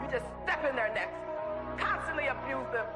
We just step in their necks, constantly abuse them.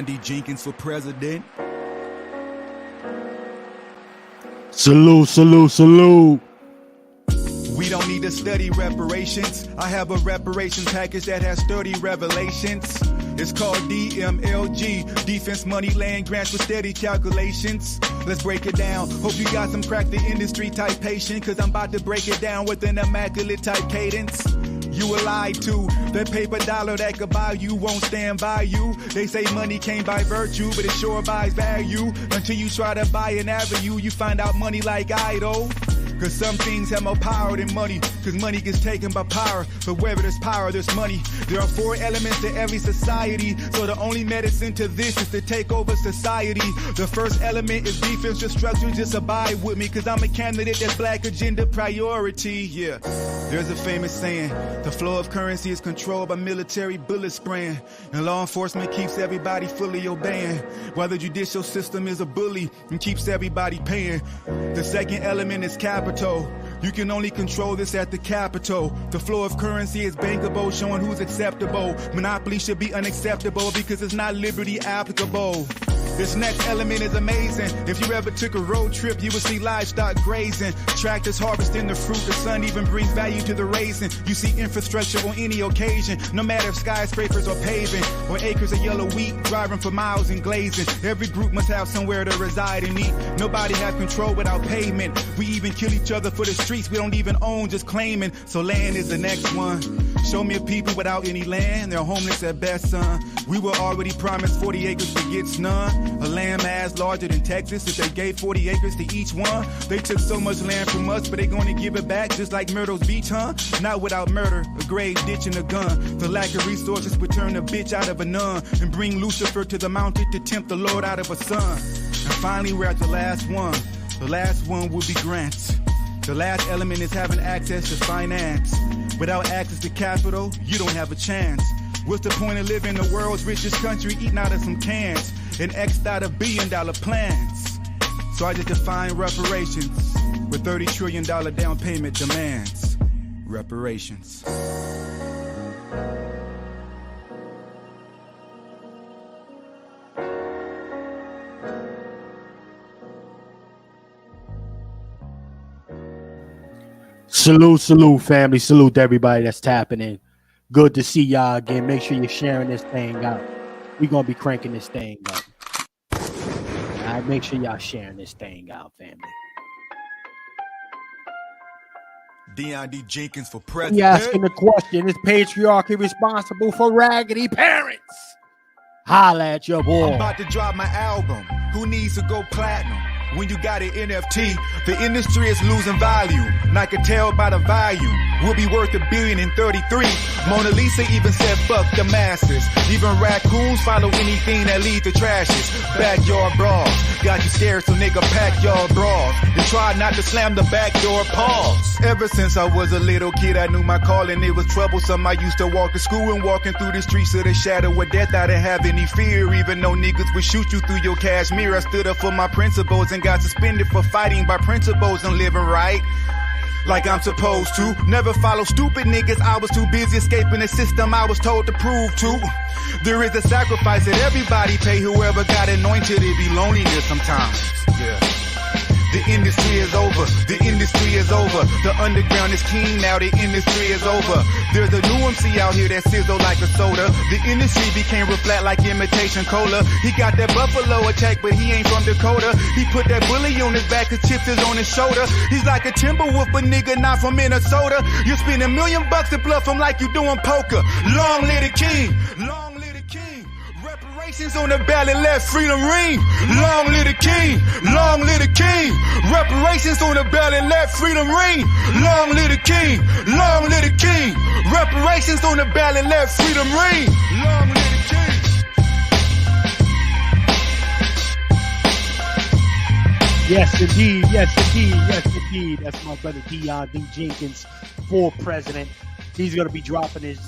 D. Jenkins for president. Salute, salute, salute. We don't need to study reparations. I have a reparations package that has 30 revelations. It's called DMLG, Defense Money Land Grants with Steady Calculations. Let's break it down. Hope you got some crack the industry type patient, cause I'm about to break it down with an immaculate type cadence. You were lied to. That paper dollar that could buy you won't stand by you. They say money can't buy virtue, but it sure buys value. Until you try to buy an avenue, you find out money like idol. Cause some things have more power than money, cause money gets taken by power. But wherever there's power, there's money. There are 4 elements to every society, so the only medicine to this is to take over society. The first element is defensive structure. Just abide with me, cause I'm a candidate that's black agenda priority. Yeah, there's a famous saying, the flow of currency is controlled by military bullet spraying, and law enforcement keeps everybody fully obeying, while the judicial system is a bully and keeps everybody paying. The second element is capital. You can only control this at the Capitol. The flow of currency is bankable, showing who's acceptable. Monopoly should be unacceptable because it's not liberty applicable. This next element is amazing. If you ever took a road trip, you would see livestock grazing, tractors harvesting the fruit. The sun even brings value to the raisin. You see infrastructure on any occasion, no matter if skyscrapers or paving, or acres of yellow wheat driving for miles and glazing. Every group must have somewhere to reside and eat. Nobody has control without payment. We even kill each other for the streets we don't even own, just claiming. So land is the next one. Show me a people without any land, they're homeless at best, son. We were already promised 40 acres but gets none. A landmass larger than Texas. If they gave 40 acres to each one, they took so much land from us, but they gonna give it back just like Myrtle's Beach, huh? Not without murder, a grave ditch and a gun. The lack of resources would turn a bitch out of a nun and bring Lucifer to the mountain to tempt the Lord out of a son. And finally we're at the last one. The last one will be grants. The last element is having access to finance. Without access to capital, you don't have a chance. What's the point of living in the world's richest country eating out of some cans and X'd out of $1 billion plans? So I just define reparations with $30 trillion down payment demands. Reparations. Salute, salute, family. Salute to everybody that's tapping in. Good to see y'all again. Make sure you're sharing this thing out. We're going to be cranking this thing up. All right, make sure y'all sharing this thing out, family. D. Jenkins for president. We asking the question, is patriarchy responsible for raggedy parents? Holla at your boy. I'm about to drop my album. Who needs to go platinum? When you got an NFT, the industry is losing value. And I can tell by the volume. will be worth $1 billion in 33. Mona Lisa even said fuck the masses. Even raccoons follow anything that leads to trashes. Backyard brawls, got you scared, so nigga pack your bras and try not to slam the back door. Pause. Ever since I was a little kid, I knew my calling. It was troublesome. I used to walk to school, and walking through the streets of the shadow of death, I didn't have any fear. Even though niggas would shoot you through your cashmere, I stood up for my principles and got suspended for fighting by principles and living right like I'm supposed to. Never follow stupid niggas, I was too busy escaping the system I was told to prove to. There is a sacrifice that everybody pay. Whoever got anointed, it be loneliness sometimes. Yeah. The industry is over, the industry is over. The underground is king now, the industry is over. There's a new MC out here that sizzle like a soda. The industry became real flat like imitation cola. He got that buffalo attack, but he ain't from Dakota. He put that bully on his back, his chips is on his shoulder. He's like a Timberwolf, but nigga not from Minnesota. You spend $1 million to bluff him like you doing poker. Long live the king, long live the king. Reparations on the ballot, let freedom ring. Long live the king, long live the king. Reparations on the ballot, let freedom ring. Long live the king, long live the king. Reparations on the ballot, let freedom ring. Long live the king. Yes, indeed, yes, indeed, yes, indeed. That's my brother Dion D. Jenkins for president. He's going to be dropping his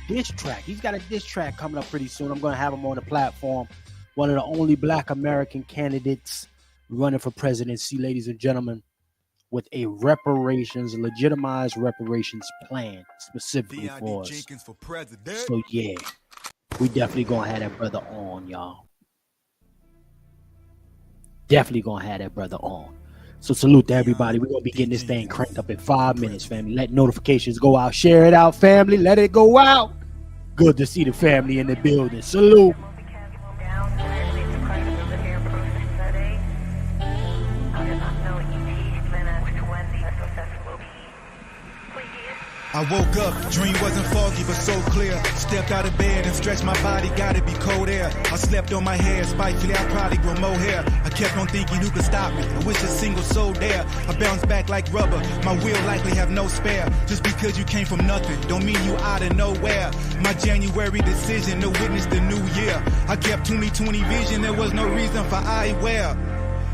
diss track. He's got a diss track coming up pretty soon. I'm going to have him on the platform. One of the only Black American candidates running for presidency, ladies and gentlemen, with a legitimized reparations plan specifically for us. So yeah, we definitely going to have that brother on, y'all. Definitely going to have that brother on. So salute to everybody. We're going to be getting this thing cranked up in 5 minutes, family. Let notifications go out. Share it out, family. Let it go out. Good to see the family in the building. Salute. I woke up, dream wasn't foggy but so clear. Stepped out of bed and stretched my body, gotta be cold air. I slept on my hair, spitefully I probably grow more hair. I kept on thinking who could stop me, I wish a single soul there. I bounced back like rubber, my will likely have no spare. Just because you came from nothing, don't mean you out of nowhere. My January decision, no witness the new year. I kept 2020 vision, there was no reason for eyewear.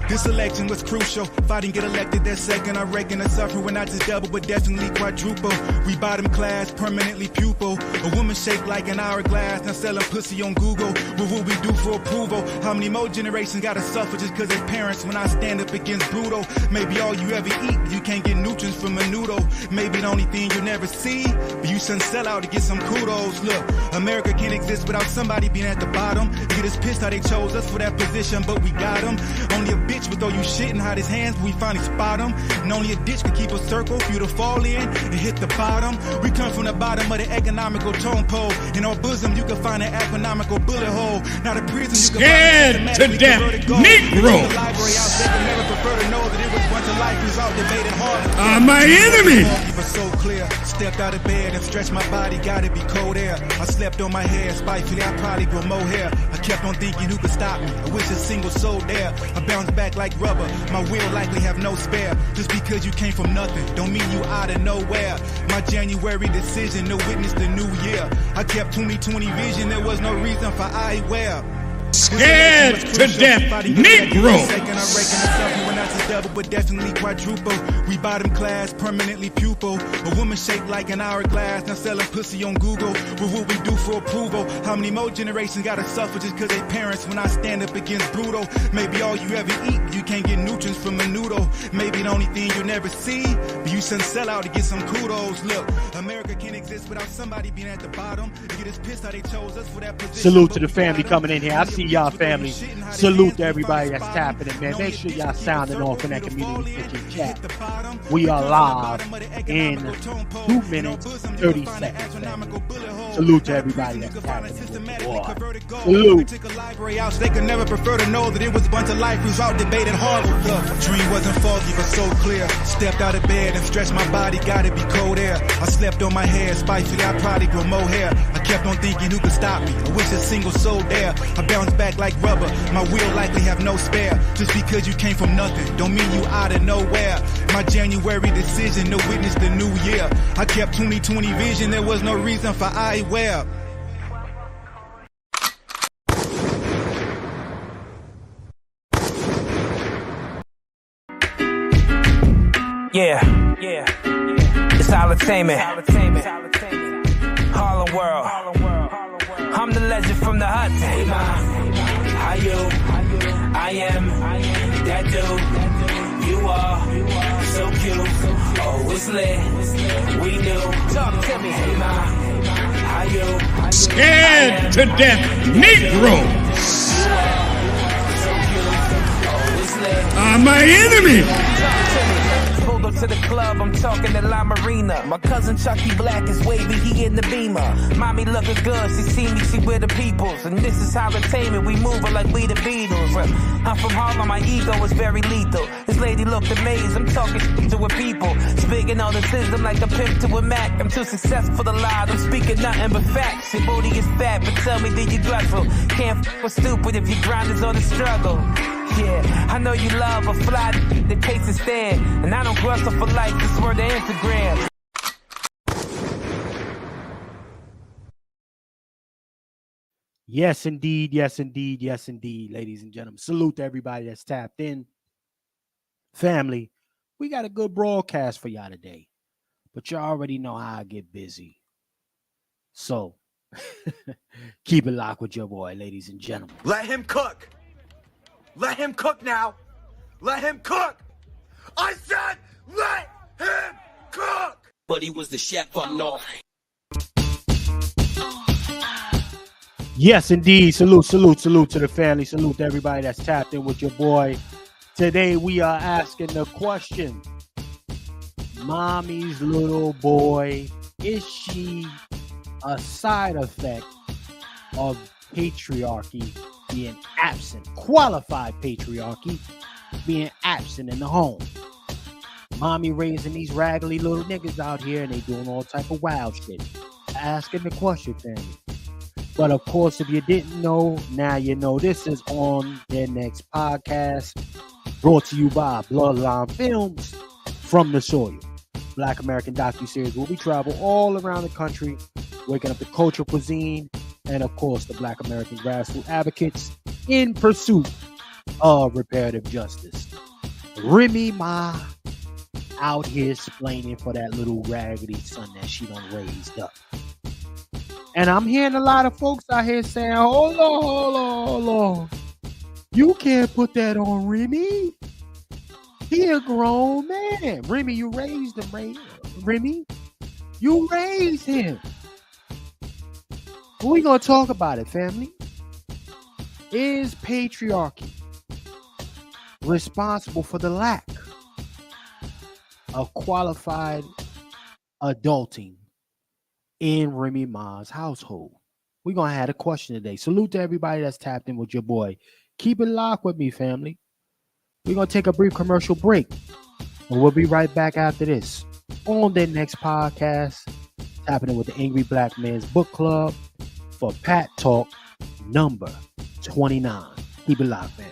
This election was crucial. If I didn't get elected that second, I reckon the suffering would not just double, but definitely quadruple. We bottom class, permanently pupil. A woman shaped like an hourglass, now selling pussy on Google. What will we do for approval? How many more generations gotta suffer just cause their parents when I stand up against brutal? Maybe all you ever eat, you can't get nutrients from a noodle. Maybe the only thing you'll never see, but you shouldn't sell out to get some kudos. Look, America can't exist without somebody being at the bottom. Get us pissed how they chose us for that position, but we got them. Only a bitch would throw you shit and hide his hands, but we finally spot him. And only a ditch could keep a circle for you to fall in and hit the bottom. We come from the bottom of the economical tone pole. In our bosom, you can find an economical bullet hole. Not a prison, you Scared can find to death, Negro. Are my enemy. So clear, stepped out of bed and stretched my body, gotta be cold air. I slept on my hair, spitefully I probably grow more hair. I kept on thinking who could stop me, I wish a single soul there. I bounced back like rubber, my will likely have no spare. Just because you came from nothing, don't mean you out of nowhere. My January decision, no witness the new year. I kept 2020 vision, there was no reason for eyewear. Scared to death, Negro. Double, but definitely quadruple. We bottom class, permanently pupil. A woman shaped like an hourglass, now selling pussy on Google. What will we do for approval? How many more generations gotta suffer just cause their parents when I stand up against brutal? Maybe all you ever eat, you can't get nutrients from a noodle. Maybe the only thing you'll never see, but you shouldn't sell out to get some kudos. Look, America can't exist without somebody being at the bottom. Get us pissed how they chose us for that position. Salute to the family coming in here. I see y'all, family. Salute to everybody that's tapping it, man. Make sure y'all sounding off in that community kitchen chat. We are live in 2 minutes 30 seconds, family. Salute to everybody that's tapping it. Salute. They could never prefer to know that it was a bunch of life who's out debated hard. Look, dream wasn't foggy but so clear. Stepped out of bed and stretched my body, gotta be cold air. I slept on my hair, spitefully I probably grow more hair. I kept on thinking who could stop me, I wish a single soul there. I bounced back like rubber. My wheel likely have no spare. Just because you came from nothing, don't mean you out of nowhere. My January decision to witness the new year. I kept 2020 vision, there was no reason for eyewear. Yeah. It's entertainment. Harlem World. I'm the legend from the hut. Hey ma, how you? I am that dude. You are so cute. Oh, it's lit. We knew. Talk to me. Hey ma, how you? Scared to death Negroes are my enemy. Pulled up to the club, I'm talking at La Marina. My cousin Chucky Black is wavy, he in the Beamer. Mommy looking good, she see me, she with the peoples. And this is how entertainment, we moving like we the Beatles. I'm from Harlem, my ego is very lethal. This lady looked amazed, I'm talking to her people. Speaking all the system like a pimp to a Mac. I'm too successful to lie, I'm speaking nothing but facts. Your booty is fat, but tell me did you guzzle? Can't f with stupid if your grind is on the struggle. Yeah, I know you love a fly that takes a stand. And I don't grustle for life, this word to Instagram. Yes, indeed. Yes, indeed. Yes, indeed, ladies and gentlemen. Salute to everybody that's tapped in. Family, we got a good broadcast for y'all today. But you already know how I get busy. So, keep it locked with your boy, ladies and gentlemen. Let him cook. Let him cook now. Let him cook. I said let him cook. But he was the chef up north. Yes, indeed. Salute to the family. Salute to everybody that's tapped in with your boy. Today we are asking the question, Mommy's little boy, is she a side effect of patriarchy being absent, qualified patriarchy being absent in the home? Mommy raising these raggedy little niggas out here and they doing all type of wild shit. Asking the question, family. But of course, if you didn't know, now you know. This is On Their Next podcast, brought to you by Bloodline Films from the Soil. Black American docuseries where we travel all around the country, waking up the culture, cuisine, and of course the Black American grassroots advocates in pursuit of reparative justice. Remy Ma out here explaining for that little raggedy son that she done raised up. And I'm hearing a lot of folks out here saying, hold on. You can't put that on Remy. He a grown man. Remy, you raised him, Remy. You raised him. We're going to talk about it, family. Is patriarchy responsible for the lack of qualified adulting in Remy Ma's household? We're going to have a question today. Salute to everybody that's tapped in with your boy. Keep it locked with me, family. We're going to take a brief commercial break, and we'll be right back after this on the next podcast, tapping in with the Angry Black Man's Book Club for Pat Talk number 29. Keep it locked, family.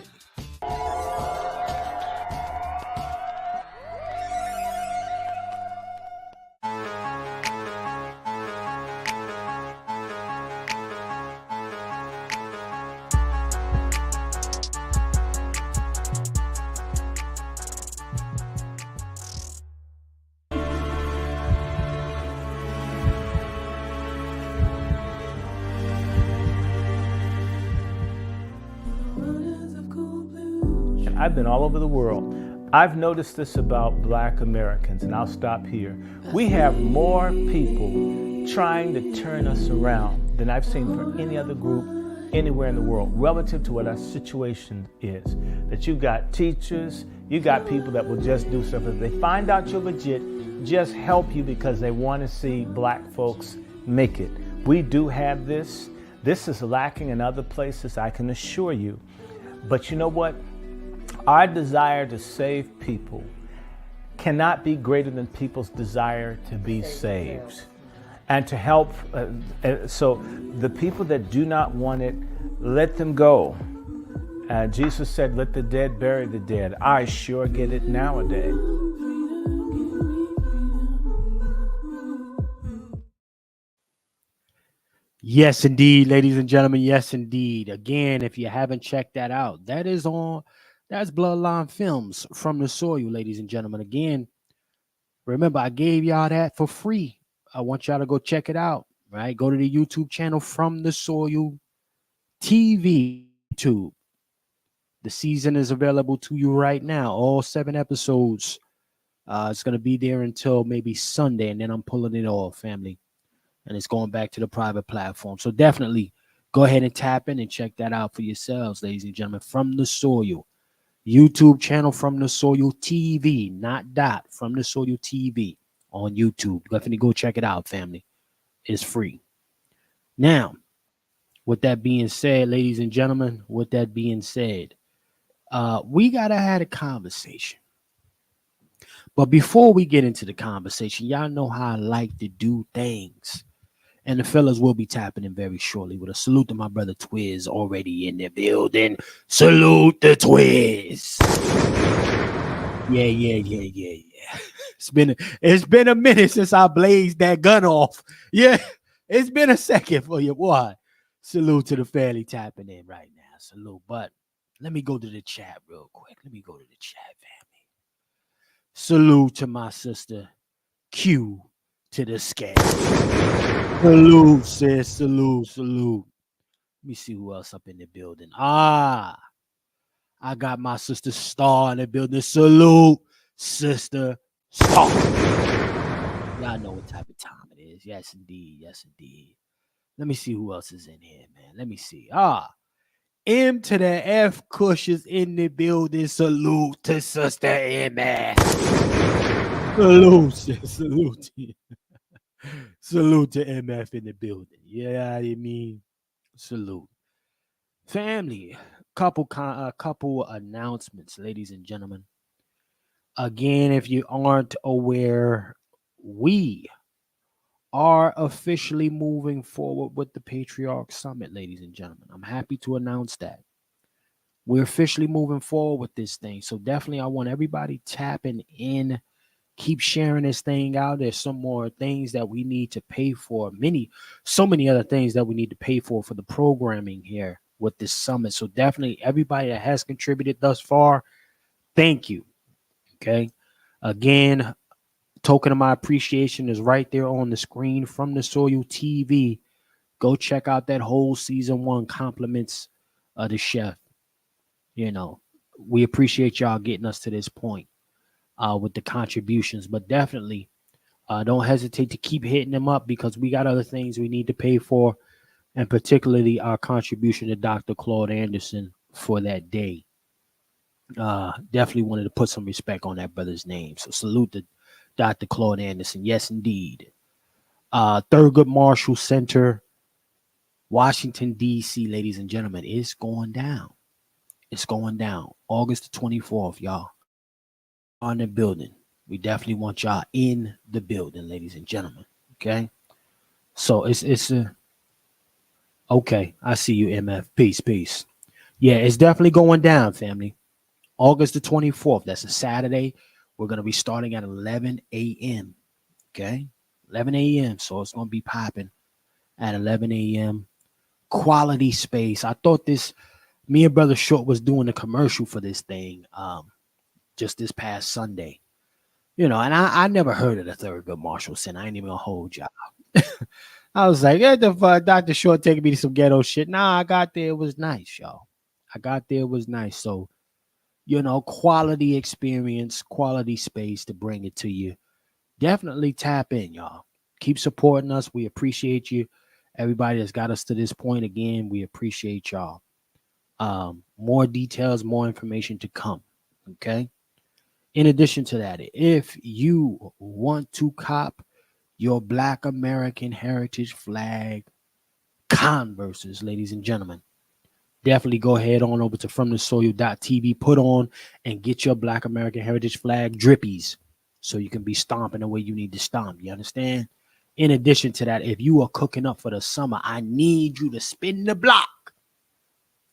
I've been all over the world. I've noticed this about Black Americans, and I'll stop here. We have more people trying to turn us around than I've seen for any other group anywhere in the world relative to what our situation is. That you got teachers, you got people that will just do stuff. If they find out you're legit, just help you because they want to see Black folks make it. We do have this. This is lacking in other places, I can assure you. But you know what? Our desire to save people cannot be greater than people's desire to be saved. and to help. So the people that do not want it, let them go. Jesus said, let the dead bury the dead. I sure get it nowadays. Yes, indeed, ladies and gentlemen. Yes, indeed. Again, if you haven't checked that out, that's Bloodline Films From the Soil, ladies and gentlemen. Again, remember, I gave y'all that for free. I want y'all to go check it out, right? Go to the YouTube channel From the Soil TV. YouTube. The season is available to you right now. All 7 episodes. It's going to be there until maybe Sunday, and then I'm pulling it off, family. And it's going back to the private platform. So definitely go ahead and tap in and check that out for yourselves, ladies and gentlemen. From the Soil. YouTube channel From the Soil TV, not dot, From the Soil TV on YouTube. Definitely go check it out, family. It's free. Now, with that being said, ladies and gentlemen, we gotta have a conversation. But before we get into the conversation, y'all know how I like to do things. And the fellas will be tapping in very shortly with a salute to my brother Twiz already in the building. Salute the Twiz. Yeah. It's been a minute since I blazed that gun off. Yeah, it's been a second for you, boy. Salute to the family tapping in right now. Salute. But let me go to the chat real quick. Family. Salute to my sister Q to the scale. Salute, sis. Salute. Let me see who else up in the building. I got my sister Star in the building. Salute, sister Star. Y'all know what type of time it is. Yes, indeed. Let me see who else is in here, man. Let me see. M to the F Kush is in the building. Salute to sister MS. Salute, sis. Salute to MF in the building. Yeah, I mean, salute. Family, couple announcements, ladies and gentlemen. Again, if you aren't aware, we are officially moving forward with the Patriarch Summit, ladies and gentlemen. I'm happy to announce that. We're officially moving forward with this thing. So definitely I want everybody tapping in. Keep sharing this thing out. There's some more things that we need to pay for. So many other things that we need to pay for the programming here with this summit. So definitely everybody that has contributed thus far, thank you. Okay. Again, token of my appreciation is right there on the screen From the Soil TV. Go check out that whole season 1 compliments of the chef. You know, we appreciate y'all getting us to this point. With the contributions, but definitely don't hesitate to keep hitting them up because we got other things we need to pay for, and particularly our contribution to Dr. Claude Anderson for that day. Definitely wanted to put some respect on that brother's name. So salute to Dr. Claude Anderson. Yes, indeed. Thurgood Marshall Center, Washington, D.C., ladies and gentlemen, it's going down. It's going down. August the 24th, y'all. On the building. We definitely want y'all in the building, ladies and gentlemen. Okay. So it's okay. I see you, MF. Peace. Yeah, it's definitely going down, family. August the 24th. That's a Saturday. We're going to be starting at 11 a.m. Okay. 11 a.m. So it's going to be popping at 11 a.m. Quality space. I thought me and Brother Short was doing a commercial for this thing. Just this past Sunday, and I never heard of the Thurgood Marshall Center. I ain't even gonna hold y'all. I was like, yeah, the fuck, Dr. Short taking me to some ghetto shit. Nah, I got there. It was nice, y'all. So, quality experience, quality space to bring it to you. Definitely tap in, y'all. Keep supporting us. We appreciate you. Everybody that's got us to this point, again, we appreciate y'all. More details, more information to come. Okay. In addition to that, if you want to cop your Black American Heritage Flag Converses, ladies and gentlemen, definitely go ahead on over to FromTheSoil.tv, put on and get your Black American Heritage Flag drippies so you can be stomping the way you need to stomp. You understand? In addition to that, if you are cooking up for the summer, I need you to spin the block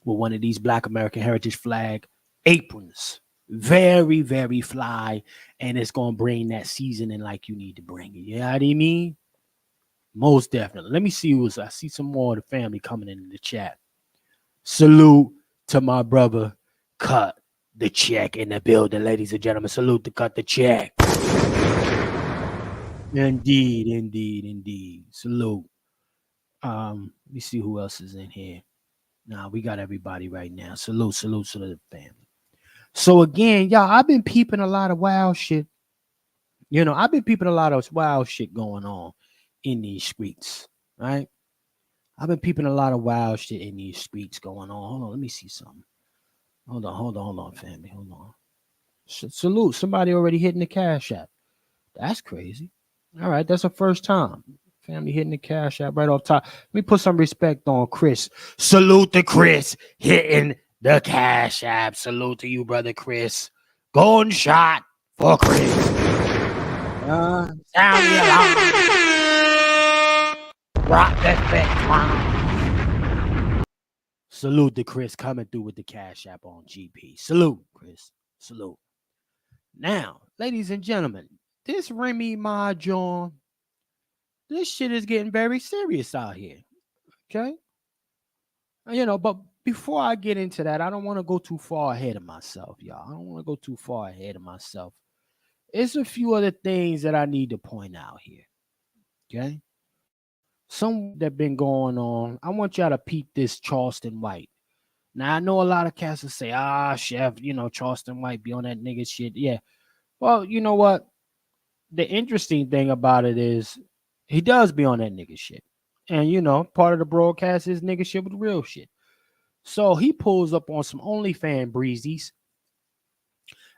with one of these Black American Heritage flag aprons. Very, very fly, and it's gonna bring that seasoning like you need to bring it. You know what I mean? Most definitely. Let me see who's. I see some more of the family coming in the chat. Salute to my brother. Cut the check in the building, ladies and gentlemen. Salute to Cut the check. Indeed, indeed, indeed. Salute. Let me see who else is in here. Nah, we got everybody right now. Salute, salute to the family. So again, y'all, I've been peeping a lot of wild shit. You know, I've been peeping a lot of wild shit going on in these streets, right? I've been peeping a lot of wild shit in these streets going on. Hold on, let me see something. Hold on, family. Hold on. Salute. Somebody already hitting the cash app. That's crazy. All right, that's the first time. Family hitting the cash app right off top. Let me put some respect on Chris. Salute to Chris hitting the cash app. Salute to you, brother Chris. Golden shot for Chris. Sound the alarm. Rock that back. Salute to Chris coming through with the cash app on GP. Salute, Chris. Salute. Now, ladies and gentlemen, this Remy Ma John, this shit is getting very serious out here. Okay? You know, but before I get into that, I don't want to go too far ahead of myself, y'all. I don't want to go too far ahead of myself. It's a few other things that I need to point out here. Okay? Some that been going on. I want y'all to peep this Charleston White. Now, I know a lot of cats will say, Chef, you know, Charleston White be on that nigga shit. Yeah. Well, you know what? The interesting thing about it is he does be on that nigga shit. And, you know, part of the broadcast is nigga shit with real shit. So he pulls up on some OnlyFans breezies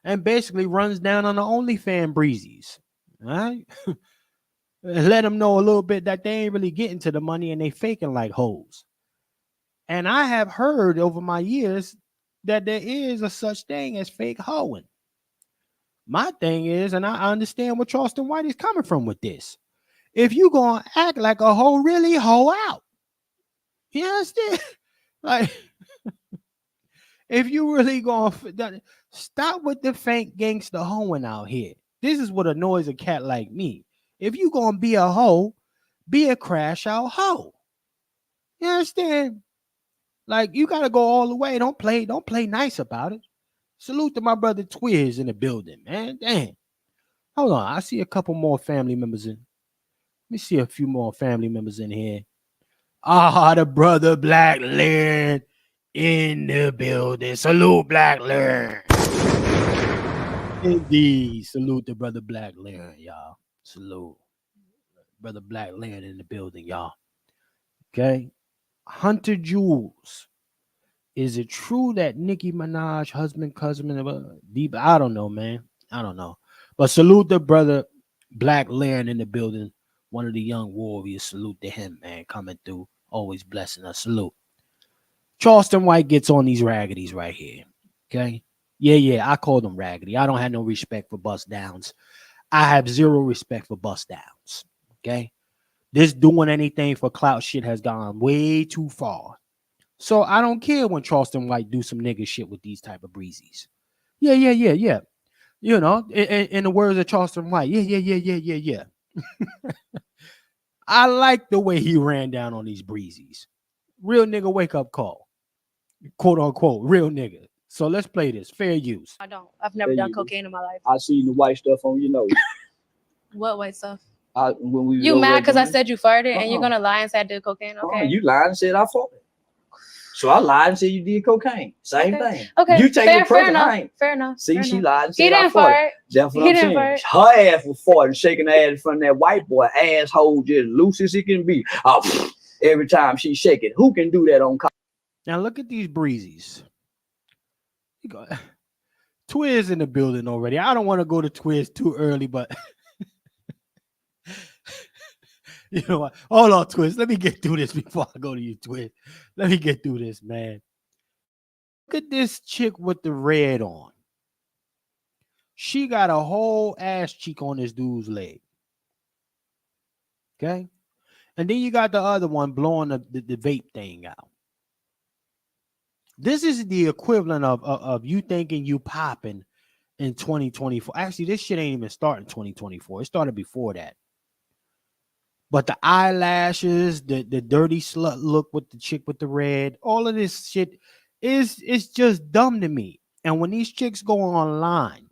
and basically runs down on the OnlyFans breezies. All right? Let them know a little bit that they ain't really getting to the money and they faking like hoes. And I have heard over my years that there is a such thing as fake hoeing. My thing is, and I understand where Charleston White is coming from with this. If you gonna act like a hoe, really hoe out. You understand? Like, if you really gonna stop with the fake gangster hoeing out here. This is what annoys a cat like me. If you gonna be a hoe, be a crash out hoe. You understand? Like, you gotta go all the way. Don't play nice about it. Salute to my brother Twiz in the building, man. Damn. Hold on. I see a couple more family members in. Let me see a few more family members in here. The brother Black Ller in the building. Salute, Black Ller. Indeed. Salute the brother Black Ller, y'all. Salute. Brother Black Ller in the building, y'all. Okay. Hunter Jules. Is it true that Nicki Minaj, husband, cousin, I don't know, man. I don't know. But salute the brother Black Ller in the building. One of the young warriors. Salute to him, man. Coming through. Always blessing us. Salute. Charleston White gets on these raggities right here. Okay. Yeah. I call them raggedy. I don't have no respect for bust downs. I have zero respect for bust downs. Okay. This doing anything for clout shit has gone way too far. So I don't care when Charleston White do some nigga shit with these type of breezies. Yeah. You know, in the words of Charleston White, yeah. I like the way he ran down on these breezies. Real nigga wake up call. Quote unquote, real nigga. So let's play this. Fair use. I don't. I've never done cocaine in my life. I seen the white stuff on your nose. What white stuff? When we you mad because I said you farted and you're gonna lie and say I did cocaine? Okay. You lied and said I farted. So I lied and said you did cocaine. Same thing. Okay. You take it personal. Fair enough. See, she lied and said he didn't fart. That's what I'm saying. Her ass was farting, shaking her ass in front of that white boy. Asshole just loose as it can be. Every time she shake it. Who can do that on call? Now look at these breezies. You got Twiz in the building already. I don't want to go to Twiz too early, but you know what? Hold on, Twiz. Let me get through this before I go to you, Twiz. Let me get through this, man. Look at this chick with the red on. She got a whole ass cheek on this dude's leg. Okay. And then you got the other one blowing the vape thing out. This is the equivalent of you thinking you popping in 2024. Actually, this shit ain't even starting 2024. It started before that. But the eyelashes, the dirty slut look with the chick with the red, all of this shit is just dumb to me. And when these chicks go online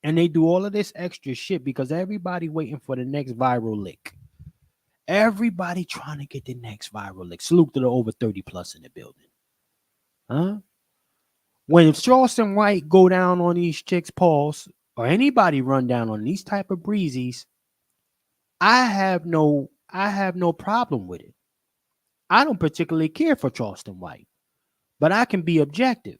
and they do all of this extra shit because everybody waiting for the next viral lick. Everybody trying to get the next viral lick. Salute to the over 30 plus in the building. Huh? When Charleston White go down on these chicks' paws, or anybody run down on these type of breezies, I have no problem with it. I don't particularly care for Charleston White, but I can be objective.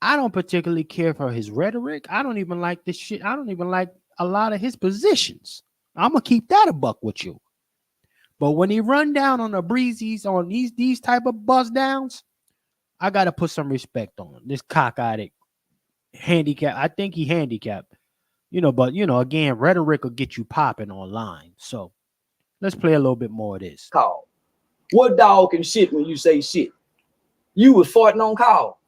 I don't particularly care for his rhetoric. I don't even like this shit. I don't even like a lot of his positions. I'm gonna keep that a buck with you. But when he run down on the breezies on these type of bust downs, I gotta put some respect on him. This cock-eyed handicap. I think he handicapped. But again, rhetoric will get you popping online. So let's play a little bit more of this. Call. What dog can shit when you say shit? You was farting on call.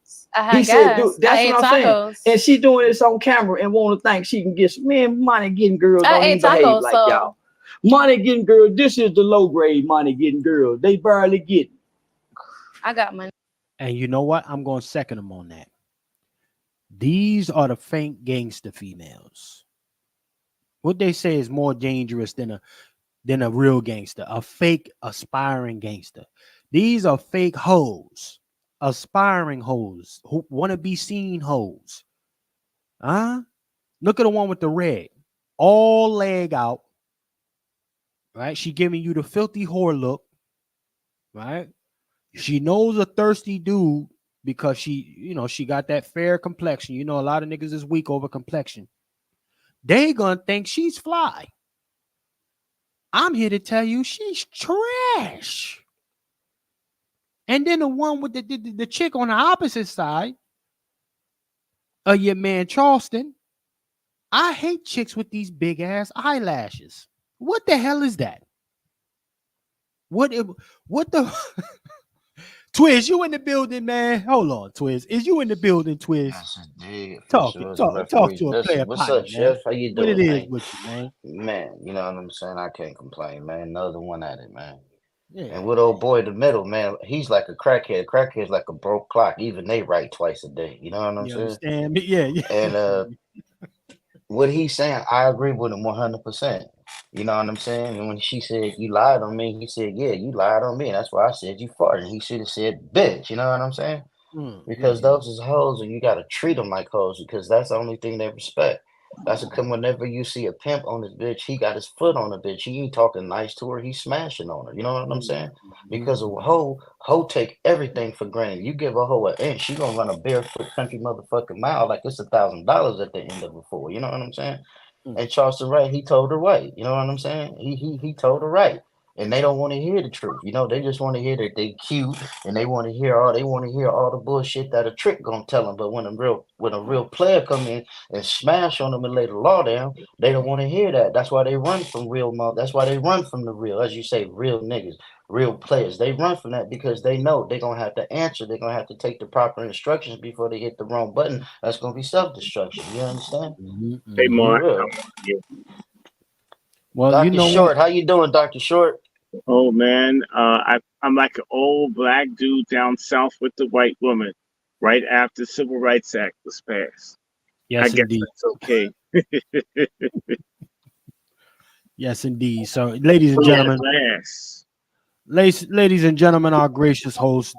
He said, dude, that's what I'm saying. And she doing this on camera and want to think she can get some money getting girls don't even behave like y'all. Money getting girls, this is the low grade money getting girls. They barely get it. I got money. And you know what? I'm going to second them on that. These are the fake gangster females. What they say is more dangerous than a real gangster, a fake aspiring gangster. These are fake hoes, aspiring hoes, who want to be seen hoes. Look at the one with the red, all leg out. Right? She giving you the filthy whore look. Right? She knows a thirsty dude because she got that fair complexion. A lot of niggas is weak over complexion. They gonna think she's fly. I'm here to tell you she's trash. And then the one with the chick on the opposite side of your man Charleston. I hate chicks with these big ass eyelashes. What the hell is that? What the Twiz, you in the building, man? Hold on, Twiz. Is you in the building, Twiz? Yes, indeed. Talk to a player. What's up, Chef? How you doing, What it is man? with you, man? Man, you know what I'm saying? I can't complain, man. Another one at it, man. Yeah. And with old boy in the middle, man, he's like a crackhead. Crackhead's like a broke clock. Even they write twice a day. You know what I'm saying? Understand me? Yeah. And what he's saying, I agree with him 100%. You know what I'm saying? And when she said, you lied on me, he said, yeah, you lied on me. And that's why I said you farted. He should have said, bitch. You know what I'm saying? Because those is hoes and you got to treat them like hoes because that's the only thing they respect. That's because whenever you see a pimp on this bitch, he got his foot on the bitch. He ain't talking nice to her. He's smashing on her. You know what I'm saying? Because a hoe take everything for granted. You give a hoe an inch, she gonna run a barefoot country motherfucking mile like it's $1,000 at the end of it for. You know what I'm saying? And Charleston Wright, he told her right. You know what I'm saying? He told her right. And they don't want to hear the truth. They just want to hear that they cute and they want to hear all the bullshit that a trick gonna tell them. But when a real player come in and smash on them and lay the law down, they don't want to hear that. That's why they run from that's why they run from the real, as you say, real niggas, real players. They run from that because they know they're gonna have to answer. They're gonna have to take the proper instructions before they hit the wrong button. That's gonna be self-destruction. You understand? Hey, Mark. Well, Dr. Short, how you doing, Dr. Short? Oh man, I'm like an old black dude down south with the white woman, right after the Civil Rights Act was passed. Yes, I guess indeed. that's okay. Yes, indeed. So, ladies and gentlemen, ladies and gentlemen, our gracious host,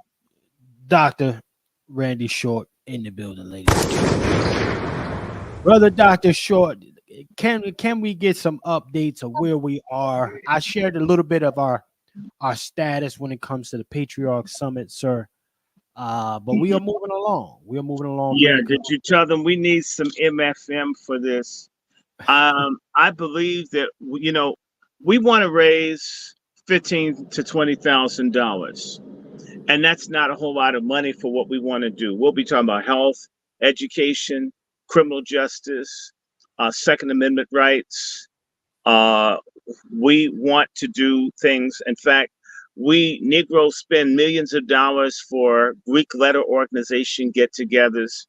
Dr. Randy Short, in the building, ladies and gentlemen. Brother Dr. Short, can we get some updates of where we are? I shared a little bit of our status when it comes to the Patriarch Summit, sir. But we are moving along. Yeah, did you tell them we need some MFM for this? I believe that we want to raise $15,000 to $20,000, and that's not a whole lot of money for what we want to do. We'll be talking about health, education, criminal justice, Second Amendment rights, we want to do things. In fact, we Negroes spend millions of dollars for Greek letter organization get-togethers.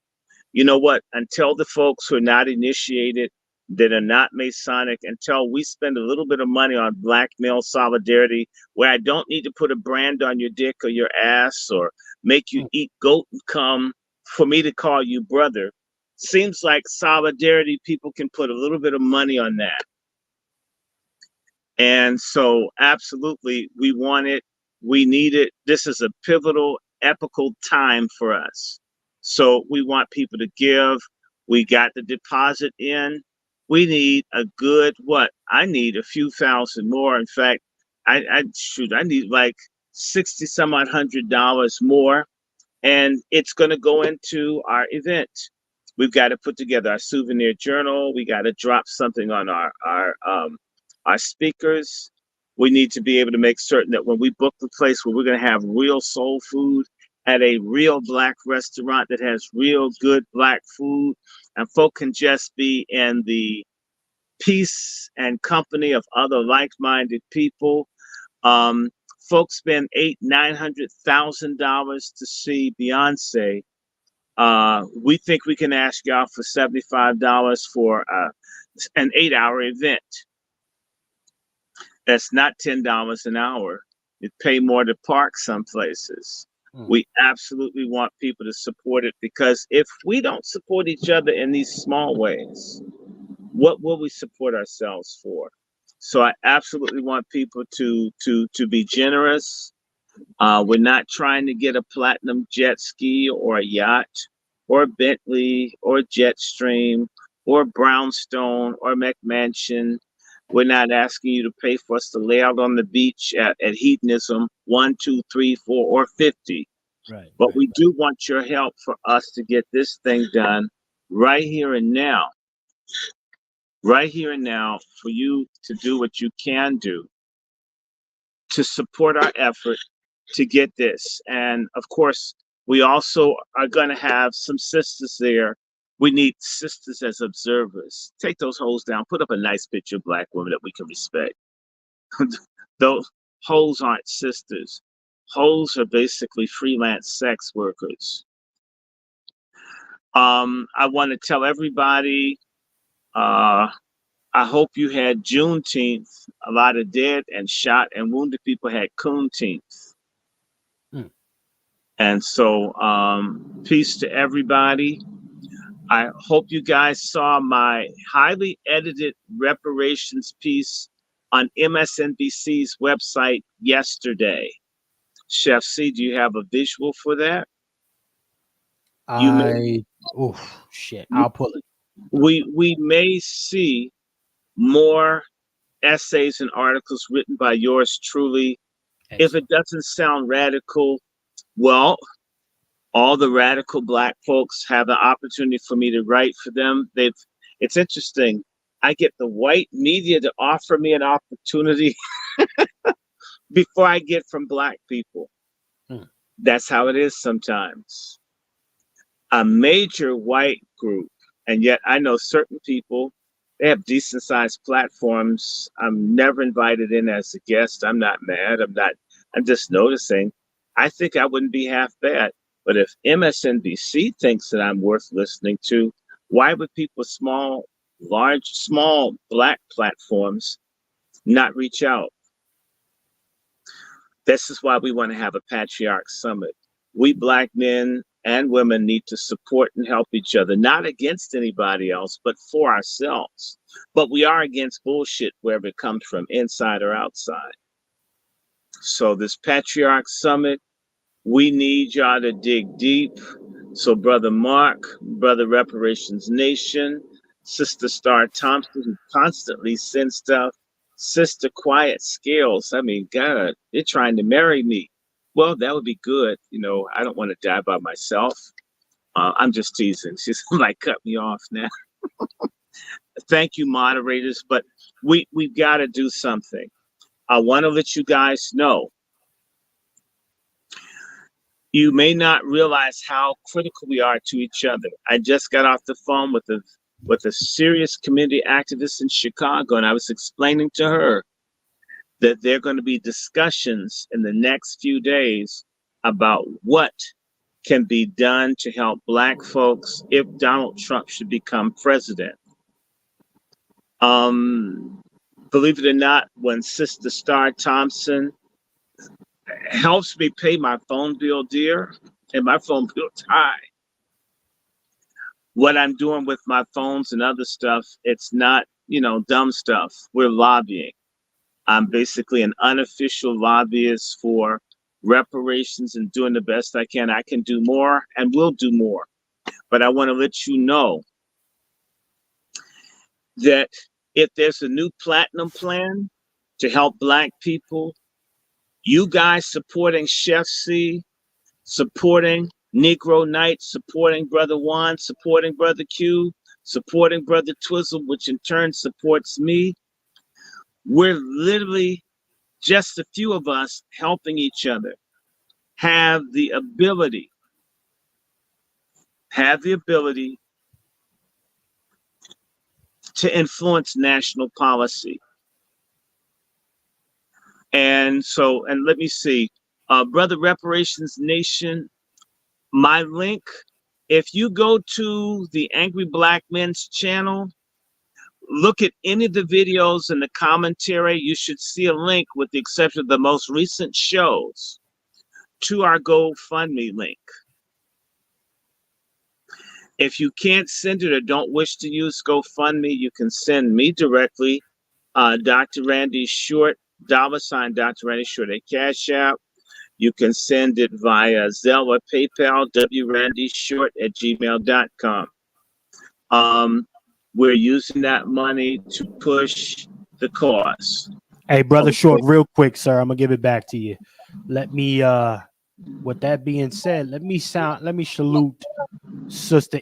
You know what? Until the folks who are not initiated, that are not Masonic, until we spend a little bit of money on Black male solidarity, where I don't need to put a brand on your dick or your ass or make you eat goat and cum for me to call you brother. Seems like solidarity, people can put a little bit of money on that. And so absolutely, we want it. We need it. This is a pivotal, epical time for us. So we want people to give. We got the deposit in. We need a good, what? I need a few thousand more. In fact, I need like 60 some odd $100 more. And it's going to go into our event. We've got to put together our souvenir journal. We got to drop something on our speakers. We need to be able to make certain that when we book the place where we're going to have real soul food at a real Black restaurant that has real good Black food, and folk can just be in the peace and company of other like-minded people. Folks spend $800,000-$900,000 to see Beyonce. We think we can ask y'all for $75 for an 8-hour event. That's not $10 an hour. You pay more to park some places. We absolutely want people to support it, because if we don't support each other in these small ways, what will we support ourselves for? So I absolutely want people to be generous. We're not trying to get a platinum jet ski or a yacht or a Bentley or a Jetstream or Brownstone or McMansion. We're not asking you to pay for us to lay out on the beach at hedonism 1, 2, 3, 4, or 50. Right. But we do want your help for us to get this thing done right here and now. Right here and now, for you to do what you can do to support our effort to get this. And of course, we also are going to have some sisters there. We need sisters as observers. Take those hoes down. Put up a nice picture of Black women that we can respect. Those hoes aren't sisters. Hoes are basically freelance sex workers. I want to tell everybody, I hope you had Juneteenth. A lot of dead and shot and wounded people had Cooneteenth. And so, peace to everybody. I hope you guys saw my highly edited reparations piece on MSNBC's website yesterday. Chef C, do you have a visual for that? Shit, I'll pull it. We may see more essays and articles written by yours truly. Excellent. If it doesn't sound radical, well, all the radical Black folks have the opportunity for me to write for them. It's interesting. I get the white media to offer me an opportunity before I get from Black people. That's how it is sometimes. A major white group, and yet I know certain people, they have decent sized platforms. I'm never invited in as a guest. I'm not mad. I'm just noticing. I think I wouldn't be half bad. But if MSNBC thinks that I'm worth listening to, why would people small Black platforms not reach out? This is why we want to have a Patriarch Summit. We Black men and women need to support and help each other, not against anybody else, but for ourselves. But we are against bullshit, wherever it comes from, inside or outside. So this Patriarch Summit, we need y'all to dig deep. So Brother Mark, Brother Reparations Nation, Sister Star Thompson, who constantly sends stuff, Sister Quiet Scales. I mean, God, they're trying to marry me. Well, that would be good. You know, I don't want to die by myself. I'm just teasing. She's like, cut me off now. Thank you, moderators. But we've got to do something. I want to let you guys know. You may not realize how critical we are to each other. I just got off the phone with a with a serious community activist in Chicago, and I was explaining to her that there are going to be discussions in the next few days about what can be done to help Black folks if Donald Trump should become president. Believe it or not, when Sister Star Thompson helps me pay my phone bill, dear, and my phone bill's high, what I'm doing with my phones and other stuff, it's not, dumb stuff. We're lobbying. I'm basically an unofficial lobbyist for reparations and doing the best I can. I can do more and will do more. But I want to let you know that if there's a new platinum plan to help Black people, you guys supporting Chef C, supporting Negro Knight, supporting Brother Juan, supporting Brother Q, supporting Brother Twizzle, which in turn supports me. We're literally just a few of us helping each other have the ability to influence national policy. And let me see, Brother Reparations Nation, my link, if you go to the Angry Black Men's channel, look at any of the videos in the commentary, you should see a link, with the exception of the most recent shows, to our GoFundMe link. If you can't send it or don't wish to use GoFundMe, you can send me directly, Dr. Randy Short, $ Dr. Randy Short at Cash App. You can send it via Zelle or PayPal, wrandyshort@gmail.com. We're using that money to push the cause. Hey, Brother Short, real quick, sir, I'm gonna give it back to you. Let me with that being said, let me salute Sister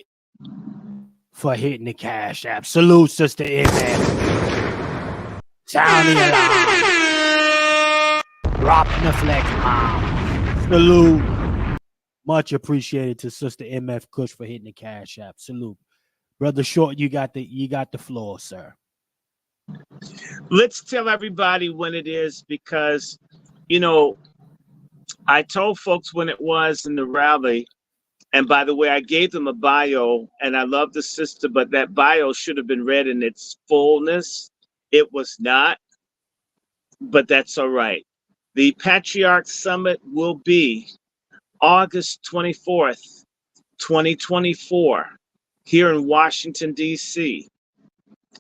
for hitting the Cash App. Salute Sister MF. Sound the alarm. Dropping the flex bomb. Salute. Much appreciated to Sister MF Kush for hitting the Cash App. Salute. Brother Short, you got the floor, sir. Let's tell everybody when it is, because, I told folks when it was in the rally, and by the way, I gave them a bio, and I love the sister, but that bio should have been read in its fullness. It was not, but that's all right. The Patriarch Summit will be August 24th, 2024, here in Washington, D.C.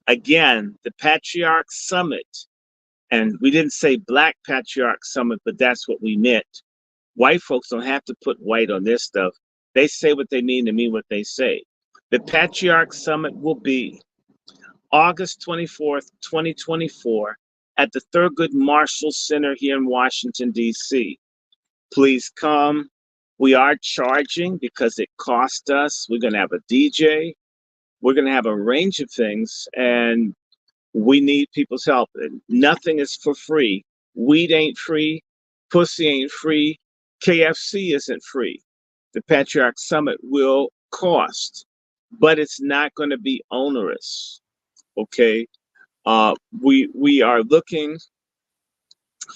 Again, the Patriarch Summit, and we didn't say Black Patriarch Summit, but that's what we meant. White folks don't have to put white on their stuff. They say what they mean to mean what they say. The Patriarch Summit will be August 24th, 2024, at the Thurgood Marshall Center here in Washington, D.C. Please come. We are charging because it cost us. We're going to have a DJ. We're going to have a range of things, and we need people's help. Nothing is for free. Weed ain't free. Pussy ain't free. KFC isn't free. The Patriarch Summit will cost, but it's not going to be onerous. Okay. We are looking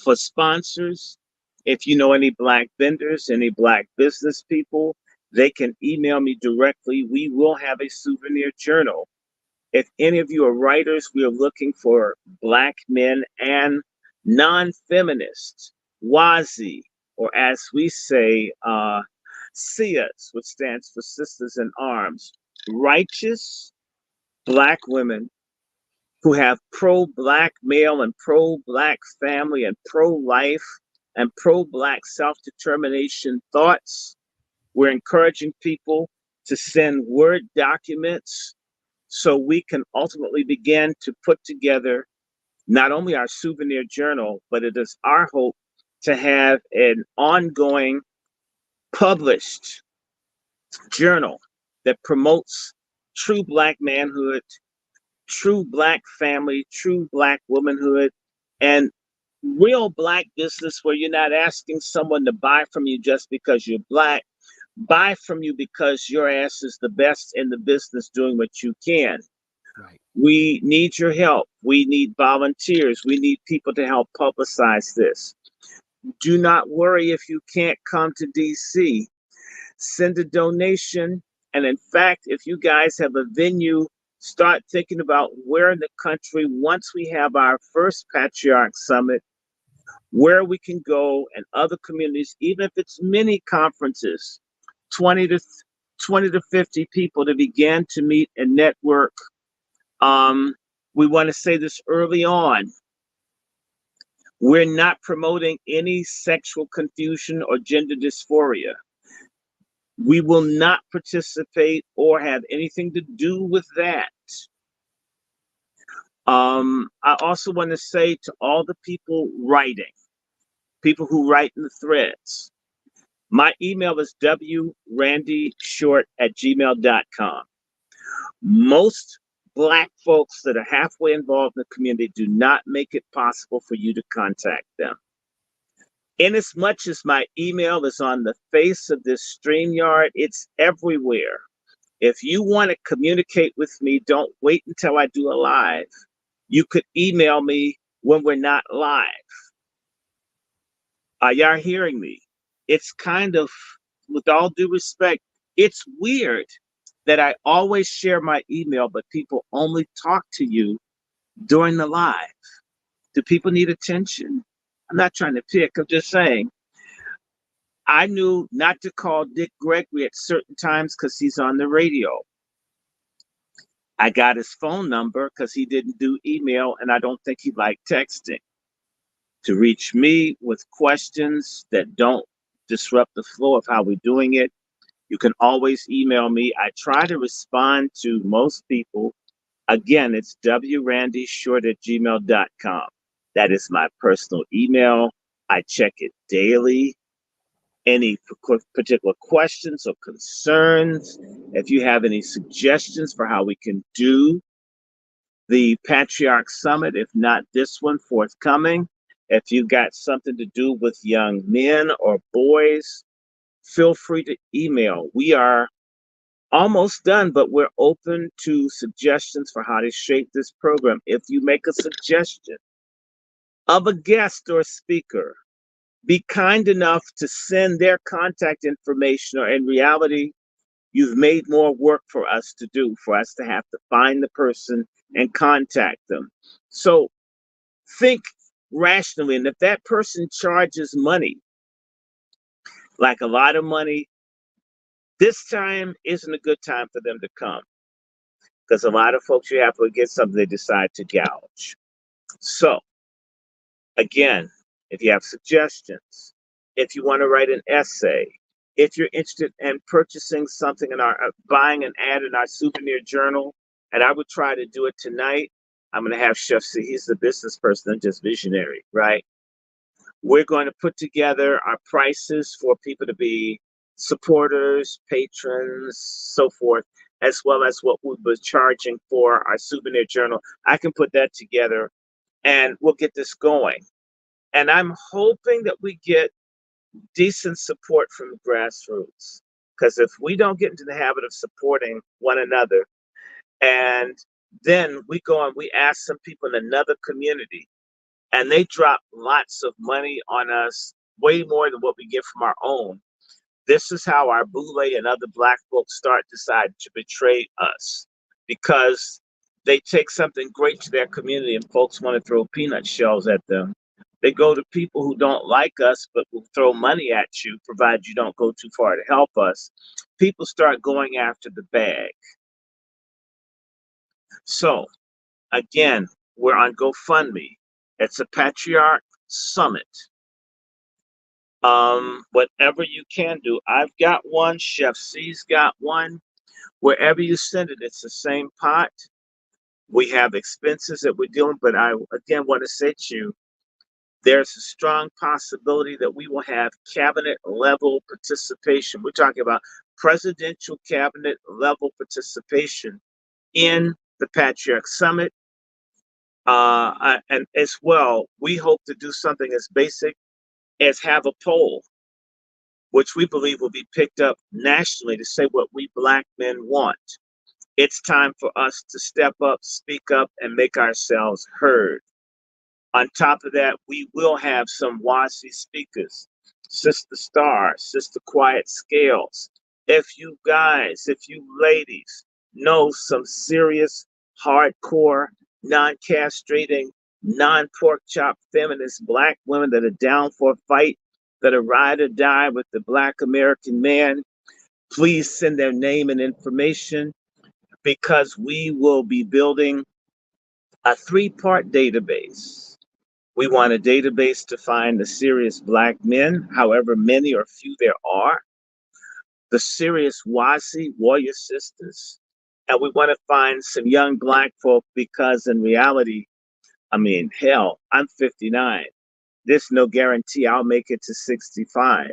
for sponsors. If you know any Black vendors, any Black business people, they can email me directly. We will have a souvenir journal. If any of you are writers, we are looking for Black men and non-feminists, WASI, or as we say, SIAs, which stands for Sisters in Arms, righteous Black women who have pro-Black male and pro-Black family and pro-life and pro-Black self-determination thoughts. We're encouraging people to send Word documents so we can ultimately begin to put together not only our souvenir journal, but it is our hope to have an ongoing published journal that promotes true Black manhood, true Black family, true Black womanhood, and real Black business where you're not asking someone to buy from you just because you're Black. Buy from you because your ass is the best in the business doing what you can. We need your help. We need volunteers. We need people to help publicize this. Do not worry if you can't come to DC. Send a donation. And in fact, if you guys have a venue, start thinking about where in the country, once we have our first Patriarch Summit, where we can go and other communities, even if it's mini conferences, 20 to 50 people to begin to meet and network. We want to say this early on. We're not promoting any sexual confusion or gender dysphoria. We will not participate or have anything to do with that. I also want to say to all the people writing, people who write in the threads, my email is wrandyshort@gmail.com. Most Black folks that are halfway involved in the community do not make it possible for you to contact them. Inasmuch as my email is on the face of this StreamYard, it's everywhere. If you want to communicate with me, don't wait until I do a live. You could email me when we're not live. Are y'all hearing me? It's kind of, with all due respect, it's weird that I always share my email, but people only talk to you during the live. Do people need attention? I'm not trying to pick, I'm just saying. I knew not to call Dick Gregory at certain times because he's on the radio. I got his phone number because he didn't do email and I don't think he liked texting. To reach me with questions that don't disrupt the flow of how we're doing it, you can always email me. I try to respond to most people. Again, it's wrandyshort@gmail.com. That is my personal email. I check it daily. Any particular questions or concerns, if you have any suggestions for how we can do the Patriarch Summit, if not this one forthcoming, if you got something to do with young men or boys, feel free to email. We are almost done, but we're open to suggestions for how to shape this program. If you make a suggestion of a guest or speaker, be kind enough to send their contact information, or in reality, you've made more work for us to do, for us to have to find the person and contact them. So think rationally, and if that person charges money, like a lot of money, this time isn't a good time for them to come, because a lot of folks, you have to get something they decide to gouge. So again, if you have suggestions, if you want to write an essay, if you're interested in purchasing something in our, buying an ad in our souvenir journal, and I would try to do it tonight, I'm going to have Chef C, he's the business person, I'm just visionary, right? We're going to put together our prices for people to be supporters, patrons, so forth, as well as what we'll be charging for our souvenir journal. I can put that together and we'll get this going. And I'm hoping that we get decent support from the grassroots, because if we don't get into the habit of supporting one another, and then we go and we ask some people in another community and they drop lots of money on us, way more than what we get from our own, this is how our Boule and other Black folks decide to betray us, because they take something great to their community and folks want to throw peanut shells at them. They go to people who don't like us, but will throw money at you, provided you don't go too far to help us. People start going after the bag. So, again, we're on GoFundMe. It's a Patriarch Summit. Whatever you can do. I've got one, Chef C's got one. Wherever you send it, it's the same pot. We have expenses that we're dealing, but I, again, want to say to you, there's a strong possibility that we will have cabinet level participation. We're talking about presidential cabinet level participation in the Patriarch Summit. And as well, we hope to do something as basic as have a poll, which we believe will be picked up nationally, to say what we Black men want. It's time for us to step up, speak up, and make ourselves heard. On top of that, we will have some WASI speakers, Sister Star, Sister Quiet Scales. If you guys, if you ladies know some serious, hardcore, non-castrating, non-pork chop feminist Black women that are down for a fight, that are ride or die with the Black American man, please send their name and information, because we will be building a 3-part database. We want a database to find the serious Black men, however many or few there are, the serious WASI warrior sisters, and we want to find some young Black folk, because in reality, I mean, hell, I'm 59. There's no guarantee I'll make it to 65.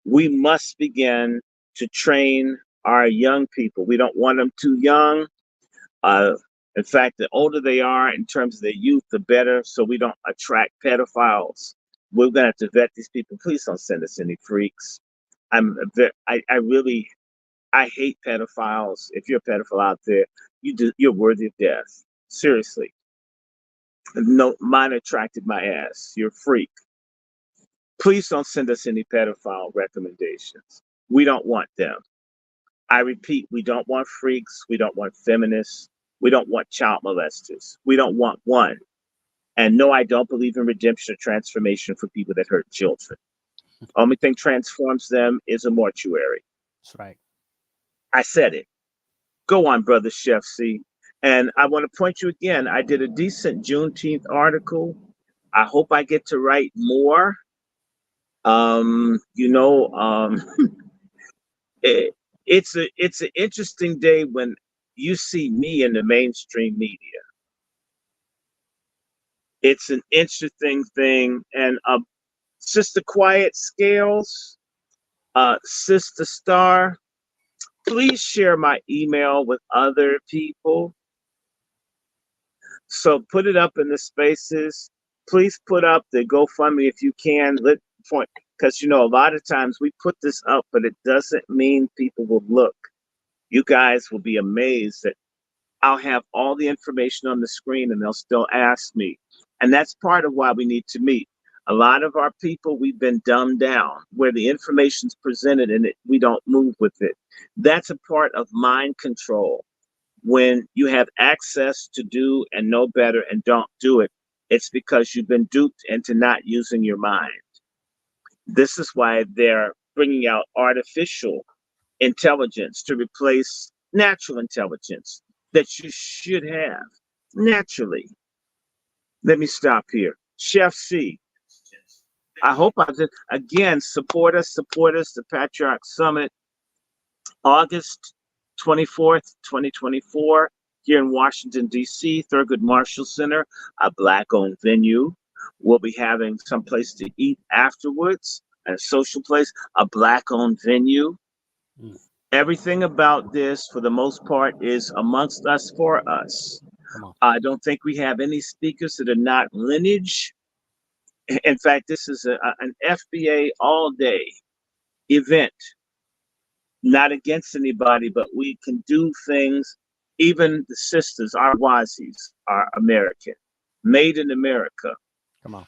We must begin to train our young people. We don't want them too young. In fact, the older they are in terms of their youth, the better, so we don't attract pedophiles. We're going to have to vet these people. Please don't send us any freaks. I hate pedophiles. If you're a pedophile out there, you're worthy of death. Seriously. No, mine attracted my ass. You're a freak. Please don't send us any pedophile recommendations. We don't want them. I repeat, we don't want freaks. We don't want feminists. We don't want child molesters. We don't want one. And no, I don't believe in redemption or transformation for people that hurt children. Only thing transforms them is a mortuary. That's right. I said it. Go on, Brother Chef C. And I want to point you again. I did a decent Juneteenth article. I hope I get to write more. It's an interesting day when you see me in the mainstream media. It's an interesting thing. And Sister Quiet Scales, Sister Star, please share my email with other people. So put it up in the spaces. Please put up the GoFundMe if you can. Because, a lot of times we put this up, but it doesn't mean people will look. You guys will be amazed that I'll have all the information on the screen and they'll still ask me. And that's part of why we need to meet. A lot of our people, we've been dumbed down, where the information's presented and we don't move with it. That's a part of mind control. When you have access to do and know better and don't do it, it's because you've been duped into not using your mind. This is why they're bringing out artificial intelligence to replace natural intelligence that you should have naturally. Let me stop here. Chef C, I hope again, support us, the Patriarch Summit, August 24th, 2024, here in Washington, D.C., Thurgood Marshall Center, a Black-owned venue. We'll be having some place to eat afterwards, a social place, a Black-owned venue. Everything about this, for the most part, is amongst us, for us. I don't think we have any speakers that are not lineage. In fact, this is an FBA all-day event. Not against anybody, but we can do things. Even the sisters, our Wazis, are American, made in America. Come on.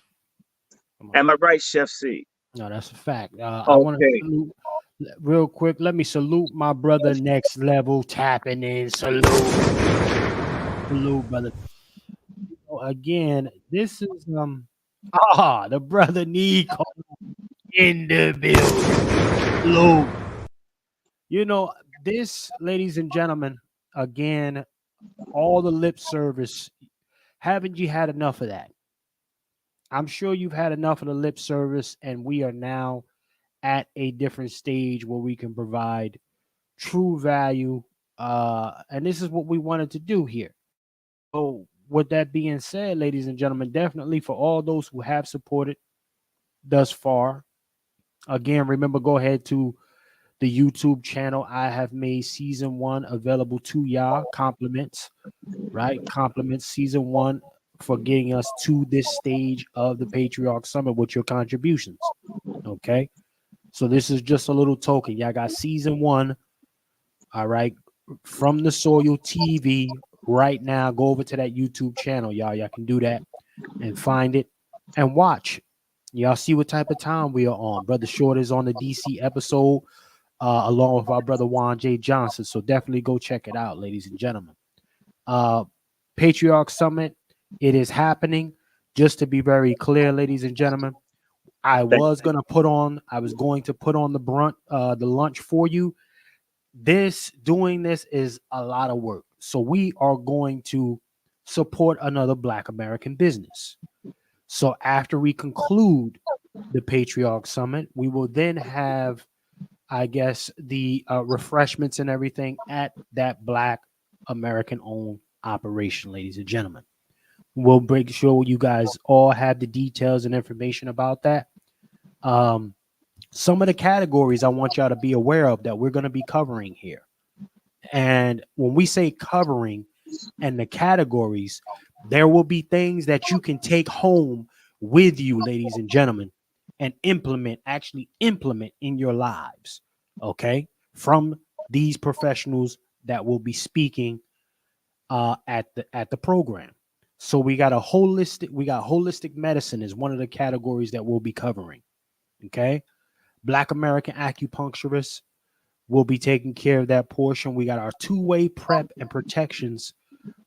Am I right, Chef C? No, that's a fact. I want to salute, real quick. Let me salute my brother, Next Level, tapping in. Salute, brother. Again, this is the brother Nico in the building. Salute. This, ladies and gentlemen, again, all the lip service. Haven't you had enough of that? I'm sure you've had enough of the lip service, and we are now at a different stage where we can provide true value. And this is what we wanted to do here. So with that being said, ladies and gentlemen, definitely for all those who have supported thus far, again, remember, go ahead to the YouTube channel. I have made season 1 available to y'all. Compliments, right? Compliments, season 1, for getting us to this stage of the Patriarch Summit with your contributions. Okay. So this is just a little token. Y'all got season 1. All right. From the Soil TV right now. Go over to that YouTube channel, y'all. Y'all can do that and find it and watch. Y'all see what type of time we are on. Brother Short is on the DC episode along with our brother Juan J. Johnson. So definitely go check it out, ladies and gentlemen. Patriarch Summit, it is happening. Just to be very clear, ladies and gentlemen, I was going to put on the lunch for you. Doing this is a lot of work. So we are going to support another Black American business. So after we conclude the Patriarch Summit, we will then have, I guess, the refreshments and everything at that Black American owned operation, ladies and gentlemen. We'll make sure you guys all have the details and information about that. Some of the categories I want y'all to be aware of that we're going to be covering here. And when we say covering and the categories, there will be things that you can take home with you, ladies and gentlemen, and actually implement in your lives. Okay. From these professionals that will be speaking at the program. So we got holistic medicine is one of the categories that we'll be covering. Okay. Black American acupuncturists will be taking care of that portion. We got our two-way prep and protections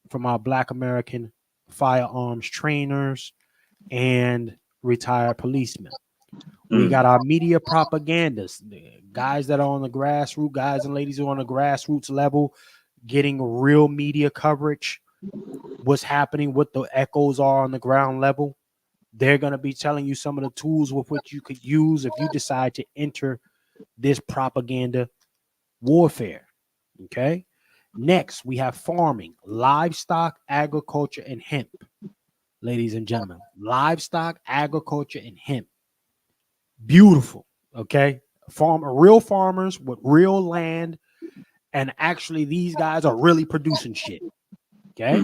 from our Black American firearms trainers and retired policemen. We got our media propagandists, guys that are on the grassroots, guys and ladies who are on the grassroots level, getting real media coverage. What's happening, what the echoes are on the ground level. They're going to be telling you some of the tools with which you could use if you decide to enter this propaganda warfare. Okay. Next, we have farming, livestock, agriculture, and hemp. Ladies and gentlemen, livestock, agriculture, and hemp. Beautiful. Okay. Real farmers with real land. And actually, these guys are really producing shit. Okay.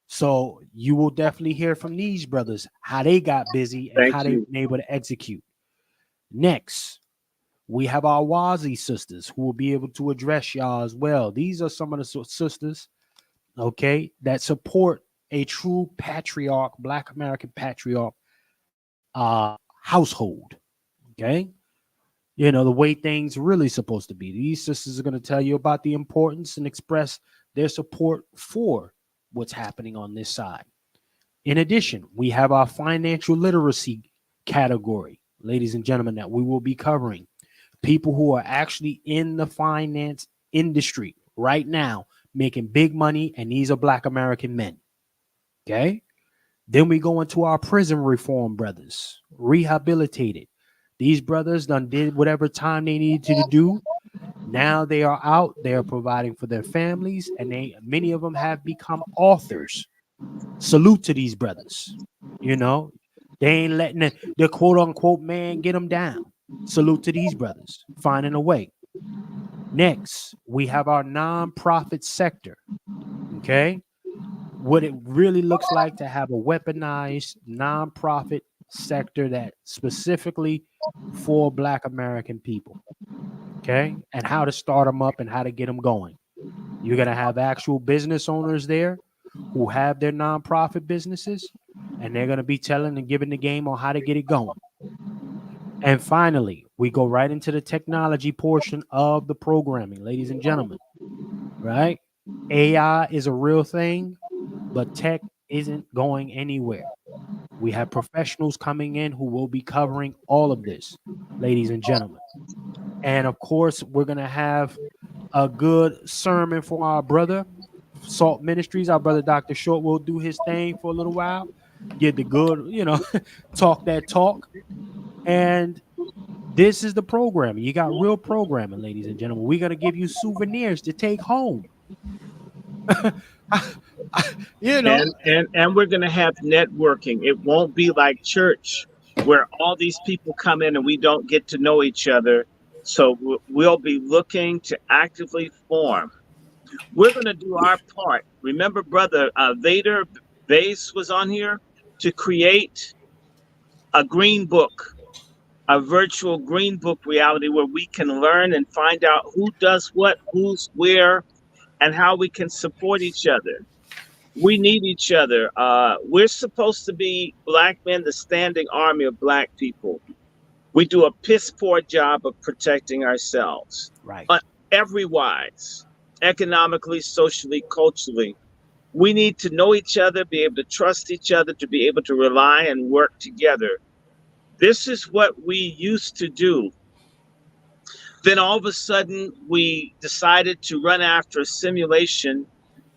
So you will definitely hear from these brothers how they got busy and how they've been able to execute. Next, we have our Wazi sisters who will be able to address y'all as well. These are some of the sisters, okay, that support a true patriarch, Black American patriarch household. Okay. You know, the way things really supposed to be. These sisters are going to tell you about the importance and express their support for what's happening on this side. In addition, we have our financial literacy category, ladies and gentlemen, that we will be covering. People who are actually in the finance industry right now, making big money, and these are Black American men. Okay. Then we go into our prison reform brothers, rehabilitated. These brothers done did whatever time they needed to do. Now they are out. They are providing for their families, and many of them have become authors. Salute to these brothers. You know, they ain't letting the quote unquote man get them down. Salute to these brothers finding a way. Next, we have our nonprofit sector. Okay, what it really looks like to have a weaponized nonprofit sector that specifically for Black American people. Okay, and how to start them up and how to get them going. You're going to have actual business owners there who have their nonprofit businesses, and they're going to be telling and giving the game on how to get it going. And finally, we go right into the technology portion of the programming, ladies and gentlemen. Right? AI is a real thing, but tech isn't going anywhere. We have professionals coming in who will be covering all of this, ladies and gentlemen. And of course, we're going to have a good sermon for our brother, Salt Ministries. Our brother, Dr. Short, will do his thing for a little while, get the good, talk that talk. And this is the programming. You got real programming, ladies and gentlemen. We're going to give you souvenirs to take home. And we're going to have networking. It won't be like church where all these people come in and we don't get to know each other. So we'll be looking to actively form. We're going to do our part. Remember, brother Vader Base was on here to create a green book, a virtual green book reality where we can learn and find out who does what, who's where, and how we can support each other. We need each other. We're supposed to be Black men, the standing army of Black people. We do a piss poor job of protecting ourselves. Right. Every wise, economically, socially, culturally. We need to know each other, be able to trust each other, to be able to rely and work together. This is what we used to do. Then all of a sudden, we decided to run after a simulation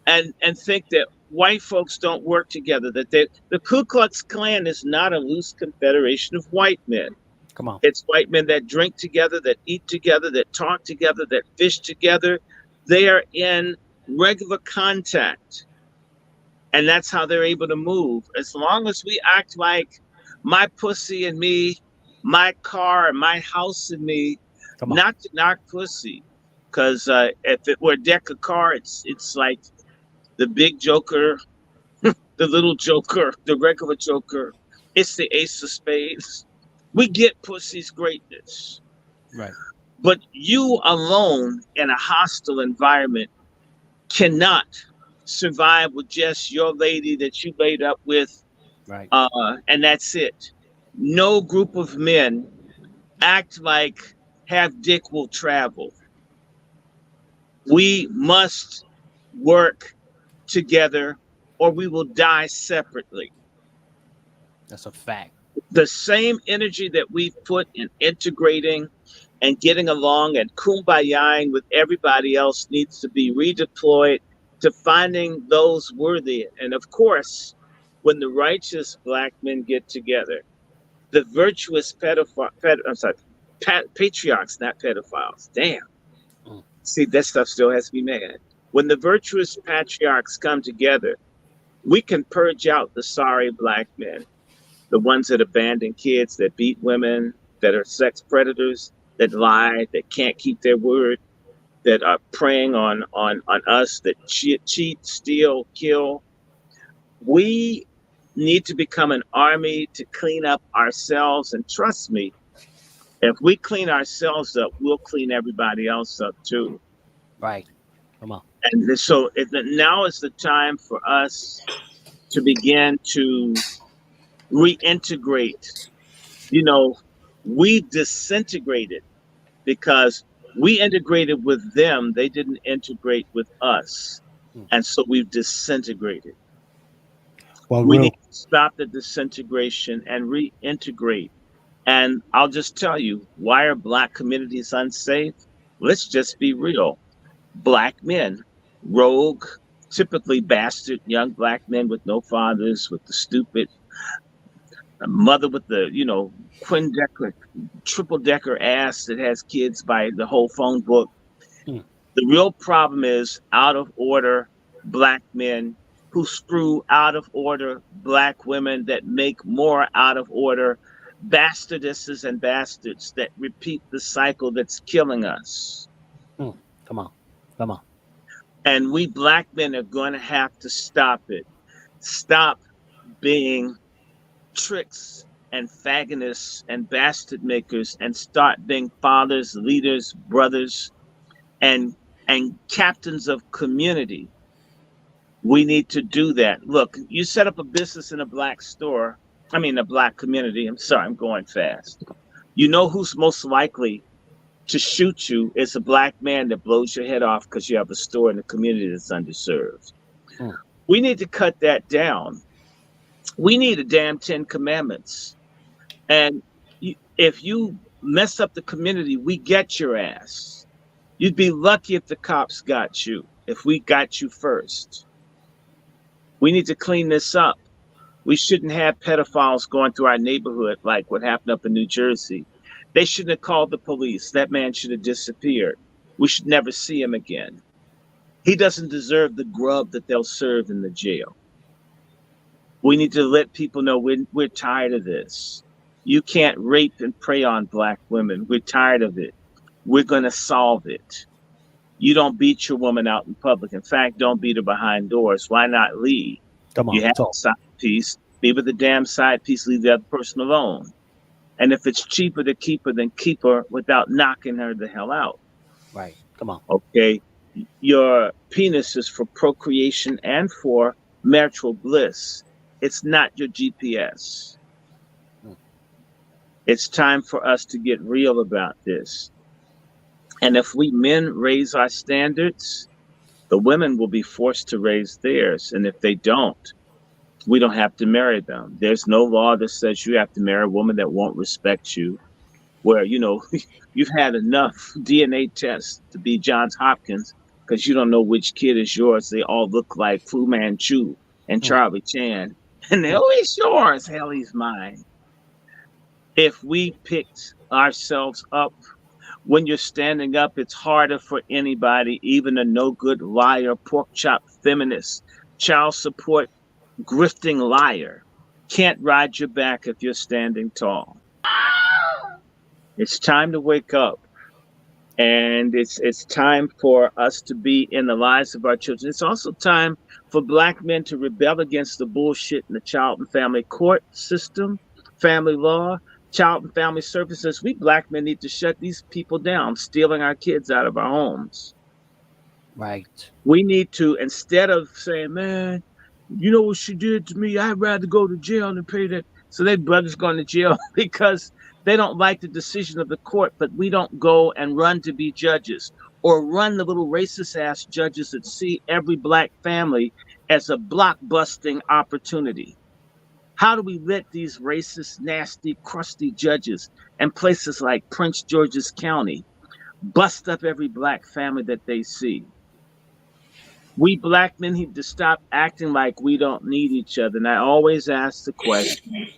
and think that white folks don't work together, that the Ku Klux Klan is not a loose confederation of white men. Come on. It's white men that drink together, that eat together, that talk together, that fish together. They are in regular contact. And that's how they're able to move. As long as we act like my pussy and me, my car and my house and me, not to knock pussy. Because if it were a deck of cards, it's like the big joker, the little joker, the regular joker. It's the ace of spades. We get pussy's greatness. Right. But you alone in a hostile environment cannot survive with just your lady that you laid up with. Right. And that's it. No group of men act like have dick will travel. We must work together or we will die separately. That's a fact. The same energy that we put in integrating and getting along and kumbayaing with everybody else needs to be redeployed to finding those worthy. And of course, when the righteous Black men get together, the virtuous patriarchs, not pedophiles. Damn. See, that stuff still has to be made. When the virtuous patriarchs come together, we can purge out the sorry Black men, the ones that abandon kids, that beat women, that are sex predators, that lie, that can't keep their word, that are preying on us, that cheat, steal, kill. We need to become an army to clean up ourselves. And trust me, if we clean ourselves up, we'll clean everybody else up too. Right. Come on. And so now is the time for us to begin to reintegrate. You know, we disintegrated because we integrated with them. They didn't integrate with us. And so we've disintegrated. Well, we need to stop the disintegration and reintegrate. And I'll just tell you, why are Black communities unsafe? Let's just be real. Black men, rogue, typically bastard young Black men with no fathers, with the stupid mother with the, quindecker, triple decker ass that has kids by the whole phone book. The real problem is out of order Black men who screw out of order Black women that make more out of order bastardesses and bastards that repeat the cycle that's killing us. Come on. Come on. And we Black men are going to have to stop it. Stop being tricks and faggotists and bastard makers and start being fathers, leaders, brothers, and captains of community. We need to do that. Look, you set up a business in a Black store, a Black community. I'm sorry, I'm going fast. You know who's most likely to shoot you is a Black man that blows your head off because you have a store in a community that's underserved. We need to cut that down. We need a damn 10 commandments. And if you mess up the community, we get your ass. You'd be lucky if the cops got you, if we got you first. We need to clean this up. We shouldn't have pedophiles going through our neighborhood like what happened up in New Jersey. They shouldn't have called the police. That man should have disappeared. We should never see him again. He doesn't deserve the grub that they'll serve in the jail. We need to let people know we're tired of this. You can't rape and prey on Black women. We're tired of it. We're going to solve it. You don't beat your woman out in public. In fact, don't beat her behind doors. Why not leave? Come on. You have a side piece. Be with the damn side piece. Leave the other person alone. And if it's cheaper to keep her, then keep her without knocking her the hell out. Right. Come on. Okay. your penis is for procreation and for marital bliss. It's not your GPS. It's time for us to get real about this. And if we men raise our standards, the women will be forced to raise theirs. And if they don't, we don't have to marry them. There's no law that says you have to marry a woman that won't respect you, where, you've had enough DNA tests to be Johns Hopkins because you don't know which kid is yours. They all look like Fu Manchu and Charlie Chan. And they're always yours. Hell, he's mine. If we picked ourselves up, when you're standing up, it's harder for anybody, even a no good liar, pork chop feminist, child support, grifting liar, can't ride your back if you're standing tall. It's time to wake up. And it's time for us to be in the lives of our children. It's also time for Black men to rebel against the bullshit in the child and family court system, family law, child and family services. We Black men need to shut these people down, stealing our kids out of our homes. Right. We need to, instead of saying, man, you know what she did to me? I'd rather go to jail than pay that. So their brother's going to jail because they don't like the decision of the court, but we don't go and run to be judges or run the little racist ass judges that see every Black family as a blockbusting opportunity. How do we let these racist, nasty, crusty judges in places like Prince George's County bust up every Black family that they see? We Black men need to stop acting like we don't need each other. And I always ask the question,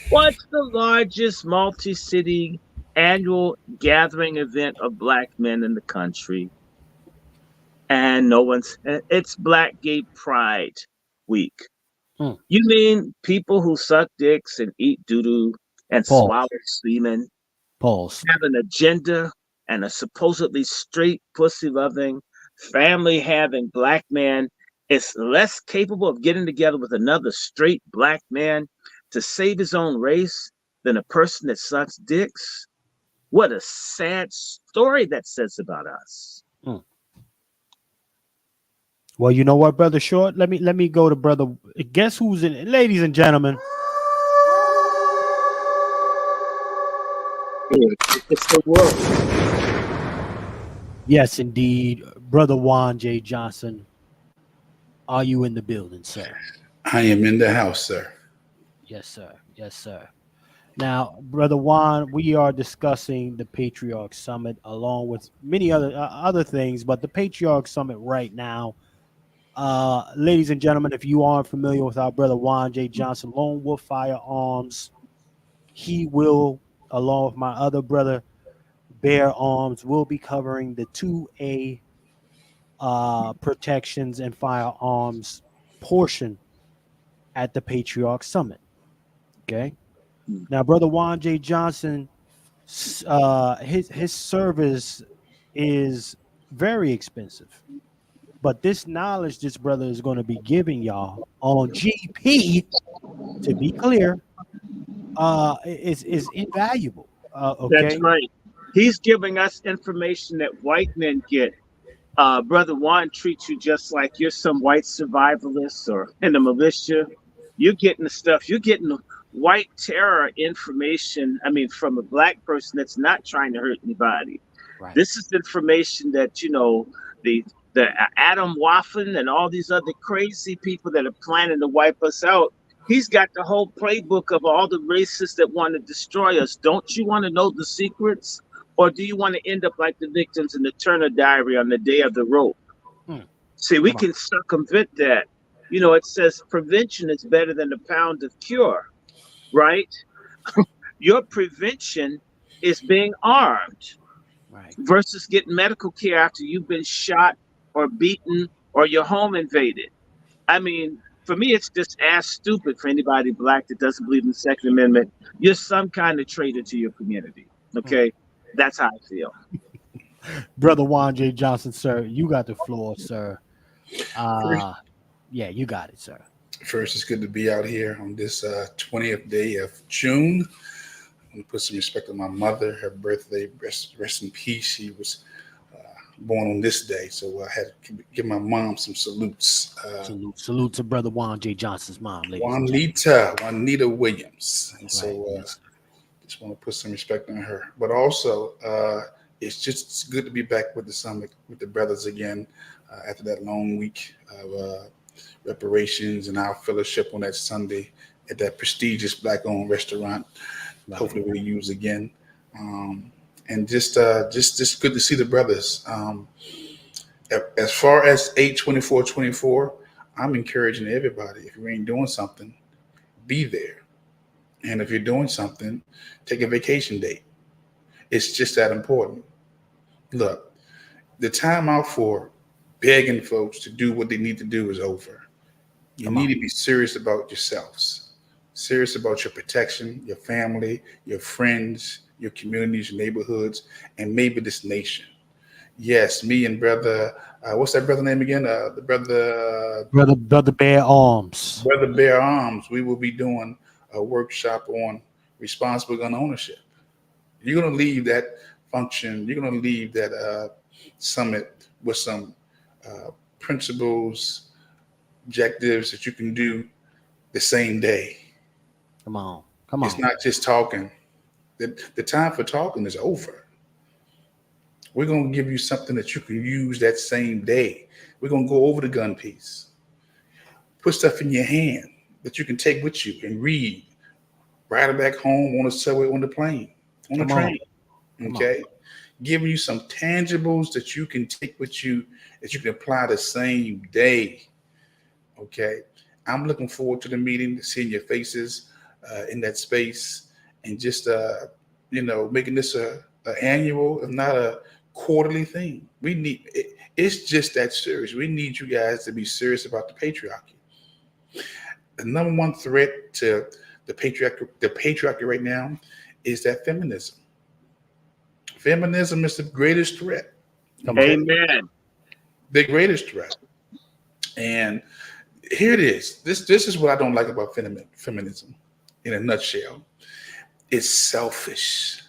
what's the largest multi-city annual gathering event of Black men in the country? And it's Black Gay Pride Week. You mean people who suck dicks and eat doo-doo and swallow semen have an agenda and a supposedly straight pussy-loving, family-having Black man is less capable of getting together with another straight Black man to save his own race than a person that sucks dicks? What a sad story that says about us. Well, you know what, Brother Short? Let me go to Brother. Guess who's in, ladies and gentlemen? It's the world. Yes, indeed. Brother Juan J. Johnson. Are you in the building, sir? I am in the house, sir. Yes, sir. Yes, sir. Now, Brother Juan, we are discussing the Patriarch Summit along with many other things, but the Patriarch Summit right now, ladies and gentlemen, if you aren't familiar with our brother Juan J. Johnson, Lone Wolf Firearms, he will, along with my other brother, Bear Arms, will be covering the 2A protections and firearms portion at the Patriarch Summit. Okay. Now, Brother Juan J. Johnson, his service is very expensive. But this knowledge this brother is going to be giving y'all on GP, to be clear, is invaluable. Okay? That's right. He's giving us information that white men get. Brother Juan treats you just like you're some white survivalist or in the militia. You're getting the stuff. You're getting white terror information. I mean, from a Black person that's not trying to hurt anybody. Right. This is information that, the Adam Waffen and all these other crazy people that are planning to wipe us out. He's got the whole playbook of all the racists that want to destroy us. Don't you want to know the secrets? Or do you want to end up like the victims in the Turner Diary on the day of the rope? See, we can circumvent that. It says prevention is better than a pound of cure, right? Your prevention is being armed versus getting medical care after you've been shot or beaten or your home invaded. I mean, for me, it's just ass stupid for anybody Black that doesn't believe in the Second Amendment. You're some kind of traitor to your community. Okay? That's how I feel. Brother Juan J. Johnson, sir, you got the floor, sir. Yeah, you got it, sir. First, it's good to be out here on this 20th day of June. I'm going to put some respect on my mother, her birthday. Rest in peace. She was born on this day, so I had to give my mom some salutes. Salute to Brother Juan J. Johnson's mom, ladies. Juanita Williams, and so just want to put some respect on her. But also, it's good to be back with the summit with the brothers again after that long week of reparations and our fellowship on that Sunday at that prestigious Black-owned restaurant. Hopefully, we'll use again. And just good to see the brothers. As far as 8/24/24, I'm encouraging everybody. If you ain't doing something, be there. And if you're doing something, take a vacation day. It's just that important. Look, the time out for begging folks to do what they need to do is over. You need to be serious about yourselves, serious about your protection, your family, your friends, your communities, your neighborhoods, and maybe this nation. Yes, me and brother, what's that brother name again? The Brother Bear Arms. Brother Bear Arms. We will be doing a workshop on responsible gun ownership. You're going to leave that function. You're going to leave that summit with some principles, objectives that you can do the same day. Come on. It's not just talking. The time for talking is over. We're going to give you something that you can use that same day. We're going to go over the gun piece. Put stuff in your hand that you can take with you and read. Ride it back home on the subway, on the plane, on the train. Okay? Giving you some tangibles that you can take with you, that you can apply the same day. Okay? I'm looking forward to the meeting, seeing your faces in that space, and just making this a annual, if not a quarterly thing. We need it's just that serious. We need you guys to be serious about the patriarchy. The number one threat to the patriarchy right now is that feminism. Feminism is the greatest threat. Amen. The greatest threat. And here it is. This is what I don't like about feminism in a nutshell. It's selfish.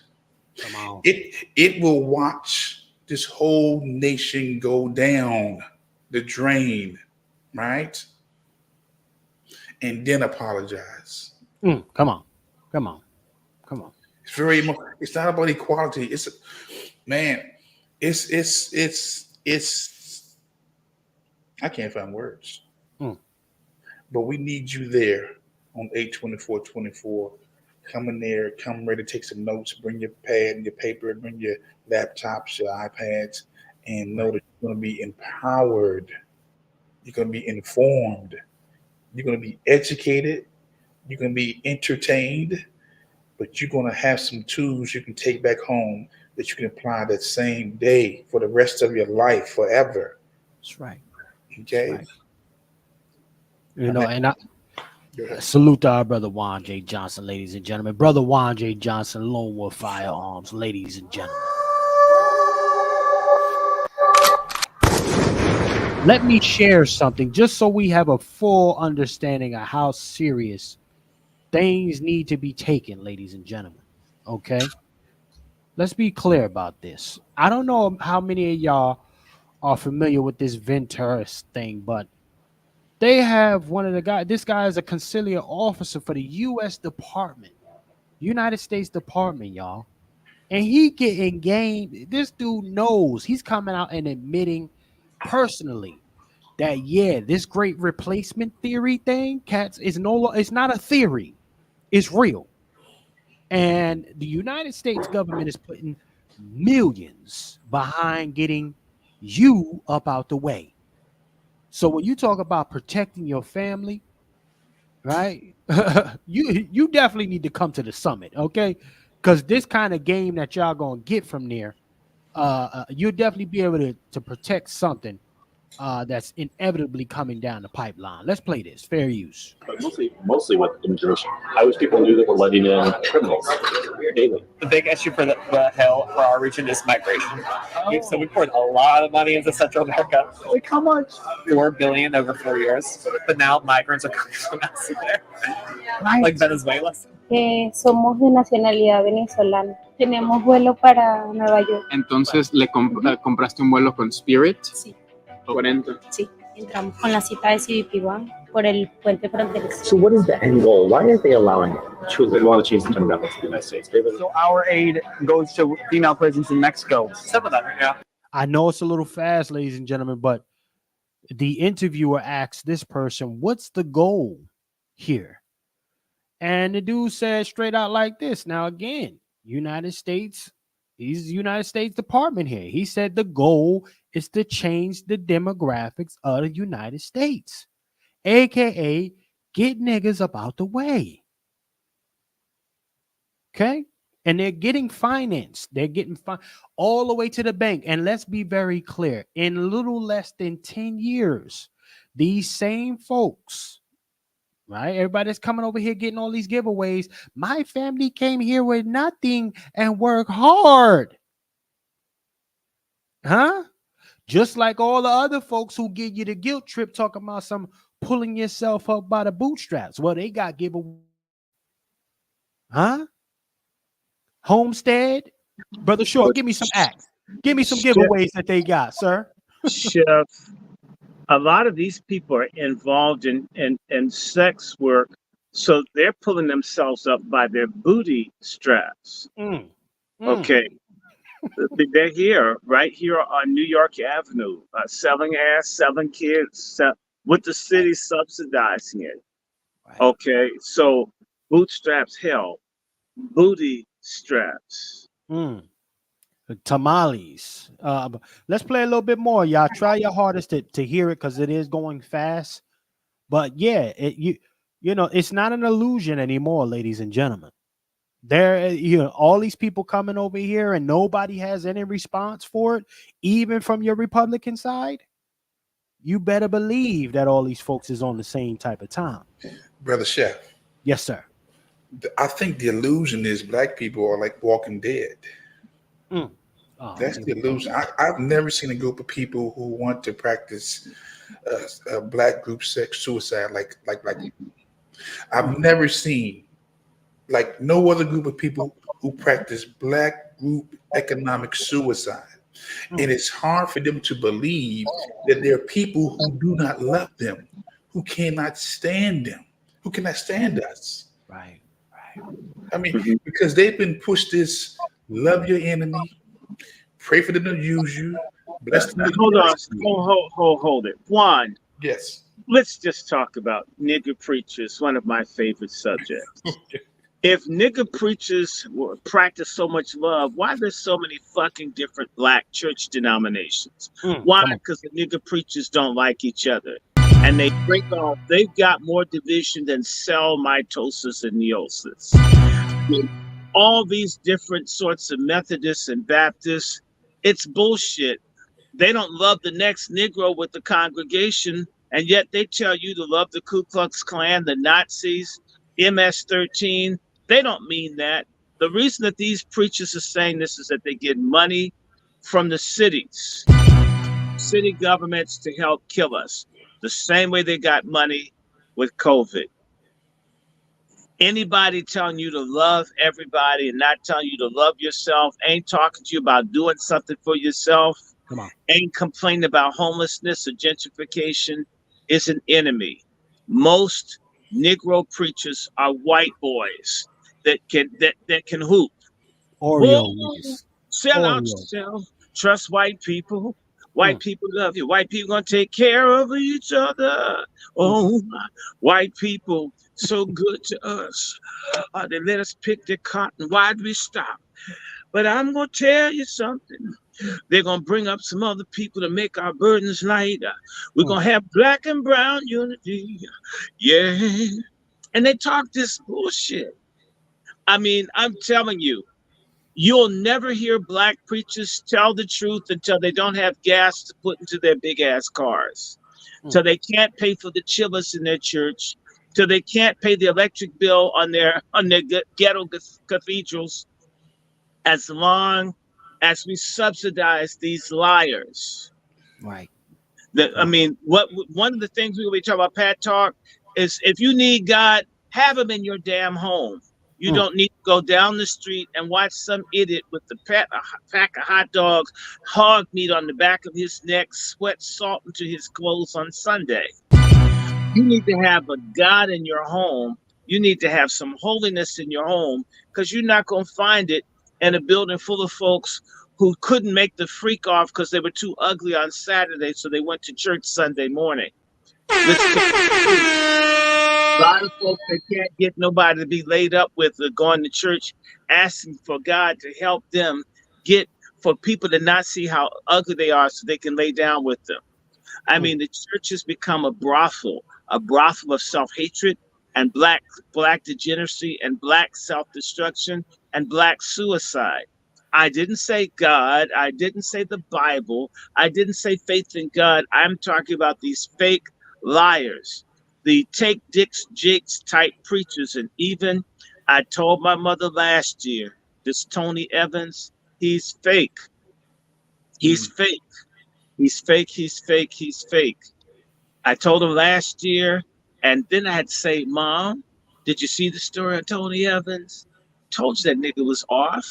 Come on. It will watch this whole nation go down the drain, right? And then apologize. Come on. It's not about equality. It's I can't find words. But we need you there on 8/24/24. Come in there, come ready to take some notes, bring your pad and your paper, bring your laptops, your iPads, and know that you're going to be empowered. You're going to be informed. You're going to be educated. You're going to be entertained, but you're going to have some tools you can take back home that you can apply that same day for the rest of your life, forever. That's right. Okay. That's right. And I salute to our brother Juan J. Johnson, ladies and gentlemen. Brother Juan J. Johnson, Lone Wolf Firearms, ladies and gentlemen. Let me share something just so we have a full understanding of how serious things need to be taken, ladies and gentlemen. Okay? Let's be clear about this. I don't know how many of y'all are familiar with this Venturus thing, but they have one of the guys. This guy is a conciliar officer for the U.S. Department, United States Department, y'all. And he getting game. This dude knows. He's coming out and admitting personally that this great replacement theory thing, cats, it's not a theory. It's real. And the United States government is putting millions behind getting you up out the way. So when you talk about protecting your family, right? you definitely need to come to the summit, okay? Because this kind of game that y'all gonna get from there, you'll definitely be able to protect something that's inevitably coming down the pipeline. Let's play this. Fair use. But mostly with immigration. I wish people knew that we're letting in criminals. daily. The big issue for the Hill, for our region, is migration. So we poured a lot of money into Central America. Like how much? $4 billion over 4 years. But now migrants are coming from elsewhere, like Venezuela. Somos de nacionalidad venezolana. Tenemos vuelo para Nueva York. Entonces, ¿compraste un vuelo con Spirit? Sí. 40. Sí. Entramos con la cita de CBP One por el puente fronterizo. So what is the end goal? Why are they allowing it? They want to change the demographics of the United States. So our aid goes to female prisons in Mexico. Some of that, yeah. I know it's a little fast, ladies and gentlemen, but the interviewer asked this person, what's the goal here? And the dude said straight out like this. Now, again, United States, he's the United States Department here. He said the goal is to change the demographics of the United States, aka get niggas up out the way. Okay? And they're getting financed. They're getting all the way to the bank. And let's be very clear. In little less than 10 years, these same folks, right? Everybody's coming over here getting all these giveaways. My family came here with nothing and worked hard. Huh? Just like all the other folks who give you the guilt trip talking about some pulling yourself up by the bootstraps. Well, they got giveaways. Huh? Homestead? Brother Short, give me some acts. Give me some giveaways that they got, sir. Chef, a lot of these people are involved in sex work, so they're pulling themselves up by their booty straps. Okay. They're here, right here on New York Avenue, selling ass, selling kids, with the city subsidizing it. Okay, so bootstraps, hell, booty straps. Tamales. Let's play a little bit more, y'all. Try your hardest to hear it because it is going fast. But yeah, you know, it's not an illusion anymore, ladies and gentlemen. All these people coming over here and nobody has any response for it, even from your Republican side. You better believe that all these folks is on the same type of time. Brother Chef. Yes, sir. I think the illusion is black people are like Walking Dead. That's the illusion. I've never seen a group of people who want to practice black group sex suicide like I've never seen like no other group of people who practice black group economic suicide. And it's hard for them to believe that there are people who do not love them, who cannot stand them, who cannot stand us. Right. I mean, because they've been pushed this love your enemy, pray for them to use you, bless them. Hold it. Juan. Yes. Let's just talk about nigger preachers, one of my favorite subjects. If nigger preachers practice so much love, why there's so many fucking different black church denominations? Why? Because the nigger preachers don't like each other. And they've got more division than cell mitosis and meiosis. All these different sorts of Methodists and Baptists, it's bullshit. They don't love the next Negro with the congregation, and yet they tell you to love the Ku Klux Klan, the Nazis, MS-13. They don't mean that. The reason that these preachers are saying this is that they get money from the cities, city governments to help kill us. The same way they got money with COVID. Anybody telling you to love everybody and not telling you to love yourself, ain't talking to you about doing something for yourself, ain't complaining about homelessness or gentrification, is an enemy. Most Negro preachers are white boys that can hoop. Oreos. Sell out yourself. Trust white people. White people love you. White people gonna take care of each other. Oh, white people so good to us. They let us pick their cotton. Why'd we stop? But I'm gonna tell you something. They're gonna bring up some other people to make our burdens lighter. We're gonna have black and brown unity. Yeah. And they talk this bullshit. I mean, I'm telling you, you'll never hear black preachers tell the truth until they don't have gas to put into their big ass cars. Till they can't pay for the chillers in their church. till they can't pay the electric bill on their ghetto cathedrals, as long as we subsidize these liars. Right. I mean, one of the things we talk about, Pat Talk, is if you need God, have him in your damn home. You don't need to go down the street and watch some idiot with a pack of hot dogs, hog meat on the back of his neck, sweat salt into his clothes on Sunday. You need to have a God in your home. You need to have some holiness in your home, because you're not going to find it in a building full of folks who couldn't make the freak off because they were too ugly on Saturday, so they went to church Sunday morning. A lot of folks that can't get nobody to be laid up with or going to church, asking for God to help them for people to not see how ugly they are so they can lay down with them. I mean, the church has become a brothel of self-hatred and black degeneracy and black self-destruction and black suicide. I didn't say God. I didn't say the Bible. I didn't say faith in God. I'm talking about these fake liars, the take dicks jigs type preachers. And even I told my mother last year, this Tony Evans, he's fake. He's fake. He's fake. He's fake. He's fake. I told him last year, and then I had to say, Mom, did you see the story on Tony Evans? Told you that nigga was off.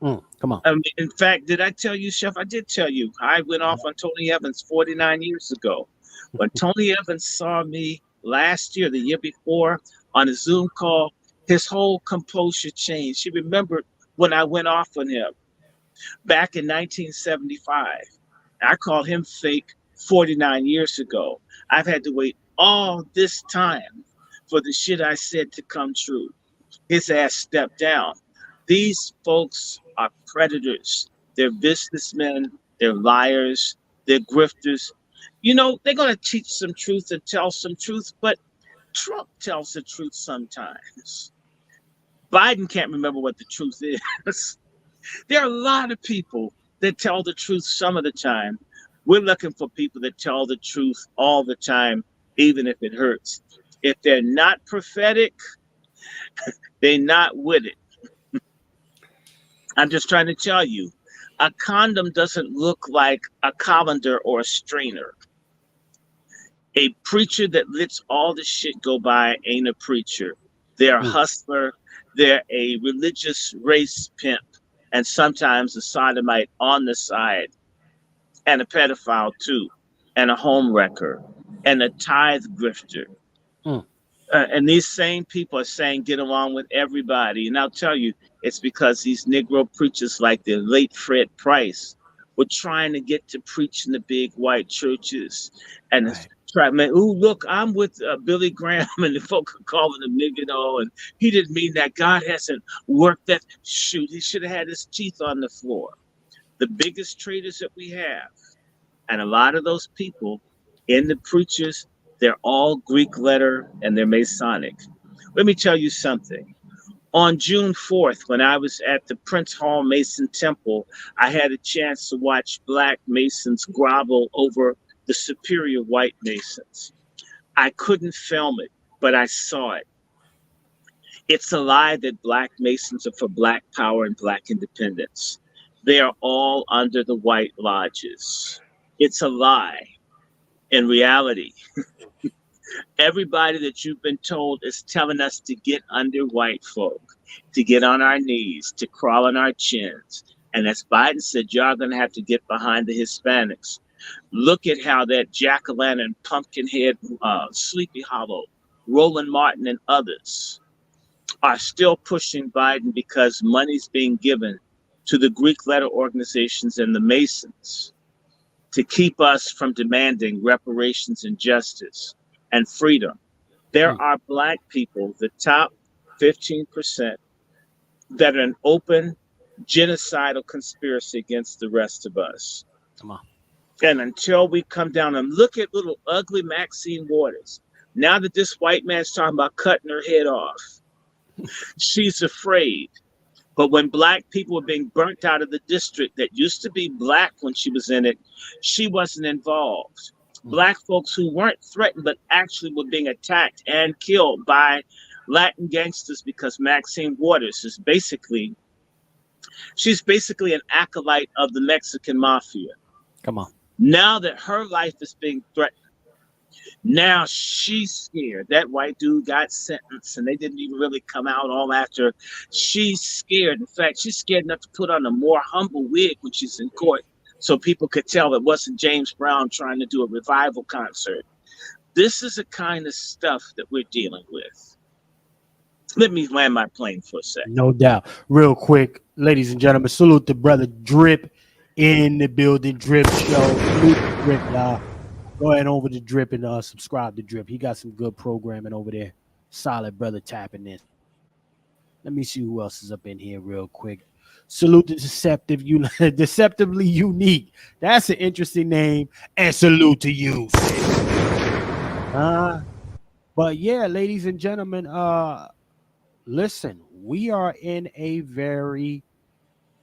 Come on. I mean, in fact, did I tell you, Chef? I did tell you. I went off on Tony Evans 49 years ago. When Tony Evans saw me last year, the year before, on a Zoom call, his whole composure changed. He remembered when I went off on him back in 1975. I called him fake 49 years ago. I've had to wait all this time for the shit I said to come true. His ass stepped down. These folks are predators. They're businessmen. They're liars. They're grifters. You know, they're going to teach some truth and tell some truth, but Trump tells the truth sometimes. Biden can't remember what the truth is. There are a lot of people that tell the truth some of the time. We're looking for people that tell the truth all the time, even if it hurts. If they're not prophetic, they're not with it. I'm just trying to tell you, a condom doesn't look like a colander or a strainer. A preacher that lets all the shit go by ain't a preacher. They're a hustler. They're a religious race pimp, and sometimes a sodomite on the side, and a pedophile too, and a home wrecker, and a tithe grifter. And these same people are saying get along with everybody. And I'll tell you, it's because these Negro preachers like the late Fred Price were trying to get to preach in the big white churches. And look, I'm with Billy Graham, and the folk are calling him nigga, and he didn't mean that. God hasn't worked that. Shoot, he should have had his teeth on the floor. The biggest traitors that we have, and a lot of those people in the preachers, they're all Greek letter and they're Masonic. Let me tell you something. On June 4th, when I was at the Prince Hall Mason Temple, I had a chance to watch Black Masons grovel over the superior white Masons. I couldn't film it, but I saw it. It's a lie that Black Masons are for Black power and Black independence. They are all under the white lodges. It's a lie. In reality, everybody that you've been told is telling us to get under white folk, to get on our knees, to crawl on our chins. And as Biden said, y'all going to have to get behind the Hispanics. Look at how that jack-o'-lantern, Pumpkinhead, Sleepy Hollow, Roland Martin, and others are still pushing Biden because money's being given to the Greek letter organizations and the Masons to keep us from demanding reparations and justice and freedom. There are Black people, the top 15%, that are an open genocidal conspiracy against the rest of us. Come on. And until we come down and look at little ugly Maxine Waters, now that this white man's talking about cutting her head off, she's afraid. But when Black people were being burnt out of the district that used to be Black when she was in it, she wasn't involved. Black folks who weren't threatened but actually were being attacked and killed by Latin gangsters because Maxine Waters is she's basically an acolyte of the Mexican mafia. Come on. Now that her life is being threatened, now she's scared. That white dude got sentenced and they didn't even really come out all after her. She's scared. In fact, she's scared enough to put on a more humble wig when she's in court so people could tell it wasn't James Brown trying to do a revival concert. This is the kind of stuff that we're dealing with. Let me land my plane for a second. No doubt. Real quick, ladies and gentlemen, salute the brother Drip in the building. Drip show. Salute the Drip, y'all. Go ahead over to Drip and subscribe to Drip. He got some good programming over there. Solid brother tapping in. Let me see who else is up in here real quick. Salute the Deceptively Unique. That's an interesting name. And salute to you. But yeah, ladies and gentlemen, listen, we are in a very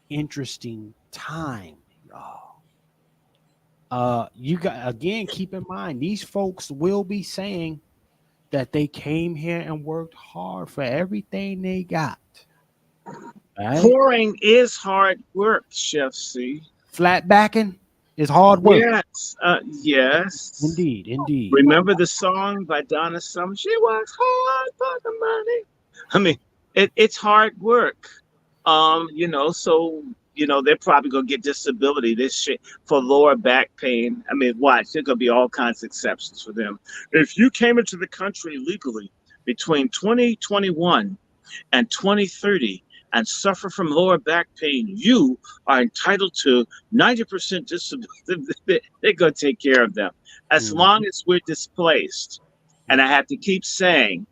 interesting time, y'all. You got, again, keep in mind, these folks will be saying that they came here and worked hard for everything they got. Right? Pouring is hard work, Chef C. Flat backing is hard work. Yes, yes. Indeed. Remember the song by Donna Summer? She works hard for the money. I mean, it's hard work. They're probably gonna get disability this shit for lower back pain. I mean, watch, there's gonna be all kinds of exceptions for them. If you came into the country legally between 2021 and 2030 and suffer from lower back pain, you are entitled to 90% disability. They're gonna take care of them as long as we're displaced. And I have to keep saying,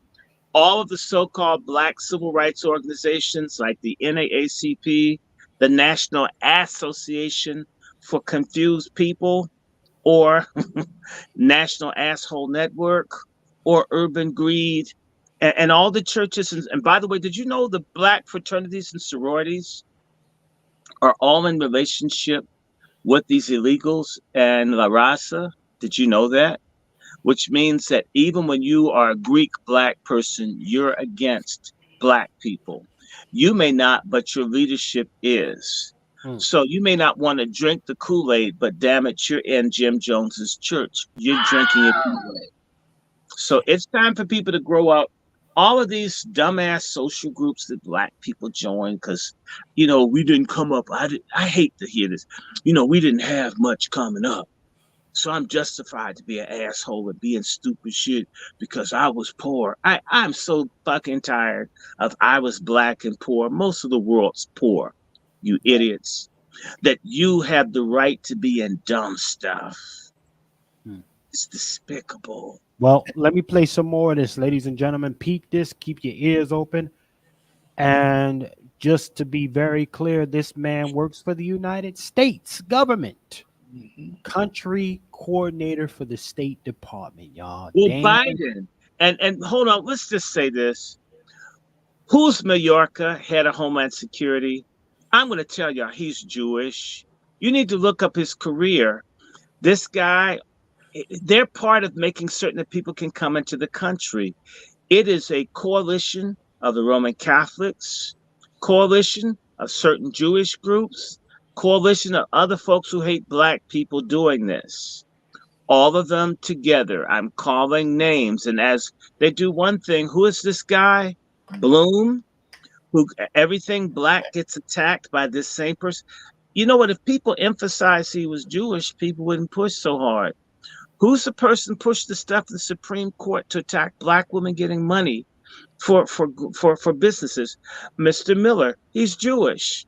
all of the so-called Black civil rights organizations like the NAACP, the National Association for Confused People, or National Asshole Network, or Urban Greed, and all the churches. And by the way, did you know the Black fraternities and sororities are all in relationship with these illegals and La Raza? Did you know that? Which means that even when you are a Greek Black person, you're against Black people. You may not, but your leadership is. So you may not want to drink the Kool-Aid, but damn it, you're in Jim Jones's church. You're drinking your Kool-Aid. So it's time for people to grow up. All of these dumbass social groups that Black people join because, we didn't come up. I hate to hear this. We didn't have much coming up. So I'm justified to be an asshole and being stupid shit because I was poor. I'm so fucking tired of I was Black and poor. Most of the world's poor, you idiots. That you have the right to be in dumb stuff. It's despicable. Well, let me play some more of this, ladies and gentlemen. Peep this. Keep your ears open. And just to be very clear, this man works for the United States government. Country coordinator for the State Department, y'all. Well, Biden. And hold on, let's just say this. Who's Mayorkas, head of Homeland Security? I'm going to tell y'all he's Jewish. You need to look up his career. This guy, they're part of making certain that people can come into the country. It is a coalition of the Roman Catholics, coalition of certain Jewish groups, coalition of other folks who hate Black people doing this. All of them together. I'm calling names. And as they do one thing, who is this guy? Bloom, who everything Black gets attacked by this same person. You know what? If people emphasize he was Jewish, people wouldn't push so hard. Who's the person pushed the stuff in the Supreme Court to attack Black women getting money for businesses? Mr. Miller, he's Jewish.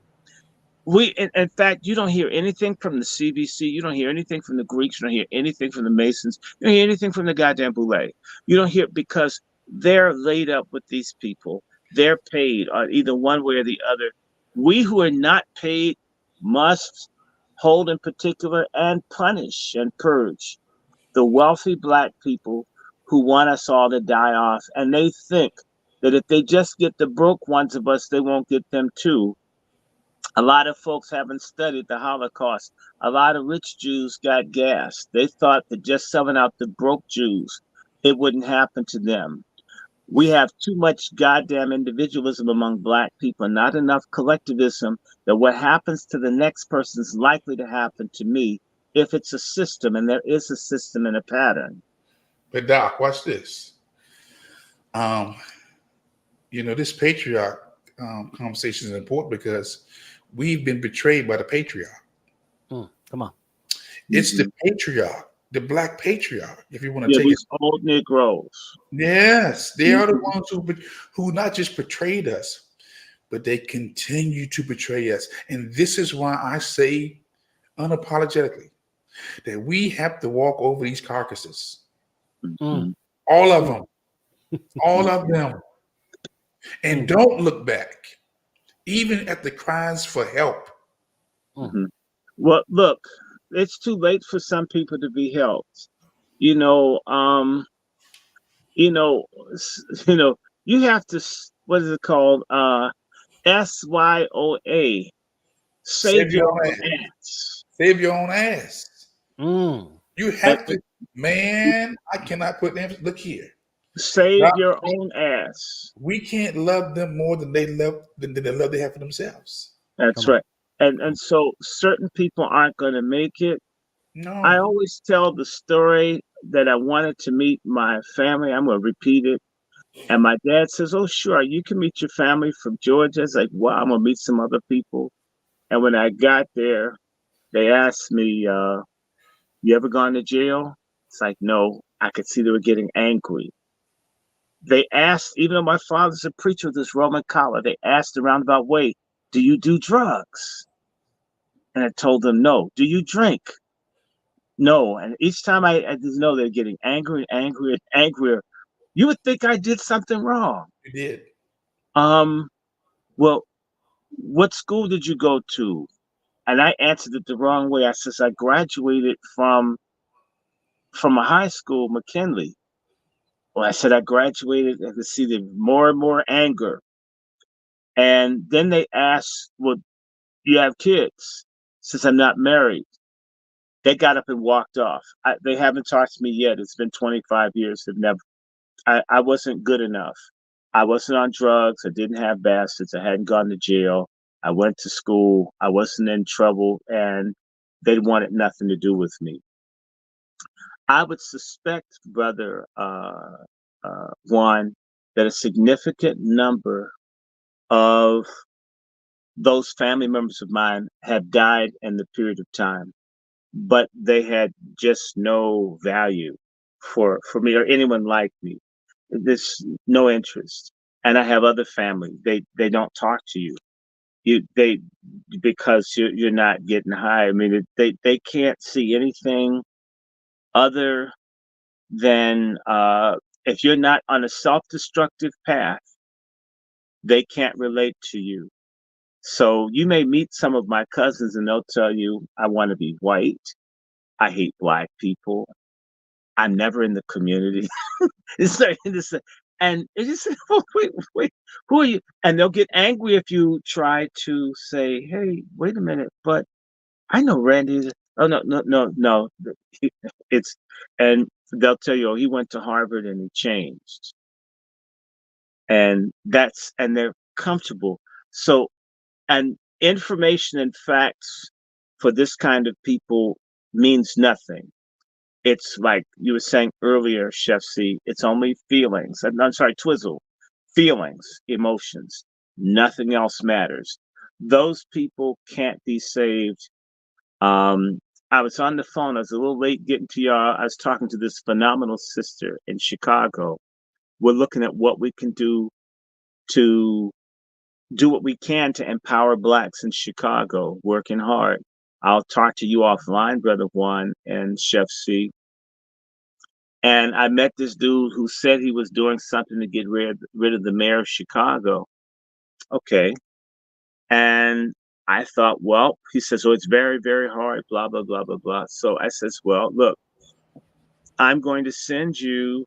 In fact, you don't hear anything from the CBC. You don't hear anything from the Greeks. You don't hear anything from the Masons. You don't hear anything from the goddamn Boule. You don't hear because they're laid up with these people. They're paid either one way or the other. We who are not paid must hold in particular and punish and purge the wealthy Black people who want us all to die off. And they think that if they just get the broke ones of us, they won't get them too. A lot of folks haven't studied the Holocaust. A lot of rich Jews got gassed. They thought that just selling out the broke Jews, it wouldn't happen to them. We have too much goddamn individualism among black people, not enough collectivism that what happens to the next person is likely to happen to me if it's a system, and there is a system and a pattern. But Doc, watch this. This patriarch conversation is important because we've been betrayed by the patriarch. Come on. It's the patriarch, the black patriarch, if you want to take these old Negroes. Yes, they are the ones who not just betrayed us, but they continue to betray us. And this is why I say unapologetically that we have to walk over these carcasses. All of them. All of them. And don't look back, even at the cries for help. Well, look, it's too late for some people to be helped. You have to, what is it called? SYOA. Save your own ass. Save your own ass. You have to, man, I cannot put them, look here. Save your own ass. We can't love them more than the love they have for themselves. That's right. And so certain people aren't going to make it. No. I always tell the story that I wanted to meet my family. I'm going to repeat it. And my dad says, oh, sure, you can meet your family from Georgia. It's like, wow, I'm going to meet some other people. And when I got there, they asked me, you ever gone to jail? It's like, no. I could see they were getting angry. They asked, even though my father's a preacher with this Roman collar, they asked a roundabout way, do you do drugs? And I told them, no. Do you drink? No. And each time I just know they're getting angry and angrier and angrier. You would think I did something wrong. You did. Well, what school did you go to? And I answered it the wrong way. I says, I graduated from a high school, McKinley. Well, I said, I graduated, and to see the more and more anger. And then they asked, well, you have kids? Since I'm not married. They got up and walked off. They haven't talked to me yet. It's been 25 years. They've never. I wasn't good enough. I wasn't on drugs. I didn't have bastards. I hadn't gone to jail. I went to school. I wasn't in trouble, and they wanted nothing to do with me. I would suspect, brother Juan, that a significant number of those family members of mine have died in the period of time, but they had just no value for me or anyone like me. There's no interest. And I have other family. They don't talk to you. Because you're not getting high. I mean, they can't see anything other than if you're not on a self-destructive path, they can't relate to you. So you may meet some of my cousins and they'll tell you, I want to be white. I hate black people. I'm never in the community. And it just, oh, wait, who are you? And they'll get angry if you try to say, hey, wait a minute, but I know Randy. Oh, no. And they'll tell you, oh, he went to Harvard and he changed. And they're comfortable. So, and information and facts for this kind of people means nothing. It's like you were saying earlier, Chef C, it's only feelings. I'm sorry, Twizzle. Feelings, emotions. Nothing else matters. Those people can't be saved. I was on the phone. I was a little late getting to y'all. I was talking to this phenomenal sister in Chicago. We're looking at what we can do to do what we can to empower Blacks in Chicago, working hard. I'll talk to you offline, Brother Juan and Chef C. And I met this dude who said he was doing something to get rid of the mayor of Chicago. Okay. And I thought, well, he says, oh, it's very, very hard, blah, blah, blah, blah, blah. So I says, well, look, I'm going to send you.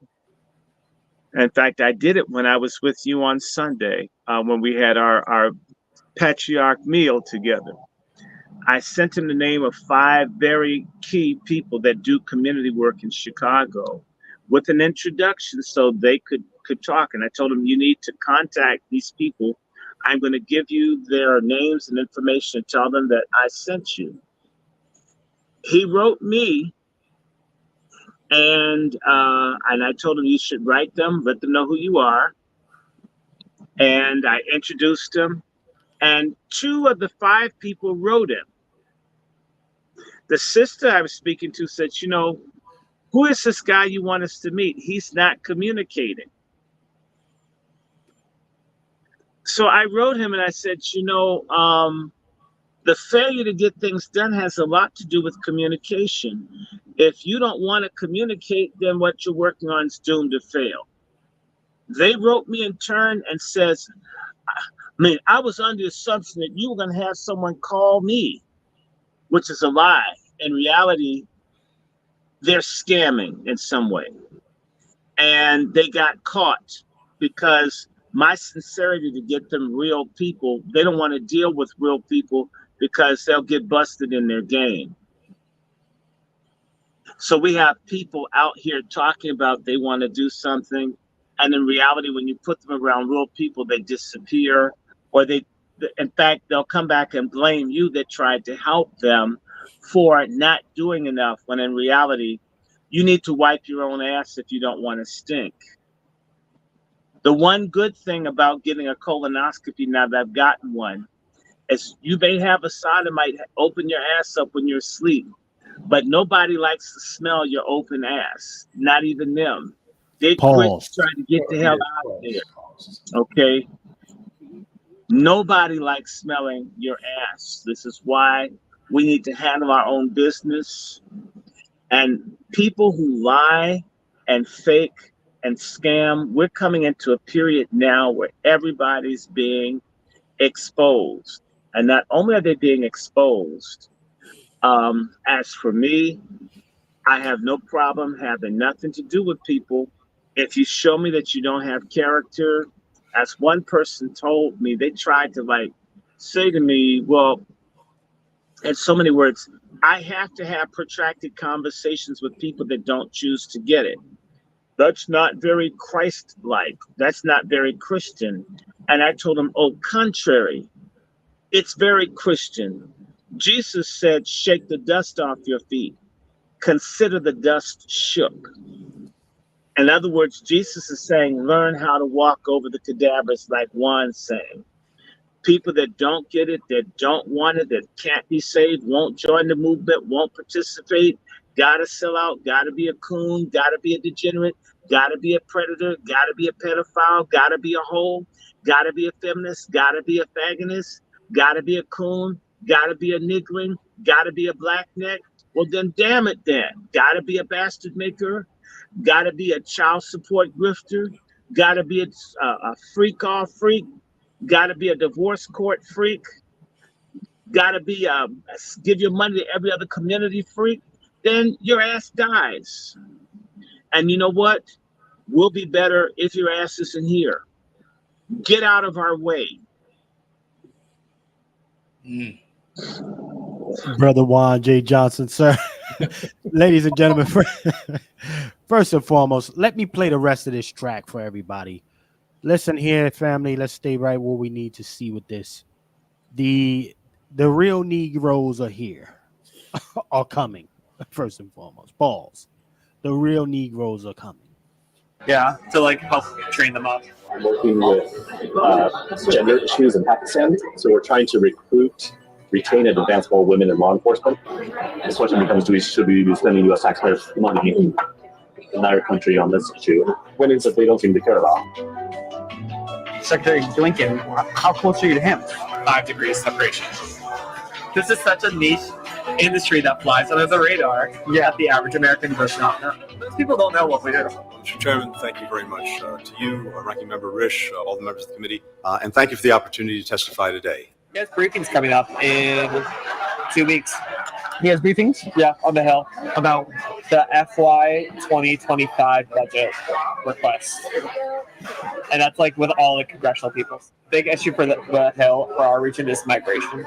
In fact, I did it when I was with you on Sunday, when we had our patriarch meal together. I sent him the name of 5 very key people that do community work in Chicago with an introduction so they could talk. And I told him, you need to contact these people. I'm going to give you their names and information and tell them that I sent you. He wrote me, and I told him you should write them, let them know who you are. And I introduced him, and 2 of the 5 people wrote him. The sister I was speaking to said, you know, who is this guy you want us to meet? He's not communicating. So I wrote him and I said, you know, the failure to get things done has a lot to do with communication. If you don't want to communicate, then what you're working on is doomed to fail. They wrote me in turn and says, man, I was under the assumption that you were going to have someone call me, which is a lie. In reality, they're scamming in some way. And they got caught because my sincerity to get them real people, they don't want to deal with real people because they'll get busted in their game. So we have people out here talking about they want to do something, and in reality, when you put them around real people, they disappear, or in fact, they'll come back and blame you that tried to help them for not doing enough, when in reality, you need to wipe your own ass if you don't want to stink. The one good thing about getting a colonoscopy, now that I've gotten one, is you may have a sodomite open your ass up when you're asleep, but nobody likes to smell your open ass, not even them. They quit trying to get the hell out of there, okay? Nobody likes smelling your ass. This is why we need to handle our own business. And people who lie and fake and scam, we're coming into a period now where everybody's being exposed. And not only are they being exposed, as for me, I have no problem having nothing to do with people. If you show me that you don't have character, as one person told me, they tried to say to me, well, in so many words, I have to have protracted conversations with people that don't choose to get it. That's not very Christ-like. That's not very Christian. And I told him, oh, contrary, it's very Christian. Jesus said, shake the dust off your feet. Consider the dust shook. In other words, Jesus is saying, learn how to walk over the cadavers, like Juan's saying. People that don't get it, that don't want it, that can't be saved, won't join the movement, won't participate, gotta sell out, gotta be a coon, gotta be a degenerate, gotta be a predator, gotta be a pedophile, gotta be a hoe, gotta be a feminist, gotta be a fagonist, gotta be a coon, gotta be a niggling, gotta be a blackneck. Well, then damn it then. Gotta be a bastard maker, gotta be a child support grifter, gotta be a freak off freak, gotta be a divorce court freak, gotta be give your money to every other community freak, then your ass dies. And you know what? We'll be better if your ass isn't here. Get out of our way. Brother Juan J. Johnson, sir. Ladies and gentlemen, first and foremost, let me play the rest of this track for everybody. Listen here, family. Let's stay right where we need to see with this. The real Negroes are here, are coming. First and foremost, balls. The real Negroes are coming. Yeah, to help train them up. I'm working with gender issues in Pakistan, so we're trying to recruit, retain, and advance more women in law enforcement. The question becomes, should we be spending U.S. taxpayers' money in our country on this issue? Women that they don't seem to care about. Secretary Blinken, how close are you to him? 5 degrees separation. This is such a niche industry that flies under the radar that the average American does not know. Most people don't know what we do. Mr. Chairman, thank you very much to you, Ranking Member Risch, all the members of the committee, and thank you for the opportunity to testify today. Yes, briefing's coming up in 2 weeks. He has briefings? Yeah, on the Hill. About the FY 2025 budget request. And that's like with all the congressional people. Big issue for the Hill, for our region, is migration.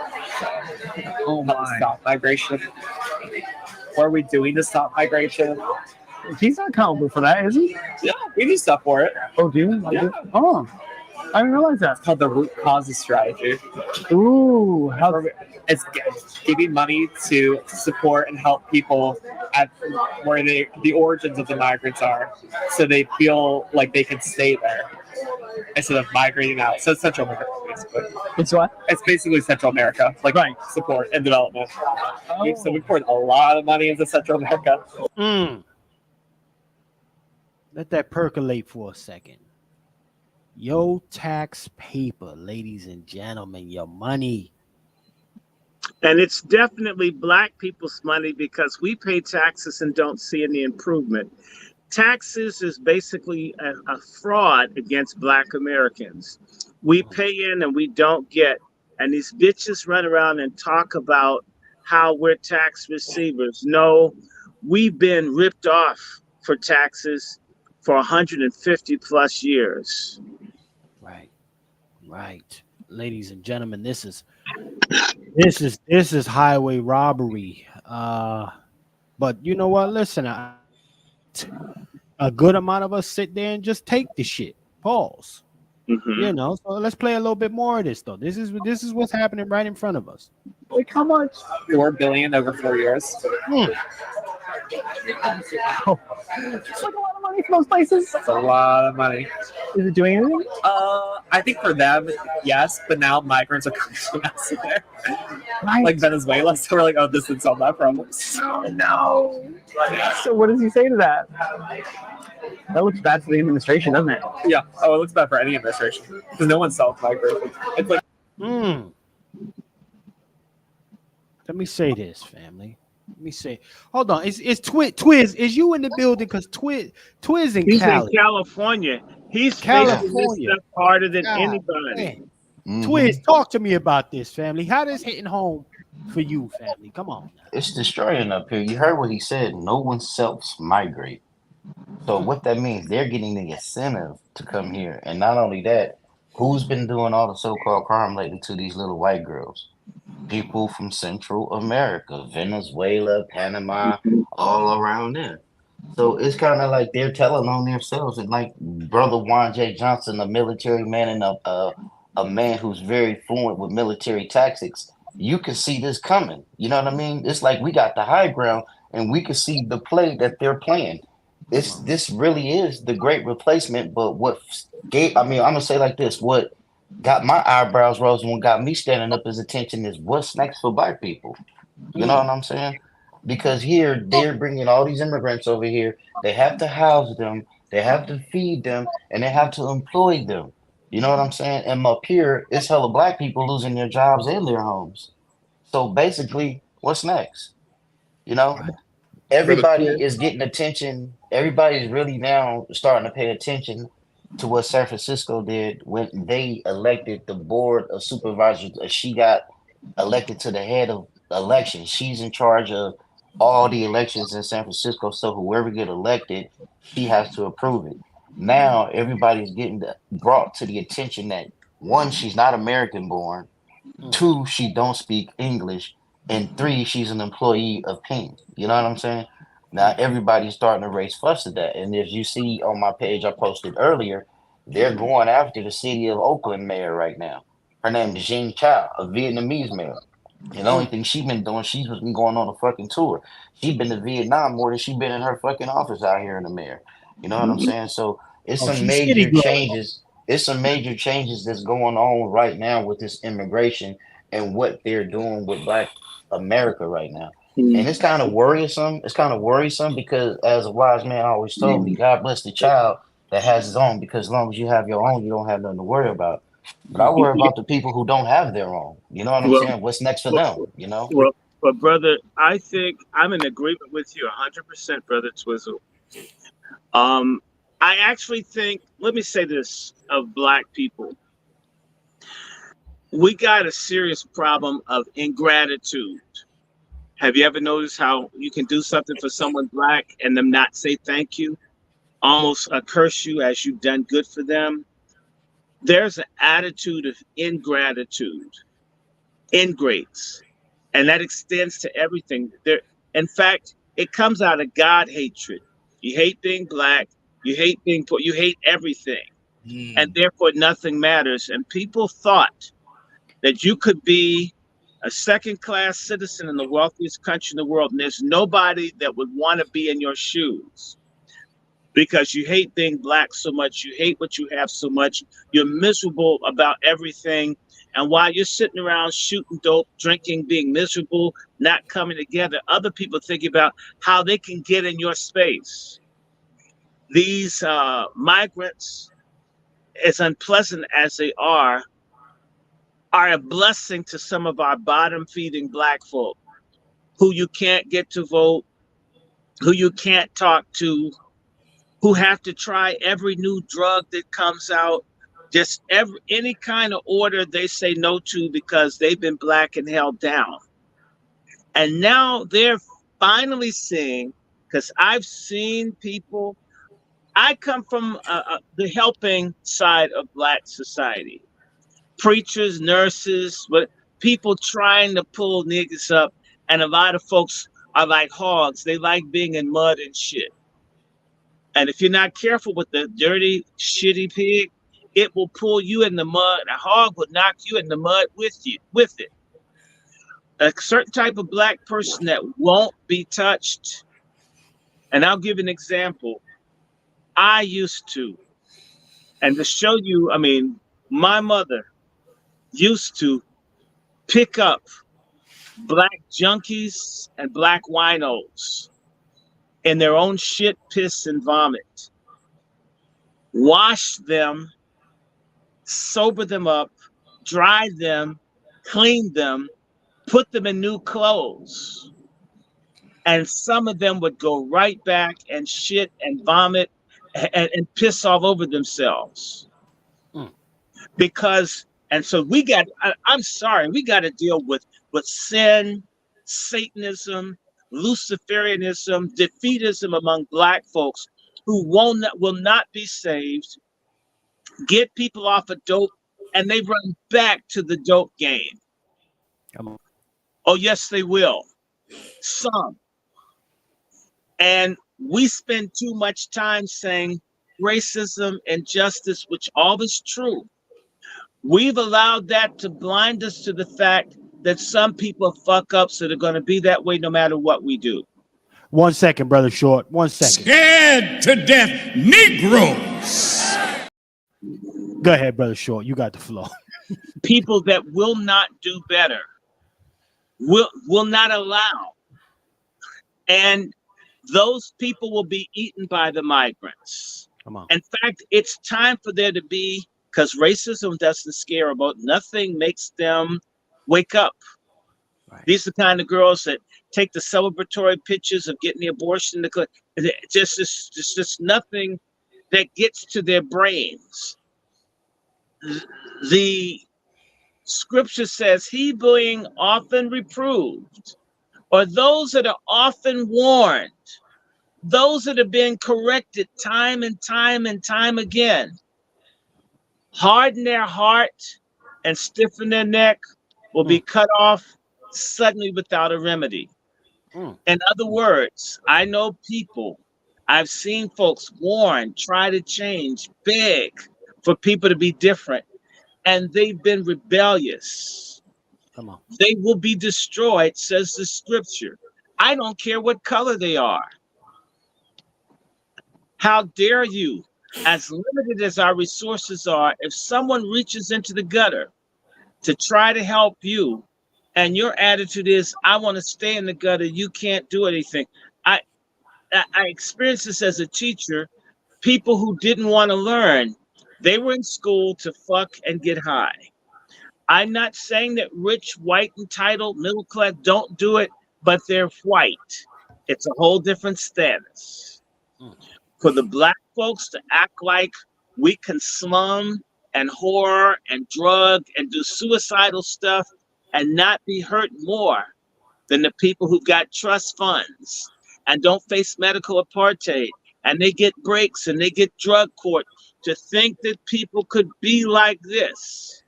Oh my. Stop migration. What are we doing to stop migration? He's not accountable for that, is he? Yeah, we do stuff for it. Oh, do you? Yeah. Oh, I didn't realize that. It's called the root causes strategy. Ooh, how? It's giving money to support and help people at where the origins of the migrants are, so they feel like they can stay there instead of migrating out. So it's Central America, basically. It's what? It's basically Central America, like support and development. Oh. So we poured a lot of money into Central America. Let that percolate for a second. Your tax paper, ladies and gentlemen, your money. And it's definitely Black people's money, because we pay taxes and don't see any improvement. Taxes is basically a fraud against Black Americans. We pay in and we don't get. And these bitches run around and talk about how we're tax receivers. No, we've been ripped off for taxes for 150 plus years. Right. Ladies and gentlemen, this is highway robbery. But you know what? Listen, a good amount of us sit there and just take the shit. Pause. You know, so let's play a little bit more of this though. This is what's happening right in front of us. Like how much? $4 billion over 4 years. Oh, it's like a lot of money for those places. It's a lot of money. Is it doing anything? I think for them, yes, but now migrants are coming from elsewhere, like Venezuela. So we're like, oh, this would solve that problem. Oh no. So what does he say to that? That looks bad for the administration, doesn't it? Yeah. Oh, it looks bad for any administration because no one solves migration. It's like. Let me say this, family. Let me say, hold on. Is Twiz? Is you in the building? Because Twiz in He's Cali. in California. He's California harder than anybody. Twiz, talk to me about this, family. How does hitting home for you, family? Come on. It's destroying up here. You heard what he said. No one self-migrate. So what that means, they're getting the incentive to come here. And not only that, who's been doing all the so-called crime lately to these little white girls? People from Central America, Venezuela, Panama, all around there. So it's kind of like they're telling on themselves. And like Brother Juan J. Johnson, a military man and a man who's very fluent with military tactics, you can see this coming. You know what I mean? It's like we got the high ground and we can see the play that they're playing. This really is the great replacement. But I'm gonna say like this: what got my eyebrows rose and what got me standing up as attention is what's next for Black people. You know what I'm saying? Because here they're bringing all these immigrants over here. They have to house them, they have to feed them, and they have to employ them. You know what I'm saying? And up here, it's hella Black people losing their jobs and their homes. So basically, what's next? You know, everybody is getting attention. Everybody's really now starting to pay attention to what San Francisco did when they elected the board of supervisors. She got elected to the head of elections. She's in charge of all the elections in San Francisco. So whoever get elected, she has to approve it. Now everybody's getting brought to the attention that one, she's not American born. Two, she don't speak English. And three, she's an employee of Pink. You know what I'm saying? Now everybody's starting to raise fuss at that. And as you see on my page I posted earlier, they're going after the city of Oakland mayor right now. Her name is Jean Chow, a Vietnamese mayor. And the only thing she's been doing, she's been going on a fucking tour. She's been to Vietnam more than she's been in her fucking office out here in the mayor. You know what I'm saying? So it's some major changes. It's some major changes that's going on right now with this immigration and what they're doing with Black America right now. And it's kind of worrisome. It's kind of worrisome because, as a wise man always told me, God bless the child that has his own, because as long as you have your own, you don't have nothing to worry about. But I worry about the people who don't have their own. You know what I'm saying? What's next for them? You know? But brother, I think I'm in agreement with you 100%, brother Twizzle. I actually think, let me say this of Black people. We got a serious problem of ingratitude. Have you ever noticed how you can do something for someone black and them not say thank you, almost curse you as you've done good for them? There's an attitude of ingratitude, ingrates, and that extends to everything. There, in fact, it comes out of God hatred. You hate being black, you hate being poor, you hate everything, and therefore nothing matters. And people thought that you could be a second-class citizen in the wealthiest country in the world, and there's nobody that would want to be in your shoes because you hate being black so much, you hate what you have so much, you're miserable about everything, and while you're sitting around shooting dope, drinking, being miserable, not coming together, other people thinking about how they can get in your space. These migrants, as unpleasant as they are a blessing to some of our bottom-feeding black folk who you can't get to vote, who you can't talk to, who have to try every new drug that comes out, just any kind of order they say no to because they've been black and held down. And now they're finally seeing, because I've seen people, I come from the helping side of black society. Preachers, nurses, but people trying to pull niggas up, and a lot of folks are like hogs. They like being in mud and shit. And if you're not careful with the dirty, shitty pig, it will pull you in the mud. A hog will knock you in the mud with it. A certain type of black person that won't be touched. And I'll give an example. I used to, and to show you, I mean, my mother used to pick up black junkies and black winos in their own shit, piss, and vomit, wash them, sober them up, dry them, clean them, put them in new clothes. And some of them would go right back and shit and vomit and piss all over themselves. Because, and so I'm sorry, we got to deal with sin, Satanism, Luciferianism, defeatism among black folks who will not be saved, get people off of dope, and they run back to the dope game. Come on. Oh, yes, they will. Some. And we spend too much time saying racism and justice, which all is true. We've allowed that to blind us to the fact that some people fuck up, so they're going to be that way no matter what we do. 1 second, Brother Short. 1 second. Scared to death Negroes. Go ahead, Brother Short. You got the floor. People that will not do better, will not allow. And those people will be eaten by the migrants. Come on. In fact, it's time for there to be, because racism doesn't scare about nothing, makes them wake up. Right. These are the kind of girls that take the celebratory pictures of getting the abortion. Just nothing that gets to their brains. The scripture says, he being often reproved, or those that are often warned, those that are being corrected time and time and time again, harden their heart and stiffen their neck, will be cut off suddenly without a remedy. In other words, I know people, I've seen folks warn, try to change, beg for people to be different, and they've been rebellious. Come on. They will be destroyed, says the scripture. I don't care what color they are. How dare you, as limited as our resources are, if someone reaches into the gutter to try to help you, and your attitude is, I want to stay in the gutter, you can't do anything. I experienced this as a teacher. People who didn't want to learn, they were in school to fuck and get high. I'm not saying that rich, white, entitled, middle class don't do it, but they're white. It's a whole different status. For the black folks to act like we can slum and whore and drug and do suicidal stuff and not be hurt more than the people who've got trust funds and don't face medical apartheid, and they get breaks and they get drug court. To think that people could be like this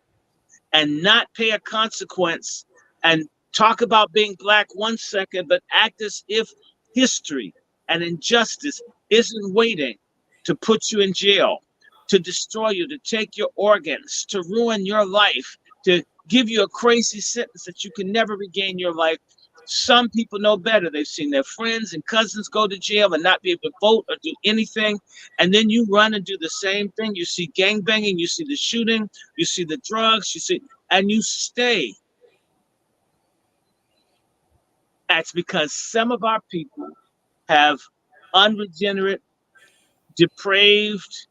and not pay a consequence and talk about being black 1 second, but act as if history and injustice isn't waiting to put you in jail, to destroy you, to take your organs, to ruin your life, to give you a crazy sentence that you can never regain your life. Some people know better. They've seen their friends and cousins go to jail and not be able to vote or do anything. And then you run and do the same thing. You see gangbanging, you see the shooting, you see the drugs, and you stay. That's because some of our people have unregenerate, depraved,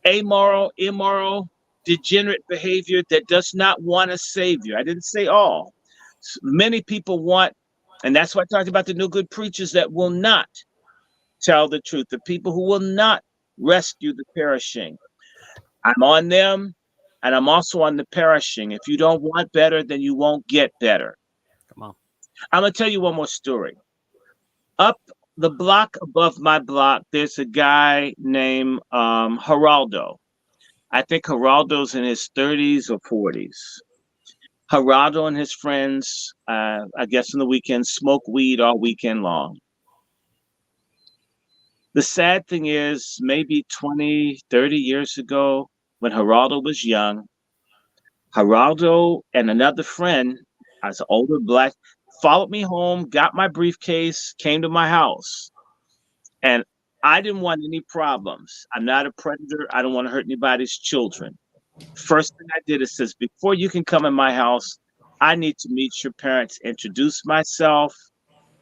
amoral, immoral, degenerate behavior that does not want a savior. I didn't say all. Many people want, and that's why I talked about the no good preachers that will not tell the truth, the people who will not rescue the perishing. I'm on them, and I'm also on the perishing. If you don't want better, then you won't get better. Come on. I'm going to tell you one more story. Up the block above my block, there's a guy named Geraldo. I think Geraldo's in his 30s or 40s. Geraldo and his friends, I guess on the weekends, smoke weed all weekend long. The sad thing is, maybe 20, 30 years ago, when Geraldo was young, Geraldo and another friend, as an older black, followed me home, got my briefcase, came to my house. And I didn't want any problems. I'm not a predator. I don't want to hurt anybody's children. First thing I did is says, before you can come in my house, I need to meet your parents, introduce myself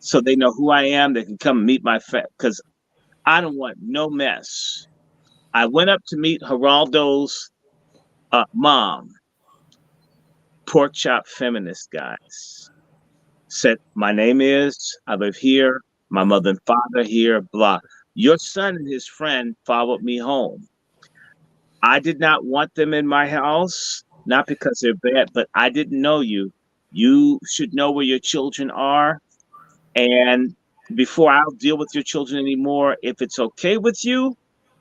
so they know who I am. They can come meet my family because I don't want no mess. I went up to meet Geraldo's mom, pork chop feminist guys. Said, my name is, I live here, my mother and father here, blah. Your son and his friend followed me home. I did not want them in my house, not because they're bad, but I didn't know you. You should know where your children are. And before I'll deal with your children anymore, if it's okay with you,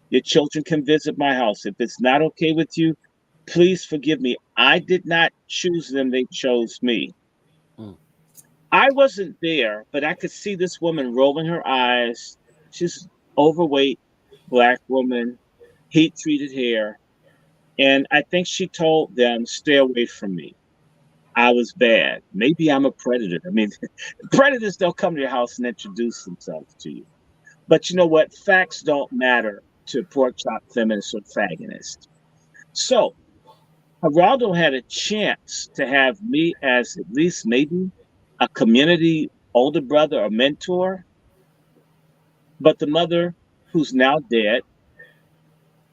your children can visit my house. If it's not okay with you, please forgive me. I did not choose them. They chose me. I wasn't there, but I could see this woman rolling her eyes. She's overweight, black woman, heat-treated hair. And I think she told them, stay away from me. I was bad. Maybe I'm a predator. I mean, predators don't come to your house and introduce themselves to you. But you know what? Facts don't matter to pork chop feminists or fagonists. So Geraldo had a chance to have me as at least maybe a community older brother or mentor. But the mother, who's now dead,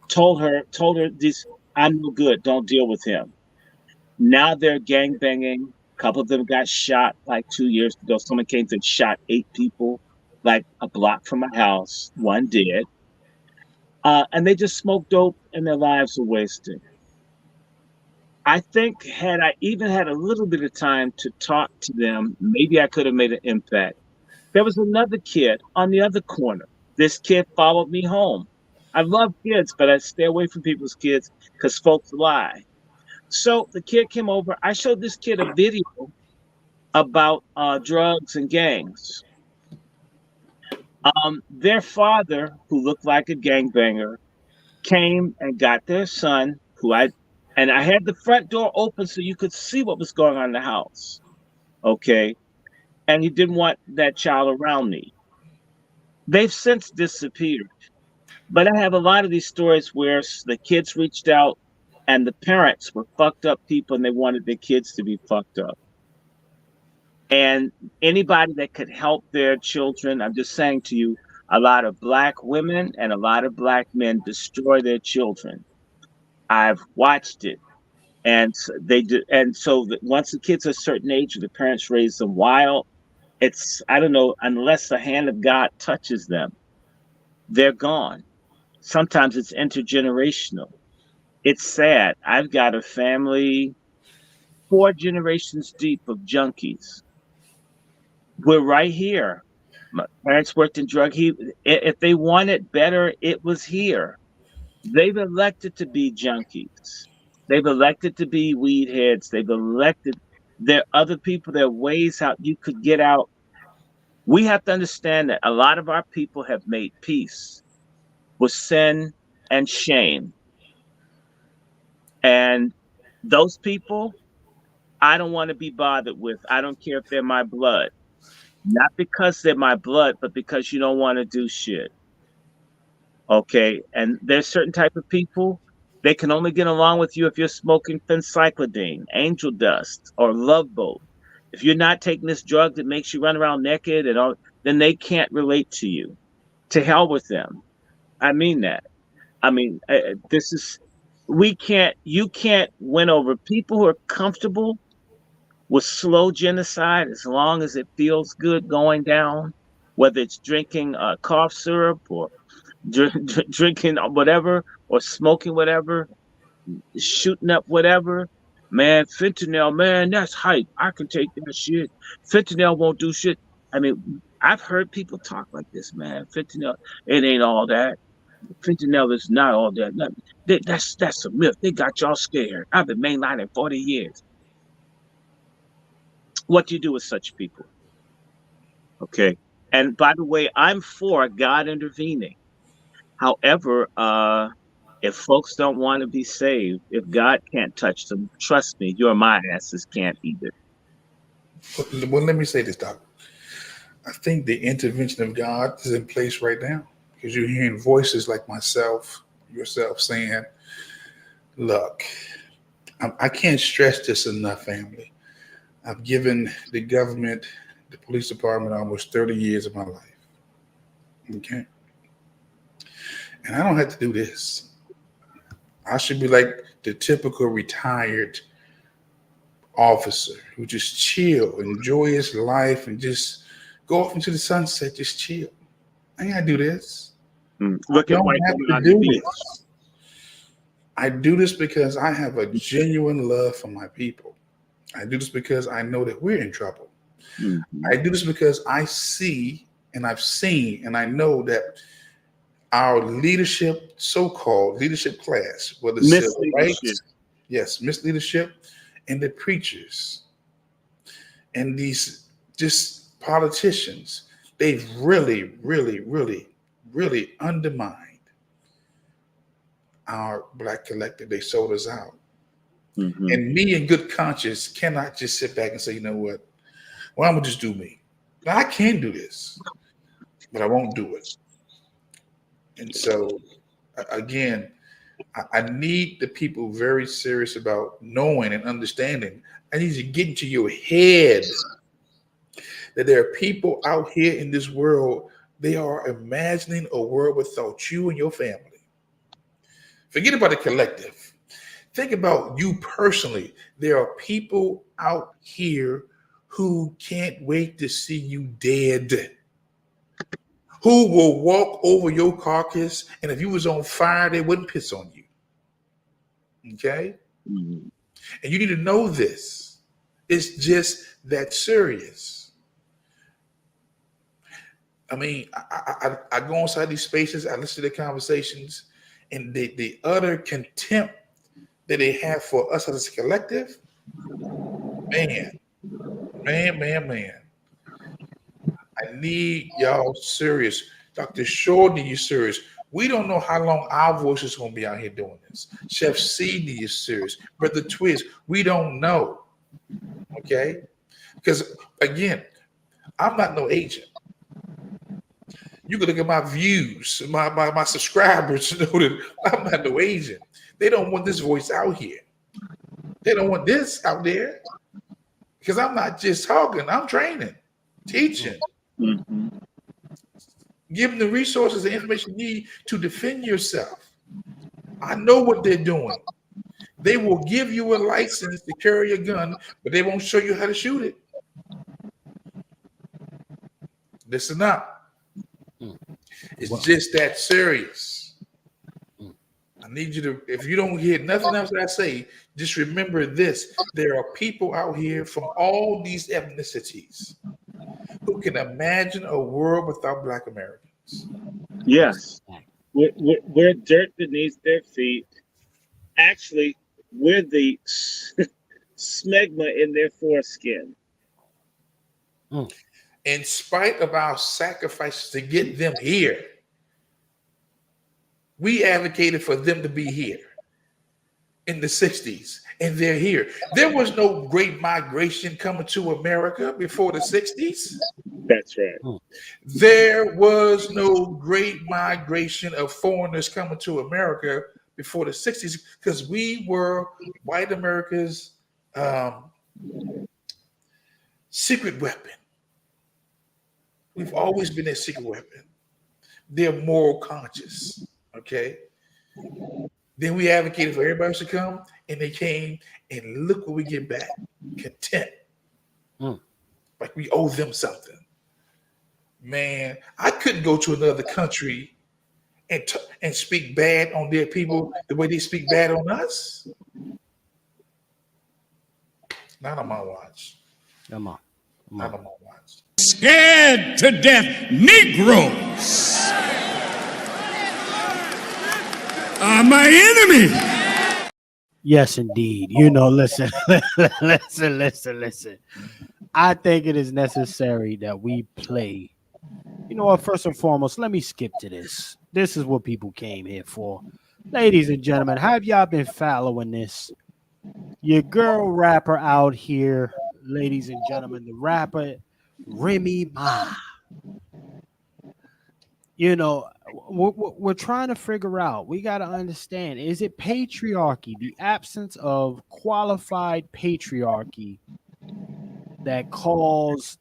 told her this, I'm no good, don't deal with him. Now they're gangbanging. A couple of them got shot like 2 years ago. Someone came and shot 8 people like a block from my house, one dead. And they just smoked dope and their lives were wasted. I think had I even had a little bit of time to talk to them, maybe I could have made an impact. There was another kid on the other corner. This kid followed me home. I love kids, but I stay away from people's kids because folks lie. So the kid came over. I showed this kid a video about drugs and gangs. Their father, who looked like a gangbanger, came and got their son, and I had the front door open so you could see what was going on in the house. Okay. And he didn't want that child around me. They've since disappeared. But I have a lot of these stories where the kids reached out and the parents were fucked up people and they wanted their kids to be fucked up. And anybody that could help their children, I'm just saying to you, a lot of black women and a lot of black men destroy their children. I've watched it. And they do, and so once the kids are a certain age, the parents raise them wild. It's, I don't know, unless the hand of God touches them, they're gone. Sometimes it's intergenerational. It's sad. I've got a family 4 generations deep of junkies. We're right here. My parents worked in drug. If they wanted better, it was here. They've elected to be junkies. They've elected to be weed heads. They've elected. There are other people. There are ways how you could get out. We have to understand that a lot of our people have made peace with sin and shame. And those people, I don't want to be bothered with. I don't care if they're my blood. Not because they're my blood, but because you don't want to do shit. Okay? And there's certain type of people, they can only get along with you if you're smoking phencyclidine, angel dust, or love boat. If you're not taking this drug that makes you run around naked and all, then they can't relate to you. To hell with them. I mean that. I mean, you can't win over people who are comfortable with slow genocide as long as it feels good going down, whether it's drinking cough syrup or drinking whatever or smoking whatever, shooting up whatever. Man, fentanyl, man, that's hype. I can take that shit. Fentanyl won't do shit. I mean, I've heard people talk like this, man. Fentanyl, it ain't all that. Fentanyl is not all that. That's a myth. They got y'all scared. I've been mainlining 40 years. What do you do with such people? Okay. And by the way, I'm for God intervening. However, if folks don't want to be saved, if God can't touch them, trust me, your my asses can't either. Well, let me say this, Doc. I think the intervention of God is in place right now because you're hearing voices like myself, yourself saying, look, I can't stress this enough, family. I've given the government, the police department, almost 30 years of my life. Okay? And I don't have to do this. I should be like the typical retired officer who just chill, enjoy his life, and just go off into the sunset, just chill. I ain't gotta do this. Look at white women on the beach. I do this because I have a genuine love for my people. I do this because I know that we're in trouble. Mm-hmm. I do this because I see and I've seen and I know that our leadership, so-called leadership class, whether it's civil rights, yes, misleadership, and the preachers and these just politicians, they've really, really, really, really undermined our Black collective. They sold us out. Mm-hmm. And me in good conscience cannot just sit back and say, you know what? Well, I'm gonna just do me. Now, I can do this, but I won't do it. And so, again, I need the people very serious about knowing and understanding. I need you to get into your head that there are people out here in this world, they are imagining a world without you and your family. Forget about the collective. Think about you personally. There are people out here who can't wait to see you dead, who will walk over your carcass, and if you was on fire, they wouldn't piss on you. Okay? Mm-hmm. And you need to know this. It's just that serious. I mean, I go inside these spaces, I listen to the conversations, and the utter contempt that they have for us as a collective, man. I need y'all serious. Dr. Shore need you serious. We don't know how long our voice is going to be out here doing this. Chef C need you serious. Brother Twiz, we don't know. Okay? Because, again, I'm not no agent. You can look at my views, my subscribers to know that I'm not no agent. They don't want this voice out here. They don't want this out there. Because I'm not just talking, I'm training, teaching. Mm-hmm. Give them the resources and information you need to defend yourself. I know what they're doing. They will give you a license to carry a gun, but they won't show you how to shoot it. Listen up. It's just that serious. I need you to, if you don't hear nothing else I say, just remember this. There are people out here from all these ethnicities who can imagine a world without Black Americans. Yes. We're dirt beneath their feet. Actually, we're the smegma in their foreskin. In spite of our sacrifices to get them here, we advocated for them to be here in the 60s, and they're here. There was no great migration coming to America before the 60s. That's right. There was no great migration of foreigners coming to America before the 60s because we were white America's secret weapon. We've always been their secret weapon. They're moral conscious, okay? Then we advocated for everybody to come, and they came, and look what we get back. Content. Like we owe them something. Man, I couldn't go to another country and speak bad on their people the way they speak bad on us. Not on my watch. Come on. Not on my watch. Scared to death Negroes are my enemy. Yes, indeed. Listen, listen. I think it is necessary that we play. You know what? First and foremost, let me skip to this. This is what people came here for. Ladies and gentlemen, have y'all been following this? Your girl rapper out here, ladies and gentlemen, the rapper Remy Ma. We're trying to figure out, we got to understand, is it patriarchy, the absence of qualified patriarchy that caused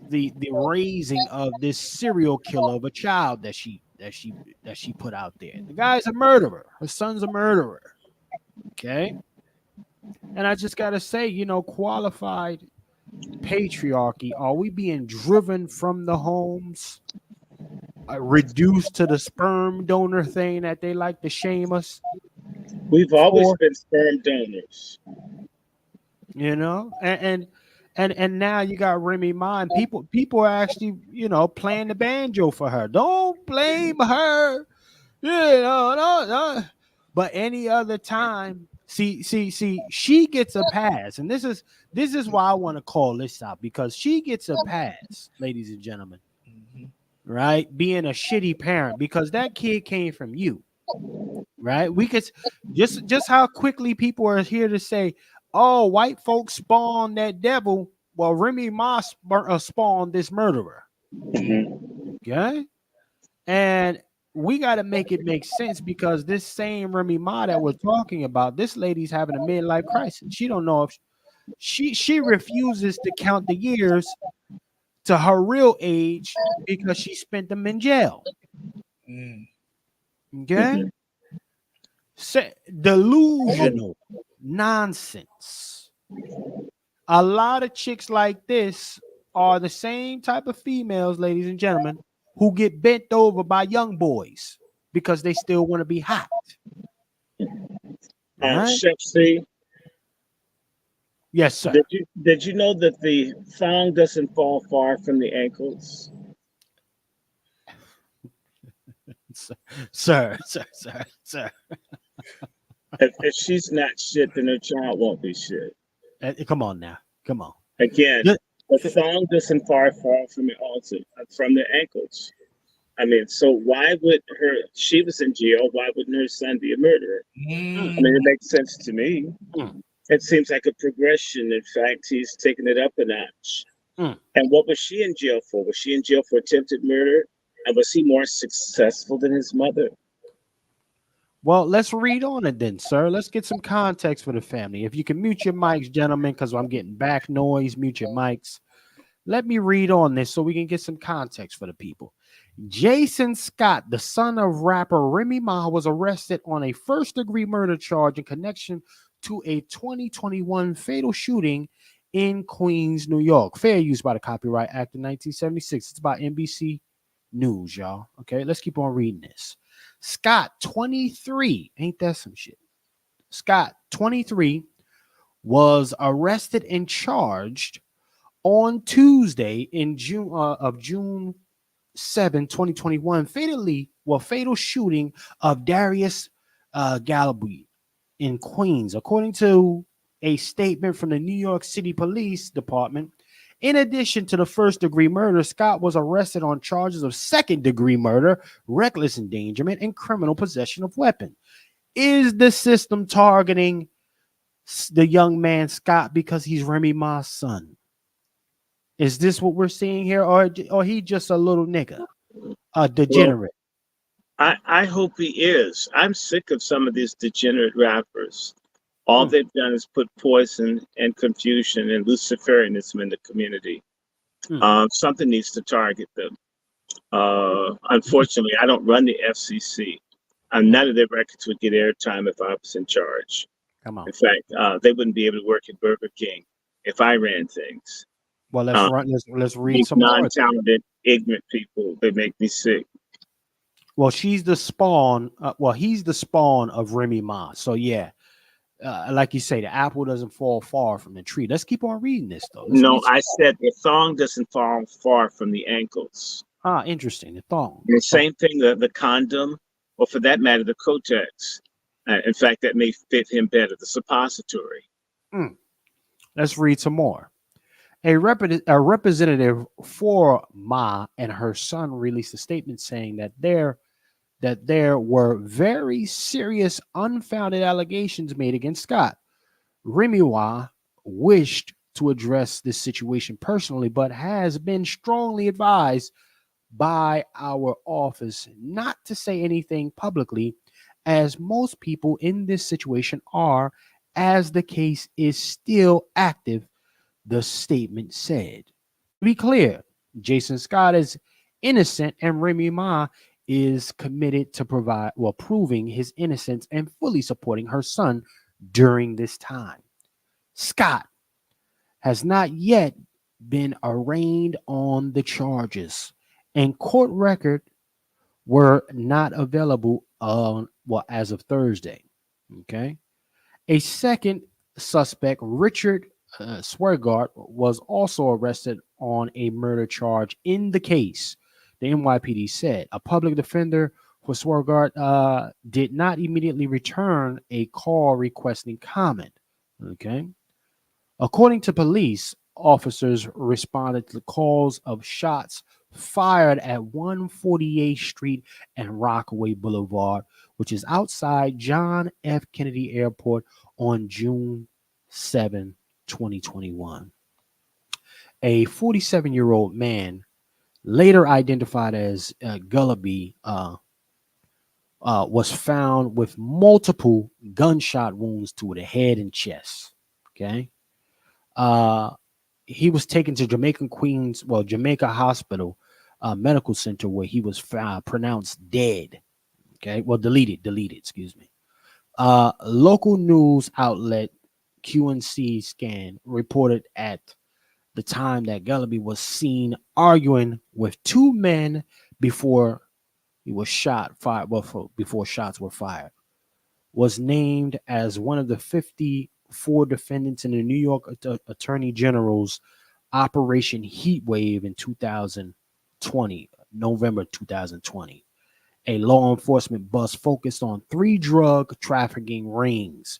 the raising of this serial killer of a child that she put out there? The guy's a murderer. Her son's a murderer. Okay. And I just got to say, qualified patriarchy, are we being driven from the homes? Reduced to the sperm donor thing that they like to shame us. We've always been sperm donors, and now you got Remy Ma, and people are actually playing the banjo for her. Don't blame her, no. But any other time, see, she gets a pass, and this is why I want to call this out, because she gets a pass, ladies and gentlemen. Right, being a shitty parent, because that kid came from you, right? We could just how quickly people are here to say, "Oh, white folks spawned that devil." Well, Remy Ma spawned this murderer. Okay, and we got to make it make sense, because this same Remy Ma that we're talking about, this lady's having a midlife crisis. She don't know if she refuses to count the years to her real age because she spent them in jail. Okay? Delusional nonsense. A lot of chicks like this are the same type of females, ladies and gentlemen, who get bent over by young boys because they still want to be hot. Right? Chef C. Yes, sir. Did you know that the thong doesn't fall far from the ankles? Sir. If she's not shit, then her child won't be shit. Come on now. Come on. Again, the thong doesn't fall far from the ankles. I mean, so why would she was in jail, why wouldn't her son be a murderer? I mean, it makes sense to me. It seems like a progression. In fact, he's taken it up a notch. And what was she in jail for? Was she in jail for attempted murder? And was he more successful than his mother? Well, let's read on it then, sir. Let's get some context for the family. If you can mute your mics, gentlemen, because I'm getting back noise, mute your mics. Let me read on this so we can get some context for the people. Jason Scott, the son of rapper Remy Ma, was arrested on a first-degree murder charge in connection to a 2021 fatal shooting in Queens, New York. Fair use by the Copyright Act of 1976. It's about NBC News, y'all. Okay, let's keep on reading this. Scott, 23, ain't that some shit? Scott, 23, was arrested and charged On Tuesday in June 7, 2021, fatal shooting of Darius Galaby in Queens, according to a statement from the New York City Police Department. In addition to the first-degree murder, Scott was arrested on charges of second-degree murder, reckless endangerment, and criminal possession of weapon. Is the system targeting the young man Scott because he's Remy Ma's son? Is this what we're seeing here, or he just a little nigga, a degenerate? Well, I hope he is. I'm sick of some of these degenerate rappers. All they've done is put poison and confusion and Luciferianism in the community. Something needs to target them. Unfortunately, I don't run the FCC. None of their records would get airtime if I was in charge. Come on. In fact, they wouldn't be able to work at Burger King if I ran things. Well, let's read some more. Non-talented, ignorant people. They make me sick. Well, she's the spawn. He's the spawn of Remy Ma. So yeah, like you say, the apple doesn't fall far from the tree. Let's keep on reading this though. I said the thong doesn't fall far from the ankles. Interesting. The thong. The same thing. The condom, or for that matter, the Kotex. In fact, that may fit him better. The suppository. Let's read some more. A representative for Ma and her son released a statement saying that there were very serious, unfounded allegations made against Scott. Remy Ma wished to address this situation personally, but has been strongly advised by our office not to say anything publicly, as most people in this situation are, as the case is still active, the statement said. To be clear, Jason Scott is innocent and Remy Ma is committed to proving his innocence and fully supporting her son during this time. Scott has not yet been arraigned on the charges, and court record were not available as of Thursday. Okay. A second suspect, Richard Sweargart, was also arrested on a murder charge in the case. The NYPD said a public defender for Sweargart did not immediately return a call requesting comment. Okay. According to police, officers responded to calls of shots fired at 148th Street and Rockaway Boulevard, which is outside John F. Kennedy Airport on June 7, 2021. A 47-year-old man, later identified as Gullaby, was found with multiple gunshot wounds to the head and chest. Okay. He was taken to Jamaica Hospital Medical Center, where he was pronounced dead. Okay. Well, deleted, excuse me. Local news outlet QNC Scan reported at the time that Gullaby was seen arguing with two men before he was before shots were fired. Was named as one of the 54 defendants in the New York Attorney General's Operation Heatwave in 2020, November 2020. A law enforcement bus focused on 3 drug trafficking rings.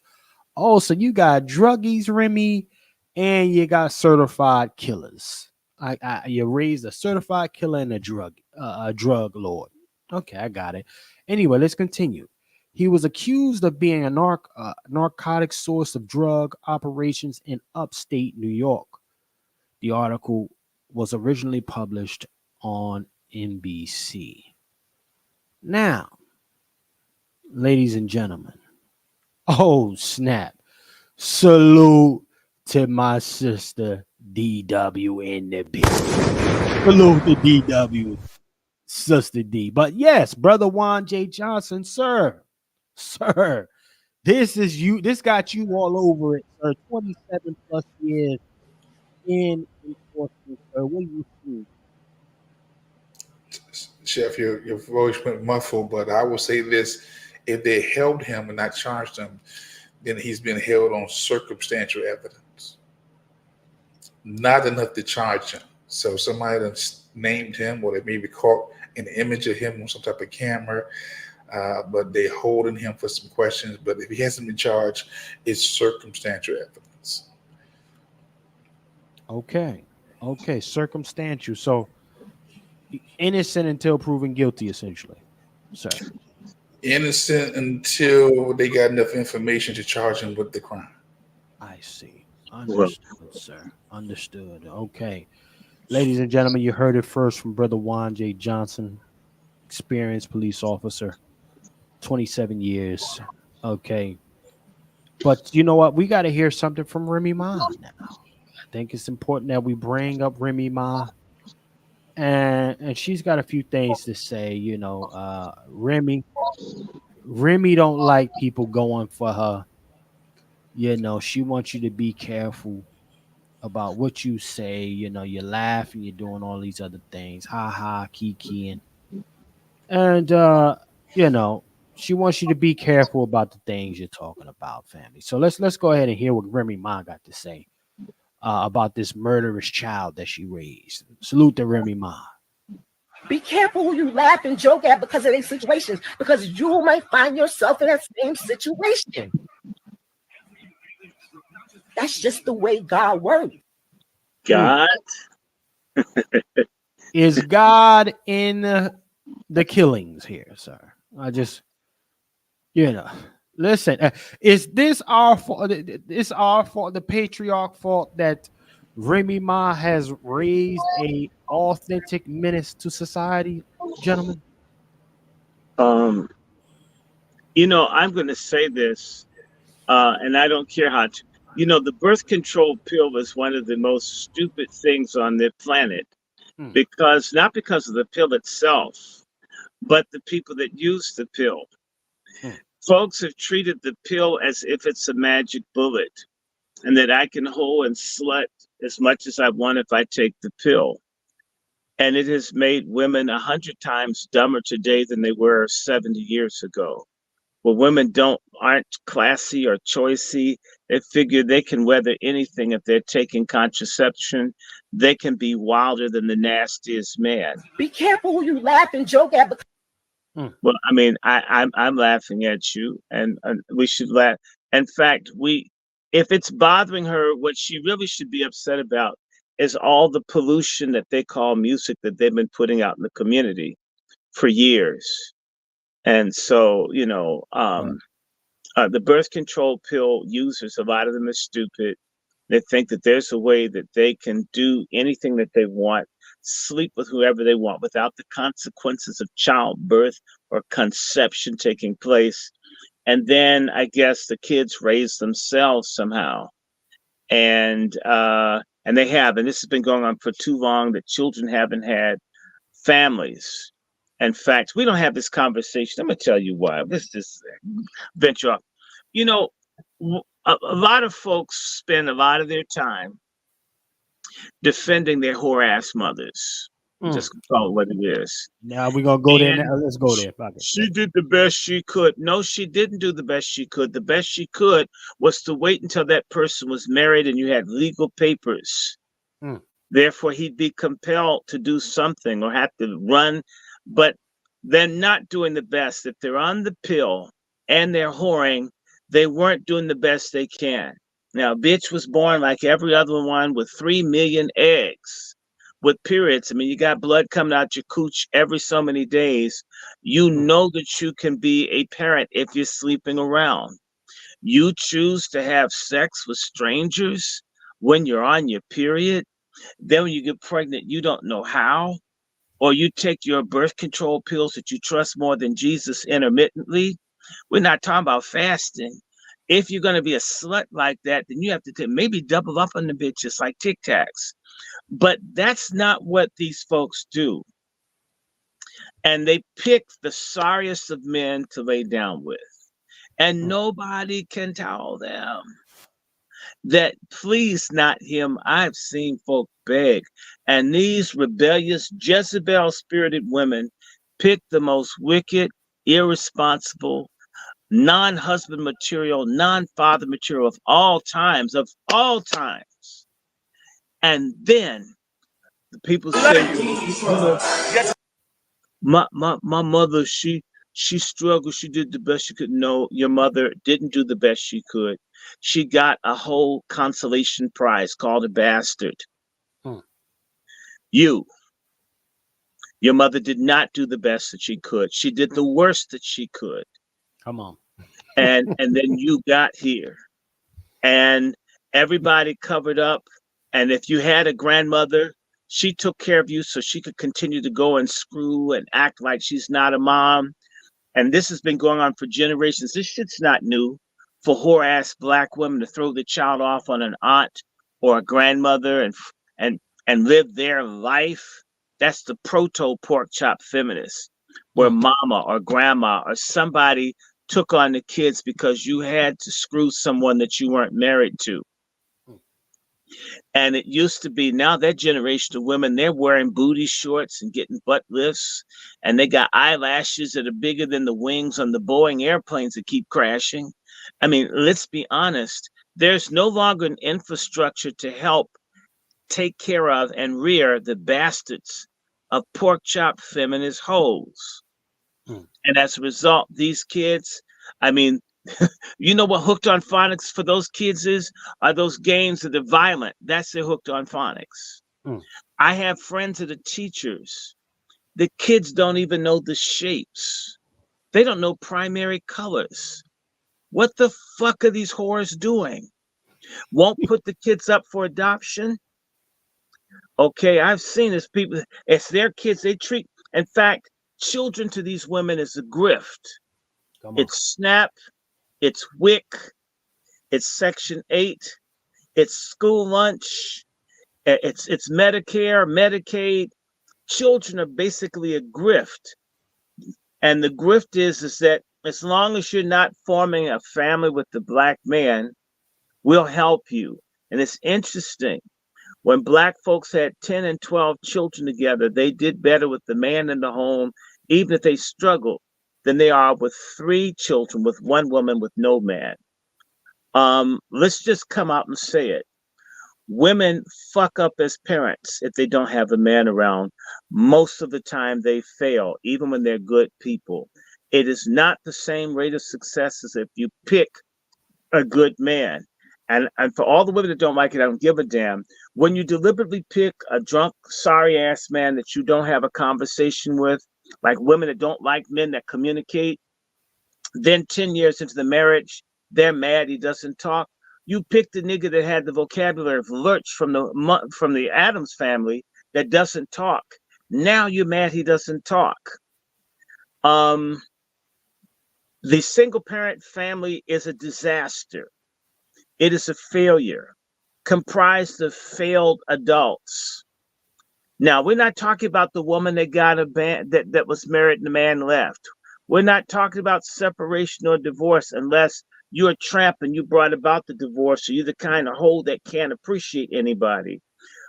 Oh, so you got druggies, Remy, and you got certified killers. You raised a certified killer and a drug lord. Okay, I got it. Anyway, let's continue. He was accused of being a narcotic source of drug operations in upstate New York. The article was originally published on NBC. Now, ladies and gentlemen, oh snap, salute to my sister DW in the building. Salute to DW, sister D. But yes, brother Juan J. Johnson, sir, this got you all over it, sir. 27 plus years in enforcement, sir. What do you think? Chef, your voice went muffled, but I will say this: if they held him and not charged him, then he's been held on circumstantial evidence. not enough to charge him. So somebody that's named him, or they maybe caught an image of him on some type of camera, but they holding him for some questions. But if he hasn't been charged, it's circumstantial evidence. Okay. Circumstantial. So innocent until proven guilty, essentially, sir. Innocent until they got enough information to charge him with the crime. I see. Understood, sir. Understood. Okay. Ladies and gentlemen, you heard it first from Brother Juan J. Johnson, experienced police officer, 27 years. Okay. But you know what? We got to hear something from Remy Ma now. I think it's important that we bring up Remy Ma. And she's got a few things to say. You know, Remy don't like people going for her. You know, she wants you to be careful about what you say. You know, you laugh and you're doing all these other things. Ha ha, kikiing. And you know, she wants you to be careful about the things you're talking about, family. So let's go ahead and hear what Remy Ma got to say about this murderous child that she raised. Salute to Remy Ma. Be careful who you laugh and joke at because of these situations, because you might find yourself in that same situation. That's just the way God works. God? Is God in the killings here, sir? I just, you know, listen, is this our fault? It's our fault, the patriarch fault, that Remy Ma has raised a authentic menace to society, gentlemen? You know, I'm going to say this, and I don't care how to. You know, the birth control pill is one of the most stupid things on the planet, because not because of the pill itself, but the people that use the pill. Folks have treated the pill as if it's a magic bullet, and that I can hoe and slut as much as I want if I take the pill. And it has made women 100 times dumber today than they were 70 years ago. Well, women aren't classy or choicey. They figure they can weather anything if they're taking contraception. They can be wilder than the nastiest man. Be careful who you laugh and joke at. Well, I mean, I'm laughing at you, and we should laugh. In fact, if it's bothering her, what she really should be upset about is all the pollution that they call music that they've been putting out in the community for years. And so, you know, the birth control pill users, a lot of them are stupid. They think that there's a way that they can do anything that they want, sleep with whoever they want without the consequences of childbirth or conception taking place. And then I guess the kids raise themselves somehow. And they have, and this has been going on for too long, that children haven't had families. In fact, we don't have this conversation. I'm going to tell you why. Let's just venture off. You know, a lot of folks spend a lot of their time defending their whore-ass mothers. Just call it what it is. Now we're going to go there now. Let's go there. She did the best she could. No, she didn't do the best she could. The best she could was to wait until that person was married and you had legal papers. Therefore, he'd be compelled to do something or have to run. But they're not doing the best. If they're on the pill and they're whoring, they weren't doing the best they can. Now, bitch was born like every other one with 3 million eggs with periods. I mean, you got blood coming out your cooch every so many days. You know that you can be a parent if you're sleeping around. You choose to have sex with strangers when you're on your period. Then when you get pregnant, you don't know how. Or you take your birth control pills that you trust more than Jesus intermittently. We're not talking about fasting. If you're going to be a slut like that, then you have to maybe double up on the bitches like Tic Tacs. But that's not what these folks do. And they pick the sorriest of men to lay down with. And nobody can tell them that, please, not him. I've seen folk beg. And these rebellious, Jezebel-spirited women pick the most wicked, irresponsible, non-husband material, non-father material of all times. And then the people say, my mother, she struggled. She did the best she could. No, your mother didn't do the best she could. She got a whole consolation prize called a bastard. Your mother did not do the best that she could. She did the worst that she could. Come on. And then you got here. And everybody covered up. And if you had a grandmother, she took care of you so she could continue to go and screw and act like she's not a mom. And this has been going on for generations. This shit's not new for whore-ass Black women to throw the child off on an aunt or a grandmother and live their life. That's the proto pork chop feminist, where mama or grandma or somebody took on the kids because you had to screw someone that you weren't married to. And it used to be, now that generation of women, they're wearing booty shorts and getting butt lifts, and they got eyelashes that are bigger than the wings on the Boeing airplanes that keep crashing. I mean, let's be honest. There's no longer an infrastructure to help take care of and rear the bastards of pork chop feminist hoes. And as a result, these kids, I mean, you know what Hooked on Phonics for those kids is? Are those games that are violent. That's their Hooked on Phonics. I have friends that are teachers. The kids don't even know the shapes. They don't know primary colors. What the fuck are these whores doing? Won't put the kids up for adoption? Okay, I've seen this. People, it's their kids. They treat, in fact, children to these women is a grift. It's SNAP. It's WIC, it's Section 8, it's school lunch, it's Medicare, Medicaid. Children are basically a grift. And the grift is that as long as you're not forming a family with the Black man, we'll help you. And it's interesting. When Black folks had 10 and 12 children together, they did better with the man in the home, even if they struggled, than they are with 3 children with 1 woman with no man. Let's just come out and say it. Women fuck up as parents if they don't have a man around. Most of the time they fail, even when they're good people. It is not the same rate of success as if you pick a good man. And for all the women that don't like it, I don't give a damn. When you deliberately pick a drunk, sorry-ass man that you don't have a conversation with, like women that don't like men that communicate, then 10 years into the marriage, they're mad he doesn't talk. You picked the nigga that had the vocabulary of Lurch from the Addams family that doesn't talk. Now you're mad he doesn't talk. The single-parent family is a disaster. It is a failure, comprised of failed adults. Now, we're not talking about the woman that got that was married and the man left. We're not talking about separation or divorce unless you're a tramp and you brought about the divorce, or you're the kind of hoe that can't appreciate anybody.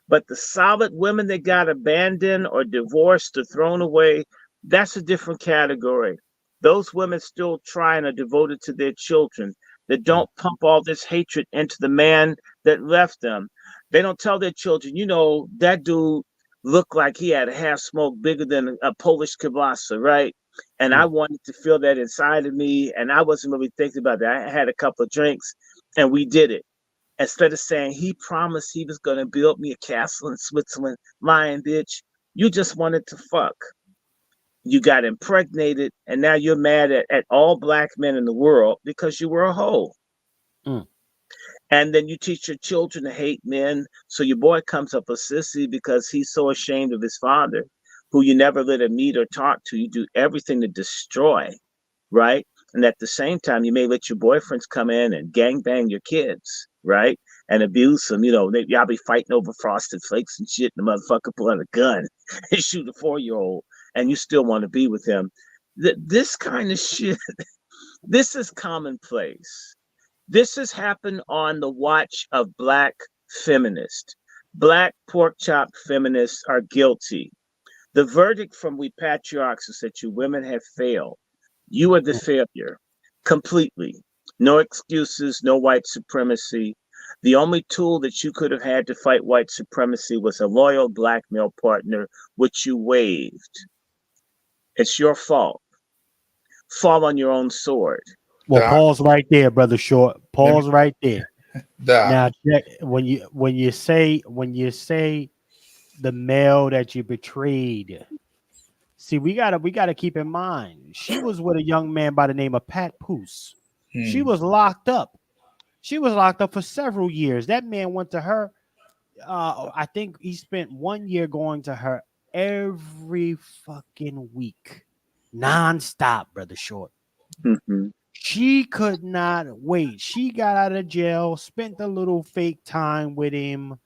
But the solid women that got abandoned or divorced or thrown away, that's a different category. Those women still try and are devoted to their children, that don't pump all this hatred into the man that left them. They don't tell their children, you know, that dude looked like he had a half smoke bigger than a Polish kielbasa, right? And I wanted to feel that inside of me, and I wasn't really thinking about that. I had a couple of drinks, and we did it. Instead of saying, he promised he was going to build me a castle in Switzerland, lying bitch, you just wanted to fuck. You got impregnated, and now you're mad at all Black men in the world because you were a hoe. And then you teach your children to hate men. So your boy comes up a sissy because he's so ashamed of his father, who you never let him meet or talk to. You do everything to destroy, right? And at the same time, you may let your boyfriends come in and gangbang your kids, right? And abuse them. You know, y'all be fighting over Frosted Flakes and shit, and the motherfucker pull out a gun and shoot a 4-year-old, and you still want to be with him. This kind of shit, this is commonplace. This has happened on the watch of Black feminists. Black pork chop feminists are guilty. The verdict from we patriarchs is that you women have failed. You are the failure, completely. No excuses, no white supremacy. The only tool that you could have had to fight white supremacy was a loyal black male partner, which you waived. It's your fault. Fall on your own sword. Well, pause right there, brother Short. Pause right there. Now, when you say the male that you betrayed, see, we gotta keep in mind she was with a young man by the name of Pat Poose. She was locked up. She was locked up for several years. That man went to her. I think he spent 1 year going to her every fucking week, nonstop, brother Short. Mm-hmm. She could not wait. She got out of jail, spent a little fake time with him,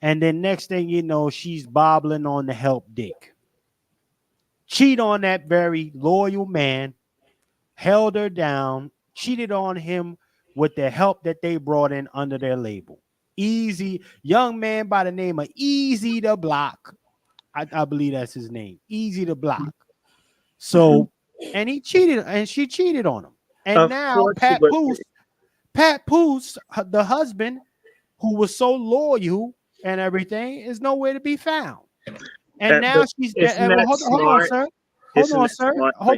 and then next thing you know, she's bobbling on the help dick. Cheat on that very loyal man, held her down, cheated on him with the help that they brought in under their label. Easy, young man by the name of Easy to Block. I believe that's his name. Easy to Block. So, and he cheated, and she cheated on him. And now Pat Poose, the husband, who was so loyal and everything, is nowhere to be found. And now she's hold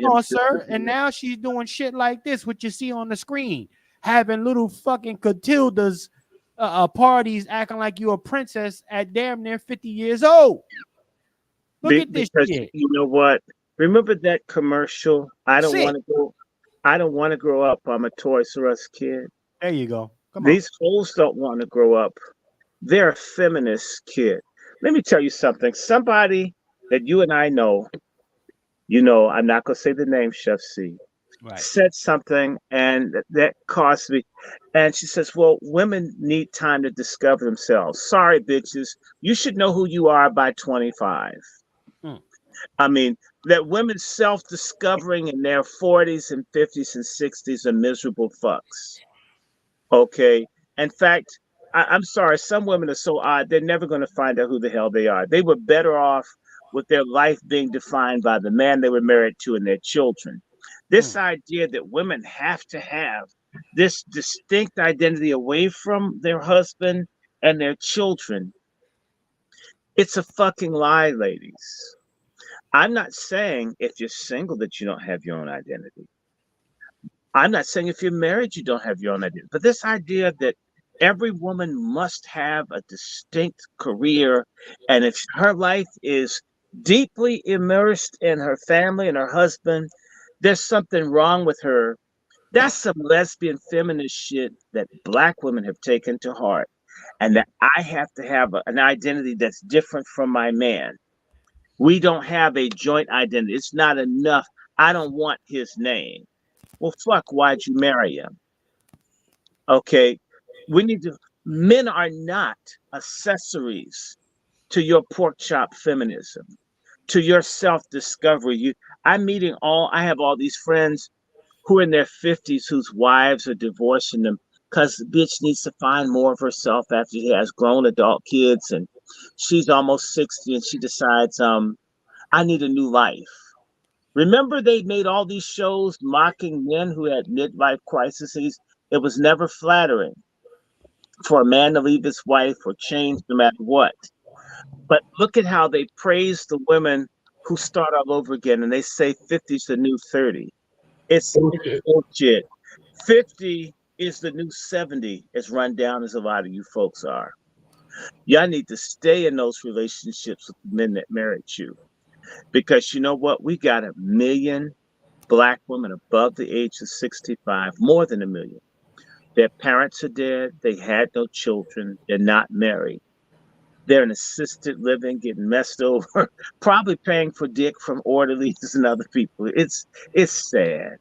on, sir. And now she's doing shit like this, what you see on the screen, having little fucking Catildas parties, acting like you're a princess at damn near 50 years old. Look at this shit. You know what? Remember that commercial? I don't want to grow up. I'm a Toys R Us kid. There you go. These fools don't want to grow up. They're a feminist kid. Let me tell you something. Somebody that you and I know, I'm not going to say the name, Chef C, said something, and that caused me. And she says, well, women need time to discover themselves. Sorry, bitches. You should know who you are by 25. I mean, that women self-discovering in their 40s and 50s and 60s are miserable fucks. Okay? In fact, I'm sorry, some women are so odd, they're never going to find out who the hell they are. They were better off with their life being defined by the man they were married to and their children. This idea that women have to have this distinct identity away from their husband and their children, it's a fucking lie, ladies. I'm not saying if you're single that you don't have your own identity. I'm not saying if you're married you don't have your own identity. But this idea that every woman must have a distinct career, and if her life is deeply immersed in her family and her husband, there's something wrong with her. That's some lesbian feminist shit that Black women have taken to heart, and that I have to have an identity that's different from my man. We don't have a joint identity. It's not enough. I don't want his name. Well, fuck, why'd you marry him? Okay, men are not accessories to your pork chop feminism, to your self-discovery. I have all these friends who are in their 50s whose wives are divorcing them because the bitch needs to find more of herself after she has grown adult kids, and she's almost 60 and she decides, I need a new life. Remember, they made all these shows mocking men who had midlife crises. It was never flattering for a man to leave his wife or change no matter what. But look at how they praise the women who start all over again, and they say 50's the new 30. It's bullshit. 50 is the new 70, as run down as a lot of you folks are. Y'all need to stay in those relationships with the men that married you. Because you know what? We got 1 million Black women above the age of 65, more than 1 million. Their parents are dead. They had no children. They're not married. They're in assisted living, getting messed over, probably paying for dick from orderlies and other people. It's sad.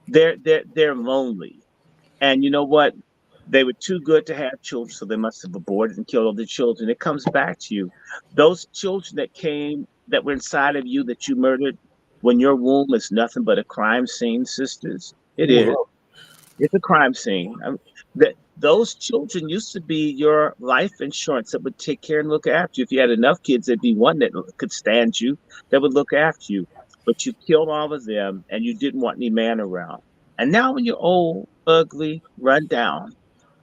They're lonely. And you know what? They were too good to have children, so they must have aborted and killed all the children. It comes back to you. Those children that were inside of you that you murdered when your womb is nothing but a crime scene, sisters. It is. It's a crime scene. Those children used to be your life insurance that would take care and look after you. If you had enough kids, there'd be one that could stand you, that would look after you. But you killed all of them, and you didn't want any man around. And now when you're old, ugly, run down,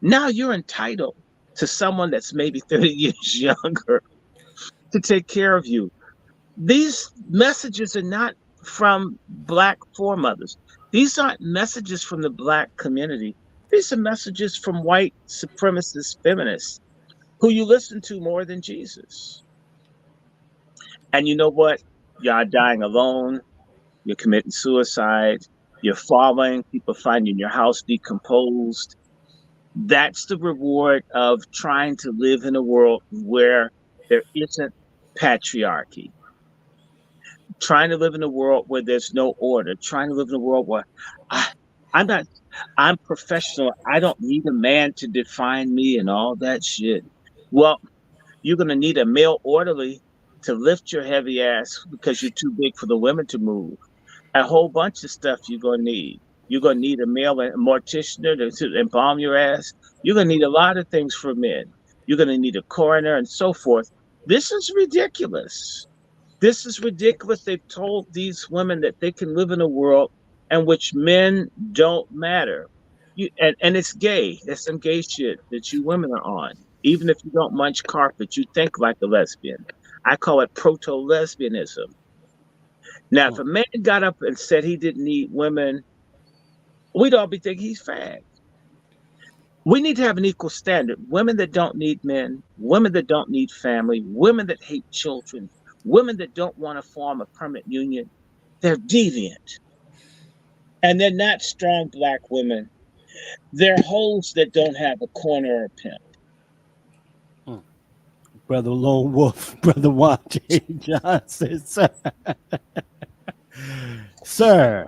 Now you're entitled to someone that's maybe 30 years younger to take care of you. These messages are not from Black foremothers. These aren't messages from the Black community. These are messages from white supremacist feminists who you listen to more than Jesus. And you know what? Y'all dying alone. You're committing suicide. You're falling. People finding your house decomposed. That's the reward of trying to live in a world where there isn't patriarchy. Trying to live in a world where there's no order. Trying to live in a world where I'm professional. I don't need a man to define me and all that shit. Well, you're going to need a male orderly to lift your heavy ass because you're too big for the women to move. A whole bunch of stuff you're going to need. You're going to need a male mortician to embalm your ass. You're going to need a lot of things for men. You're going to need a coroner and so forth. This is ridiculous. This is ridiculous. They've told these women that they can live in a world in which men don't matter. And it's gay. That's some gay shit that you women are on. Even if you don't munch carpet, you think like a lesbian. I call it proto-lesbianism. Now, if a man got up and said he didn't need women, we'd all be thinking he's fag. We need to have an equal standard. Women that don't need men, women that don't need family, women that hate children, women that don't want to form a permanent union, they're deviant. And they're not strong Black women. They're hoes that don't have a corner or a pimp. Brother Lone Wolf, Brother Juan J. Johnson, sir. Sir.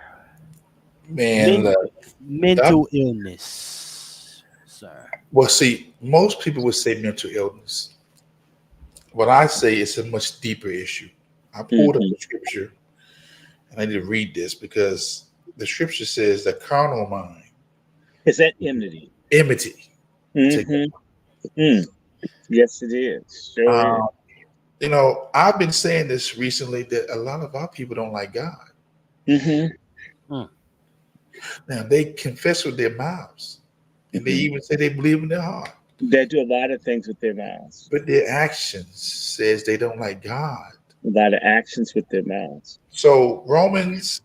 Man, mental illness, sir. Well, see, most people would say mental illness. What I say is a much deeper issue. I pulled up the scripture, and I need to read this because the scripture says the carnal mind is that enmity. Enmity. Yes, it is. Sure is. You know, I've been saying this recently that a lot of our people don't like God. Now, they confess with their mouths, and they even say they believe in their heart. They do a lot of things with their mouths. But their actions says they don't like God. A lot of actions with their mouths. So Romans,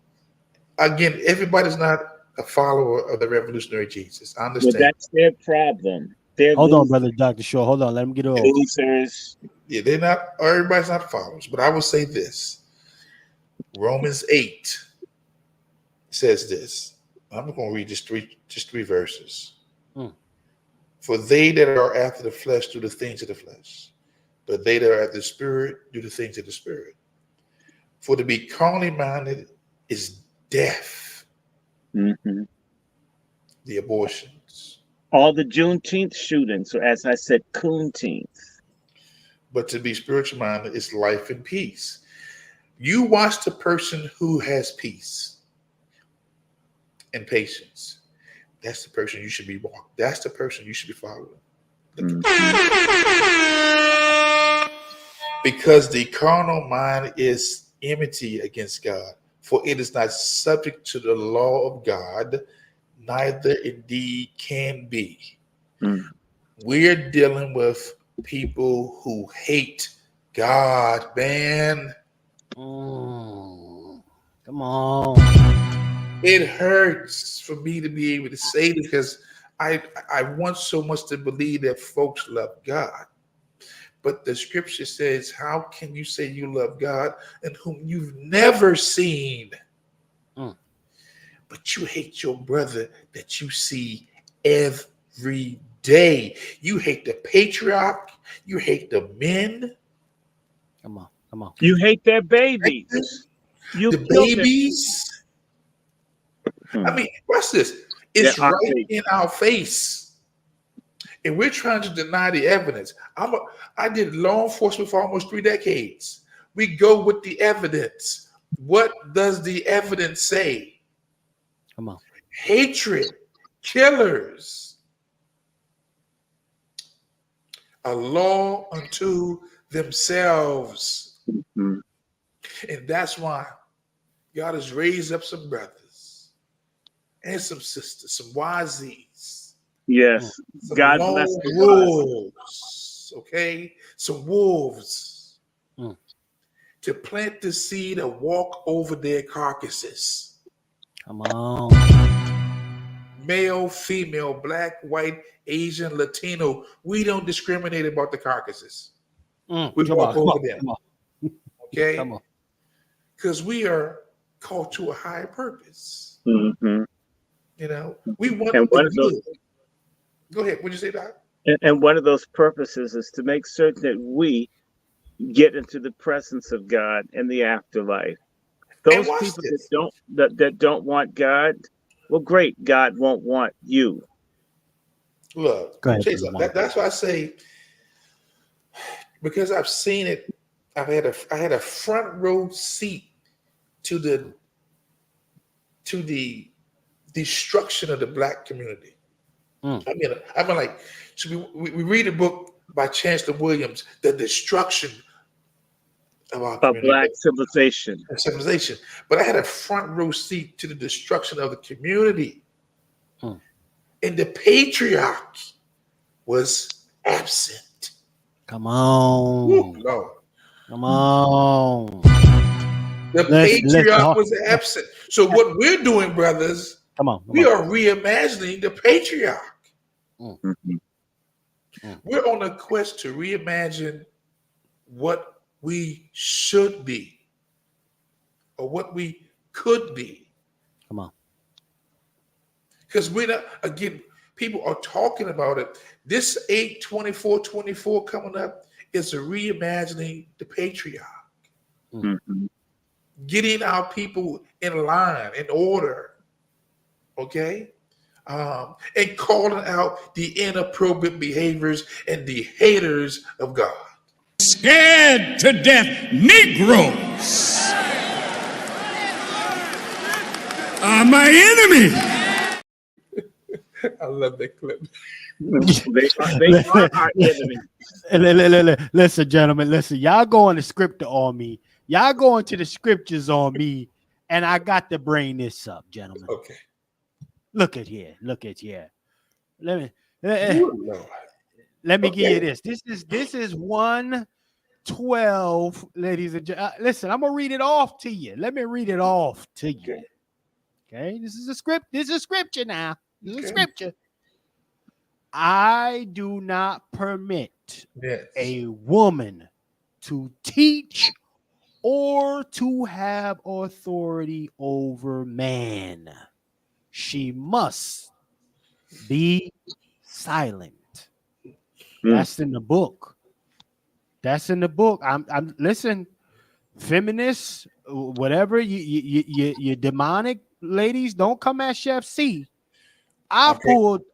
again, everybody's not a follower of the revolutionary Jesus. I understand. But that's their problem. Hold on, brother Dr. Shaw. Hold on. Let him get over. Yeah, they're not, everybody's not followers. But I will say this. Romans 8 says this. I'm going to read just three verses. For they that are after the flesh do the things of the flesh, but they that are after the spirit do the things of the spirit. For to be carnally minded is death. The abortions. All the Juneteenth shootings, or as I said, Cooneteenth. But to be spiritual minded is life and peace. You watch the person who has peace and patience. That's the person you should be walking. That's the person you should be following. Because the carnal mind is enmity against God, for it is not subject to the law of God, neither indeed can be. We're dealing with people who hate God, man. Come on. It hurts for me to be able to say this because I want so much to believe that folks love God. But the scripture says, how can you say you love God and whom you've never seen? But you hate your brother that you see every day. You hate the patriarch. You hate the men. Come on. You hate their babies. The babies. I mean, watch this. It's right in our face. And we're trying to deny the evidence. I did law enforcement for almost 3 decades. We go with the evidence. What does the evidence say? Come on. Hatred, killers, a law unto themselves. And that's why God has raised up some brothers and some sisters, some YZs, Yes. Some God lone bless the wolves. Okay, some wolves Mm. to plant the seed and walk over their carcasses. Come on. Male, female, black, white, Asian, Latino. We don't discriminate about the carcasses. We walk over them. Come on. Okay? Come on. Because we are called to a higher purpose. Mm-hmm. You know, we want And the one of those, good. Go ahead. What'd you say, Doc? and one of those purposes is to make certain that we get into the presence of God in the afterlife. Those people that don't want God, well, great, God won't want you. Look, Go ahead, say something. That's why I say, because I've seen it, I had a front row seat to the destruction of the black community. I mean, like, so we read a book by Chancellor Williams, The Destruction of Our Community. Black civilization. But I had a front row seat to the destruction of the community. And the patriarchy was absent. Come on. Ooh, Lord. Come on. The patriarch was absent. So what we're doing, brothers, we are reimagining the patriarch. We're on a quest to reimagine what we should be or what we could be. Come on. Because we're not, again, people are talking about it. This 8/24/24 coming up is a reimagining the patriarch. Getting our people in line, in order, okay? And calling out the inappropriate behaviors and the haters of God. Scared to death Negroes are my enemy. I love that clip. They are our enemy. Listen, gentlemen, listen. Y'all going to scripture on me. Y'all going to the scriptures on me, and I got to bring this up, gentlemen. Okay. Look at here. Look at here. Let me give you this. This is 1:12, ladies and gentlemen. Listen, I'm gonna read it off to you. Let me read it off to you. Okay, this is a script. This is a scripture now. This is a scripture. I do not permit a woman to teach or to have authority over man. She must be silent. That's in the book. That's in the book. I'm listen, feminists, whatever you demonic ladies, don't come at Chef C. I pulled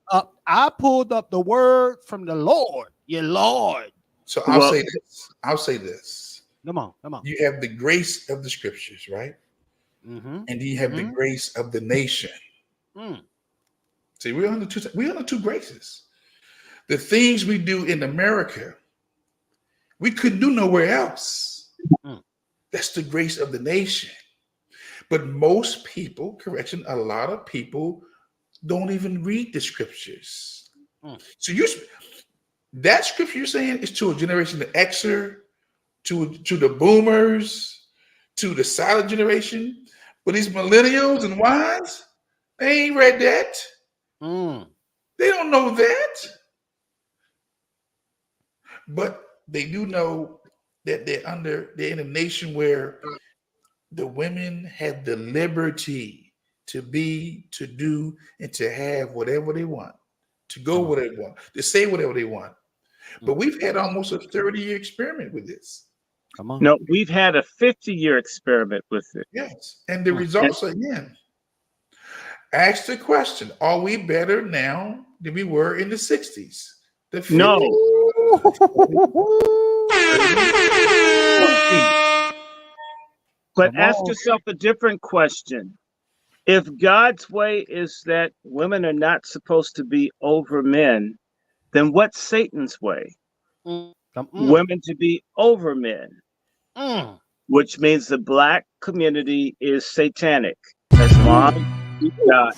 up the word from the Lord, your Lord. So I'll say this. Come on. You have the grace of the scriptures, right? And you have the grace of the nation. See, we're on the two graces. The things we do in America, we couldn't do nowhere else. That's the grace of the nation. But most people, a lot of people don't even read the scriptures. So that scripture you're saying is to a generation, the Xer, to the boomers, to the silent generation. But these millennials and Ys, they ain't read that. They don't know that. But they do know that they're in a nation where the women have the liberty to be, to do, and to have whatever they want, to go whatever they want, to say whatever they want. But we've had almost a 30-year experiment with this. Come on. No, we've had a 50-year experiment with it. Yes, and the results are in. Ask the question, are we better now than we were in the 60s? No. But ask yourself a different question. If God's way is that women are not supposed to be over men, then what's Satan's way? Women to be over men, which means the black community is satanic. As long as God.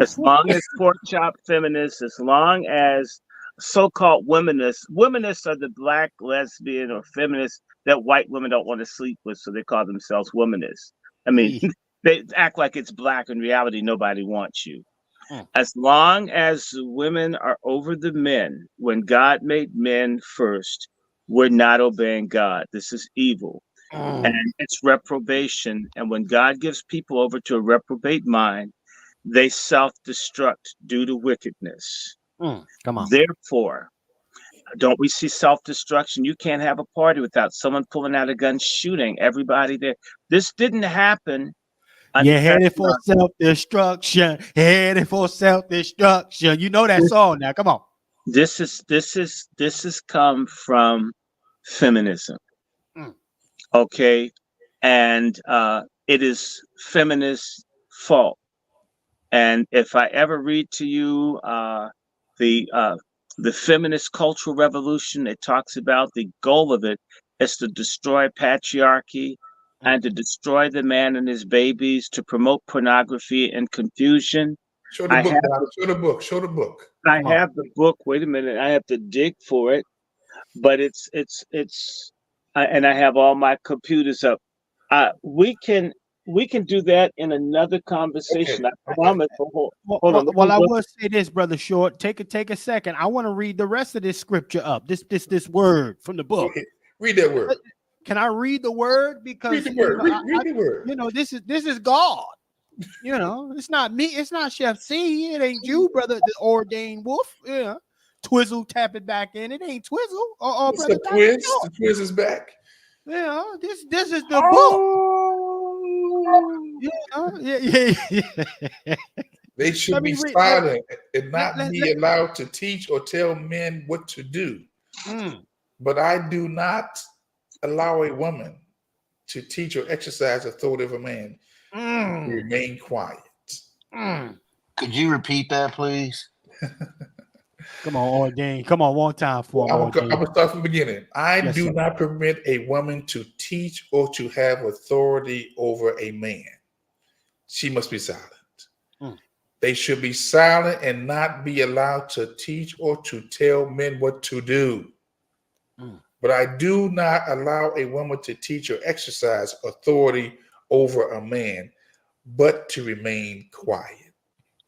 As long as pork chop feminists, as long as so-called womanists are the black lesbian or feminists that white women don't want to sleep with, so they call themselves womanists. I mean, they act like it's black. In reality, nobody wants you. As long as women are over the men, when God made men first, we're not obeying God. This is evil. And it's reprobation. And when God gives people over to a reprobate mind, they self-destruct due to wickedness. Come on. Therefore, don't we see self-destruction? You can't have a party without someone pulling out a gun, shooting everybody there. This didn't happen. You're headed for self-destruction. Headed for self-destruction. You know that song now. Come on. This is come from feminism. Okay. And it is feminist fault. And if I ever read to you the feminist cultural revolution, it talks about the goal of it is to destroy patriarchy and to destroy the man and his babies, to promote pornography and confusion. Show the book, show the book, show the book. I have the book. Wait a minute. I have to dig for it, but it's and I have all my computers up. We can do that in another conversation. Okay. I promise. Hold on. Well, I will say this, Brother Short. Take a second. I want to read the rest of this scripture up. This word from the book. Okay. Read that word. Can I read the word? Because read the word. Read the word. You know, this is God. You know, it's not me. It's not Chef C. It ain't you, brother, the ordained wolf. Yeah, Twizzle, tap it back in. It ain't Twizzle. It's brother, the Twiz. The Twiz is back. Yeah, this is the book. Yeah. They should be silent and not be allowed to teach or tell men what to do. But I do not allow a woman to teach or exercise authority of a man. Remain quiet. Could you repeat that, please? Come on, ordained. Come on, one time for me. I'm going to start from the beginning. I do not permit a woman to teach or to have authority over a man. She must be silent. They should be silent and not be allowed to teach or to tell men what to do. But I do not allow a woman to teach or exercise authority over a man, but to remain quiet.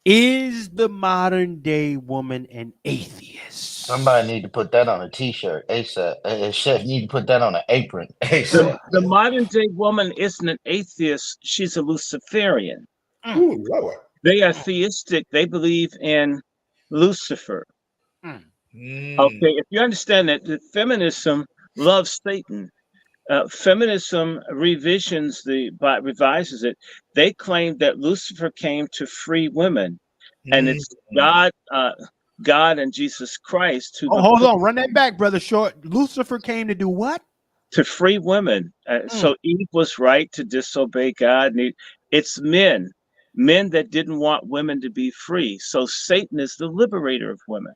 Is the modern day woman an atheist? Somebody need to put that on a t-shirt ASAP. Chef need to put that on an apron ASAP. The modern day woman isn't an atheist. She's a Luciferian. Ooh, Lord. They are theistic. They believe in Lucifer. Okay, if you understand that feminism loves Satan. Feminism revises it. They claim that Lucifer came to free women, and it's God and Jesus Christ who. Hold on, run that back, Brother Short. Lucifer came to do what? To free women. So Eve was right to disobey God. It's men that didn't want women to be free. So Satan is the liberator of women.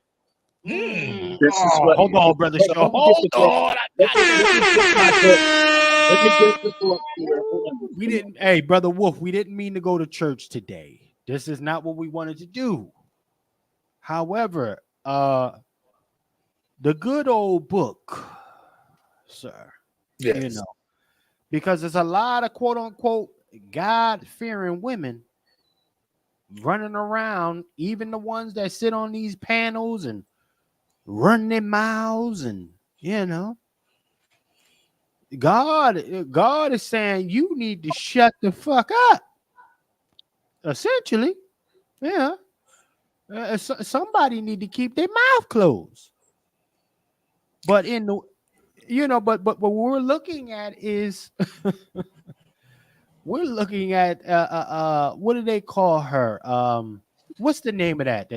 This is what, hold on, Brother Shaw. Hold on. We didn't, hey, Brother Wolf, we didn't mean to go to church today. This is not what we wanted to do. However, the good old book, sir, you know, because there's a lot of quote unquote God-fearing women running around, even the ones that sit on these panels and run their mouths, and you know, God is saying you need to shut the fuck up. Essentially, yeah. Somebody need to keep their mouth closed. But in the, you know, but what we're looking at is we're looking at what do they call her? What's the name of that?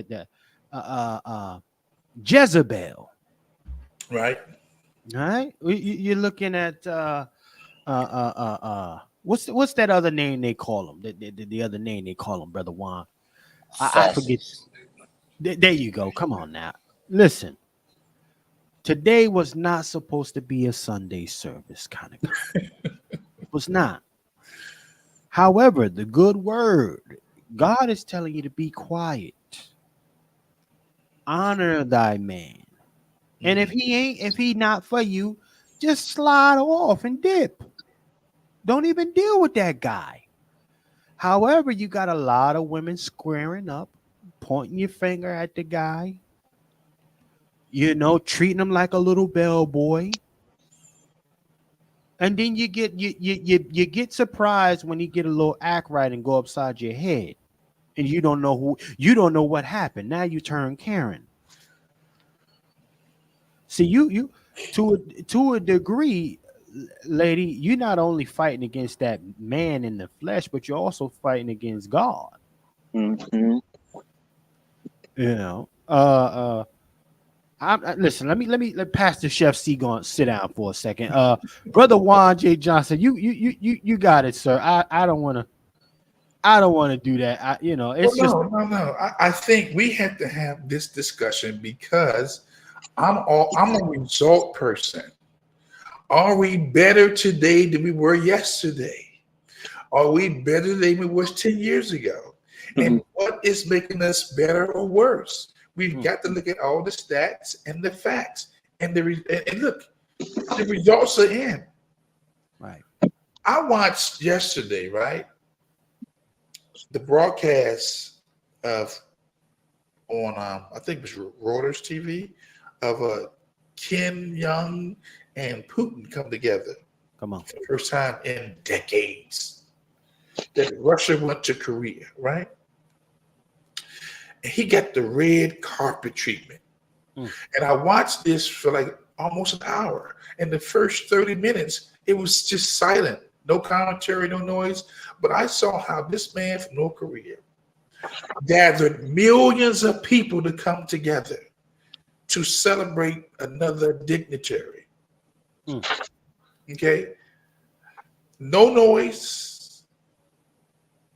Jezebel. Right. All right. You're looking at what's that other name they call them? The other name they call them, Brother Juan. I forget. There you go. Come on now. Listen. Today was not supposed to be a Sunday service kind of. It was not. However, the good word God is telling you to be quiet. Honor thy man. And if he not for you, just slide off and dip. Don't even deal with that guy. However, you got a lot of women squaring up, pointing your finger at the guy, treating him like a little bellboy. And then you get surprised when you get a little act right and go upside your head. And you don't know what happened. Now you turn Karen. See, you to a degree, lady, you're not only fighting against that man in the flesh, but you're also fighting against God. Mm-hmm. Listen. Let me let Pastor Chef C go and sit down for a second. Brother Juan J. Johnson, you got it, sir. I don't want to do that. No. I think we have to have this discussion because I'm a result person. Are we better today than we were yesterday? Are we better than we were 10 years ago? And what is making us better or worse? We've got to look at all the stats and the facts. And look, the results are in. Right. I watched yesterday, right, the broadcast on I think it was Reuters TV of Kim Jong and Putin come together. Come on. For the first time in decades. That Russia went to Korea, right? And he got the red carpet treatment. And I watched this for like almost an hour. And the first 30 minutes, it was just silent. No commentary, no noise. But I saw how this man from North Korea gathered millions of people to come together to celebrate another dignitary. Okay? No noise,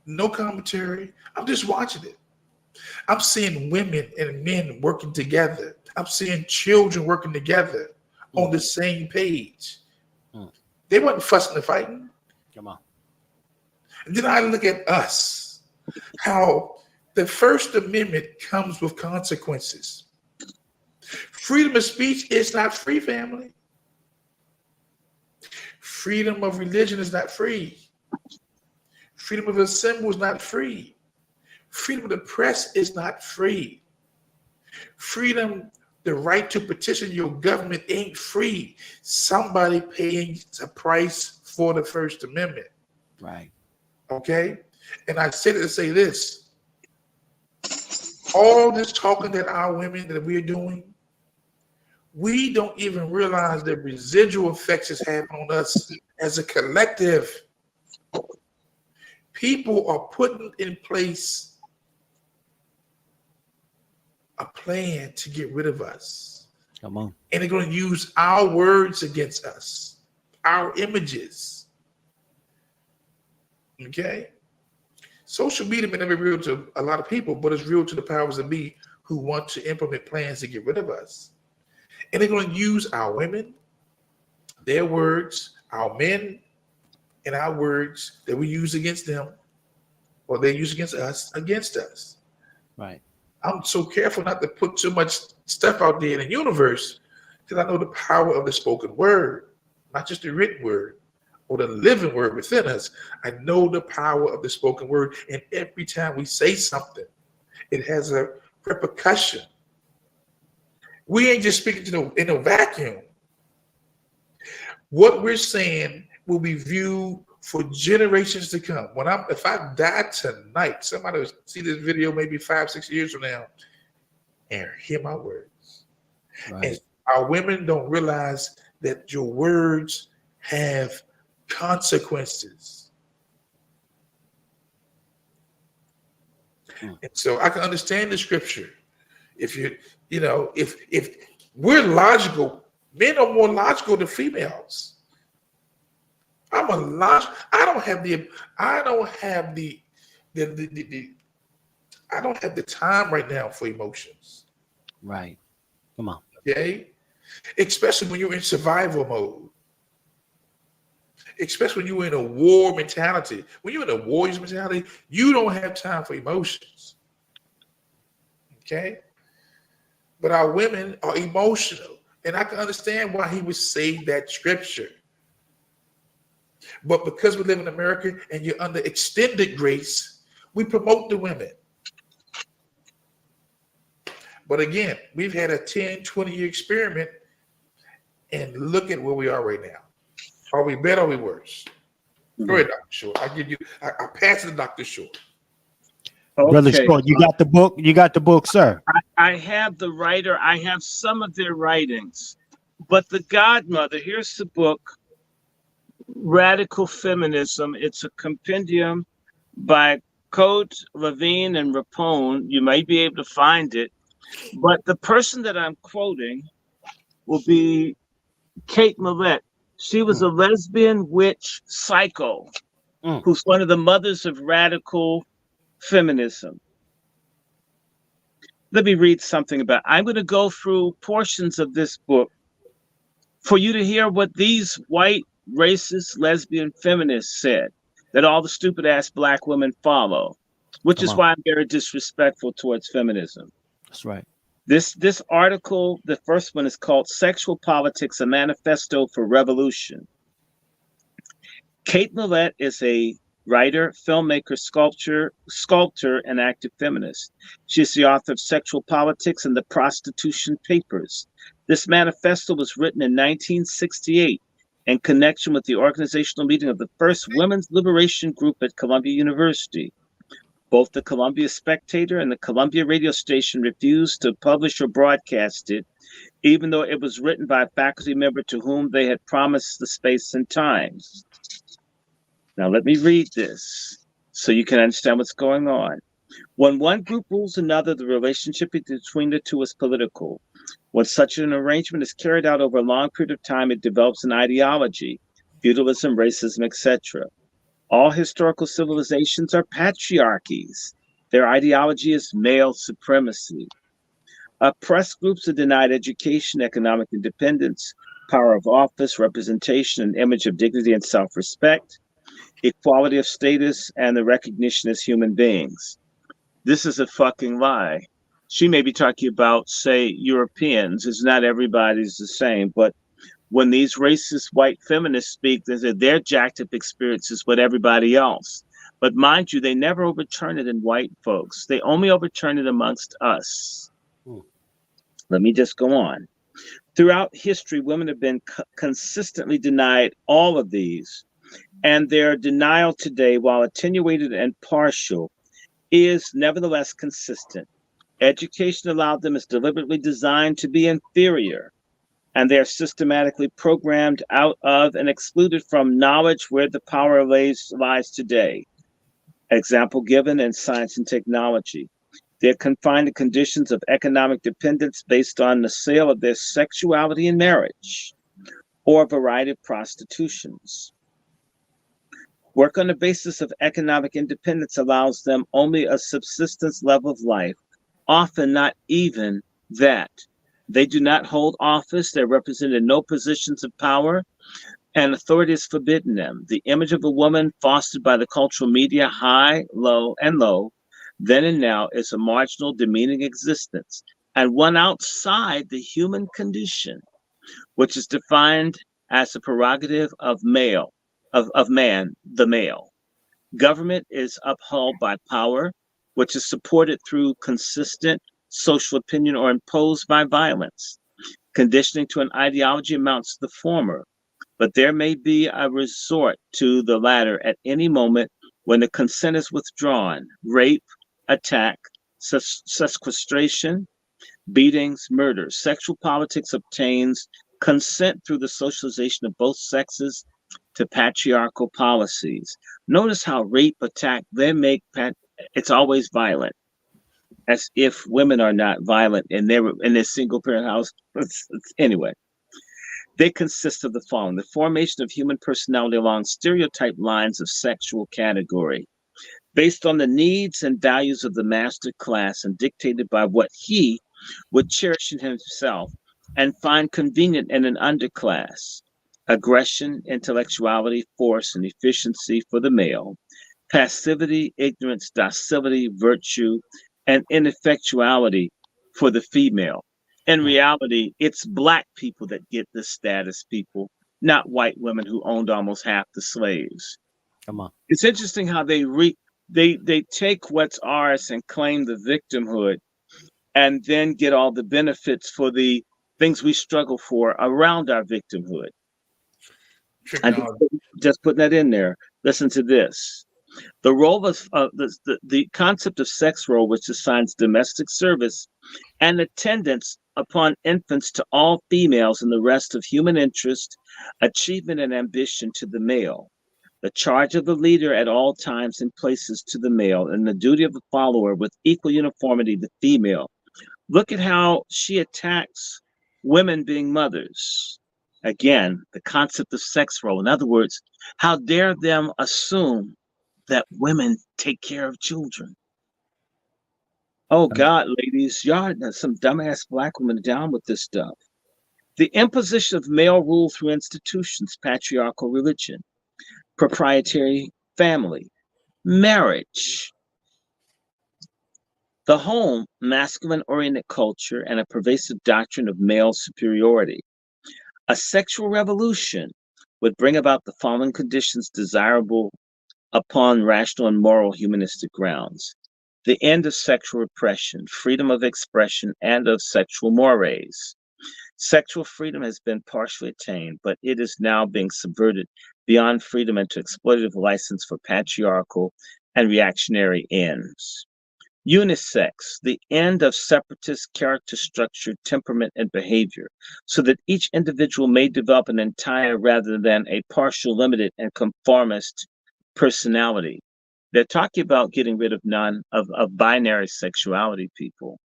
no commentary. I'm just watching it. I'm seeing women and men working together. I'm seeing children working together on the same page. They wasn't fussing and fighting. Come on. And then I look at us, how the First Amendment comes with consequences. Freedom of speech is not free, family. Freedom of religion is not free. Freedom of assembly is not free. Freedom of the press is not free. Freedom, the right to petition your government ain't free. Somebody paying a price for the First Amendment. Right. Okay? And I said it to say this. All this talking that our women that we're doing, we don't even realize the residual effects it's having on us as a collective. People are putting in place a plan to get rid of us. Come on. And they're going to use our words against us, our images. Okay? Social media may not be real to a lot of people, but it's real to the powers that be who want to implement plans to get rid of us. And they're going to use our women, their words, our men, and our words that we use against them, or they use against us. Right. I'm so careful not to put too much stuff out there in the universe because I know the power of the spoken word, not just the written word or the living word within us. I know the power of the spoken word. And every time we say something, it has a repercussion. We ain't just speaking in a vacuum. What we're saying will be viewed for generations to come. If I die tonight, somebody will see this video maybe 5-6 years from now and hear my words. Right. And our women don't realize that your words have consequences. And so I can understand the scripture. If we're logical, men are more logical than females. I don't have the time right now for emotions. Right. Come on. Okay. Especially when you're in survival mode. especially when you're in a war mentality. When you're in a warrior's mentality, you don't have time for emotions. Okay? But our women are emotional. And I can understand why he would say that scripture. But because we live in America and you're under extended grace, we promote the women. But again, we've had a 10, 20-year experiment, and look at where we are right now. Are we better or are we worse? Go ahead, Dr. Short. I pass it to Dr. Short. Okay. Brother Short, you got the book? You got the book, sir? I have the writer. I have some of their writings. But the godmother, here's the book, Radical Feminism. It's a compendium by Cote, Levine, and Rapone. You may be able to find it. But the person that I'm quoting will be Kate Millett. She was a lesbian witch psycho who's one of the mothers of radical feminism. Let me read something about. I'm going to go through portions of this book for you to hear what these white, racist, lesbian feminists said that all the stupid ass black women follow, which is why I'm very disrespectful towards feminism. That's right. This article, the first one is called Sexual Politics, a Manifesto for Revolution. Kate Millett is a writer, filmmaker, sculptor, and active feminist. She is the author of Sexual Politics and the Prostitution Papers. This manifesto was written in 1968 in connection with the organizational meeting of the first women's liberation group at Columbia University. Both the Columbia Spectator and the Columbia radio station refused to publish or broadcast it, even though it was written by a faculty member to whom they had promised the space and time. Now, let me read this so you can understand what's going on. When one group rules another, the relationship between the two is political. When such an arrangement is carried out over a long period of time, it develops an ideology, feudalism, racism, etc. All historical civilizations are patriarchies. Their ideology is male supremacy. Oppressed groups are denied education, economic independence, power of office, representation, and image of dignity and self-respect, equality of status, and the recognition as human beings. This is a fucking lie. She may be talking about, say, Europeans. It's not everybody's the same, but when these racist white feminists speak, they say their jacked up experiences with everybody else. But mind you, they never overturn it in white folks. They only overturn it amongst us. Let me just go on. Throughout history, women have been consistently denied all of these, and their denial today, while attenuated and partial, is nevertheless consistent. Education allowed them is deliberately designed to be inferior, and they are systematically programmed out of and excluded from knowledge where the power lies today. Example given in science and technology. They're confined to conditions of economic dependence based on the sale of their sexuality in marriage or a variety of prostitutions. Work on the basis of economic independence allows them only a subsistence level of life, often not even that. They do not hold office. They're represented in no positions of power, and authority is forbidden them. The image of a woman fostered by the cultural media, high, low, and low, then and now, is a marginal, demeaning existence, and one outside the human condition, which is defined as the prerogative of man, the male. Government is upheld by power, which is supported through consistent social opinion or imposed by violence. Conditioning to an ideology amounts to the former, but there may be a resort to the latter at any moment when the consent is withdrawn. Rape, attack, sequestration, beatings, murder. Sexual politics obtains consent through the socialization of both sexes to patriarchal policies. Notice how rape, attack, it's always violent, as if women are not violent in their single parent house. Anyway, they consist of the following: the formation of human personality along stereotype lines of sexual category, based on the needs and values of the master class and dictated by what he would cherish in himself and find convenient in an underclass. aggression, intellectuality, force, and efficiency for the male, passivity, ignorance, docility, virtue, and ineffectuality for the female. In reality, it's black people that get the status, people, not white women who owned almost half the slaves. Come on. It's interesting how they take what's ours and claim the victimhood, and then get all the benefits for the things we struggle for around our victimhood. And just putting that in there. Listen to this. The role of the concept of sex role, which assigns domestic service and attendance upon infants to all females and the rest of human interest, achievement, and ambition to the male. The charge of the leader at all times and places to the male, and the duty of the follower with equal uniformity the female. Look at how she attacks women being mothers. Again, the concept of sex role. In other words, how dare them assume that women take care of children? Oh God, ladies, y'all some dumbass black women down with this stuff. The imposition of male rule through institutions, patriarchal religion, proprietary family, marriage, the home, masculine-oriented culture, and a pervasive doctrine of male superiority. A sexual revolution would bring about the following conditions desirable upon rational and moral humanistic grounds: the end of sexual repression, freedom of expression, and of sexual mores. Sexual freedom has been partially attained, but it is now being subverted beyond freedom into exploitative license for patriarchal and reactionary ends. Unisex, the end of separatist character structure, temperament, and behavior, so that each individual may develop an entire rather than a partial, limited, and conformist personality. They're talking about getting rid of binary sexuality, people.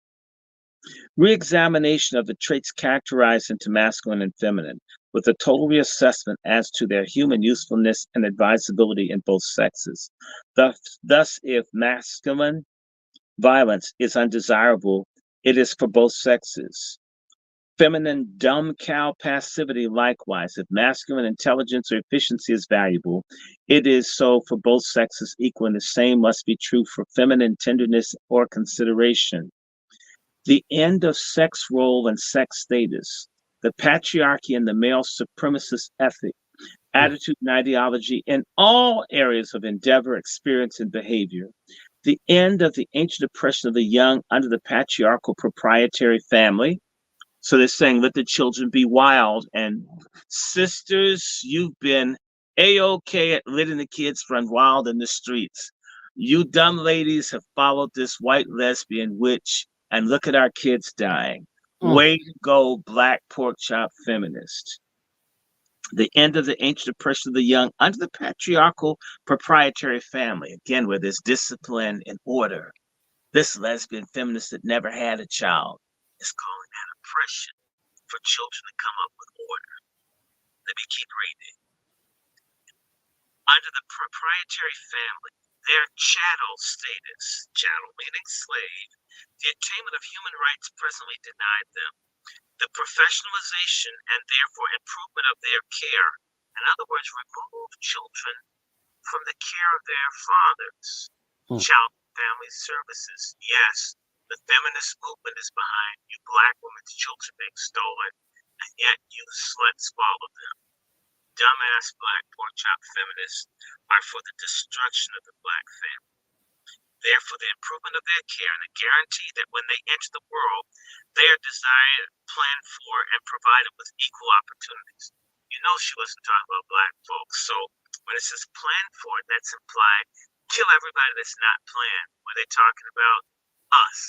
Reexamination of the traits characterized into masculine and feminine, with a total reassessment as to their human usefulness and advisability in both sexes. Thus, if masculine violence is undesirable, it is for both sexes. Feminine dumb cow passivity likewise. If masculine intelligence or efficiency is valuable, it is so for both sexes equal, and the same must be true for feminine tenderness or consideration. The end of sex role and sex status, the patriarchy and the male supremacist ethic, attitude and ideology in all areas of endeavor, experience, and behavior. The end of the ancient oppression of the young under the patriarchal proprietary family. So they're saying, let the children be wild. And sisters, you've been A-OK at letting the kids run wild in the streets. You dumb ladies have followed this white lesbian witch, and look at our kids dying. Way to go, black pork chop feminist. The end of the ancient oppression of the young under the patriarchal proprietary family, again, where there's discipline and order. This lesbian feminist that never had a child is calling that oppression for children to come up with order. Let me keep reading. Under the proprietary family, their chattel status, chattel meaning slave, the attainment of human rights presently denied them. The professionalization and therefore improvement of their care, in other words, remove children from the care of their fathers. Child family services, yes, the feminist movement is behind you black women's children being stolen, and yet you sluts follow them. Dumbass black pork chop feminists are for the destruction of the black family. They're for the improvement of their care and a guarantee that when they enter the world, they are desired, planned for, and provided with equal opportunities. You know she wasn't talking about black folks. So when it says planned for, that's implied. Kill everybody that's not planned. Were they talking about us?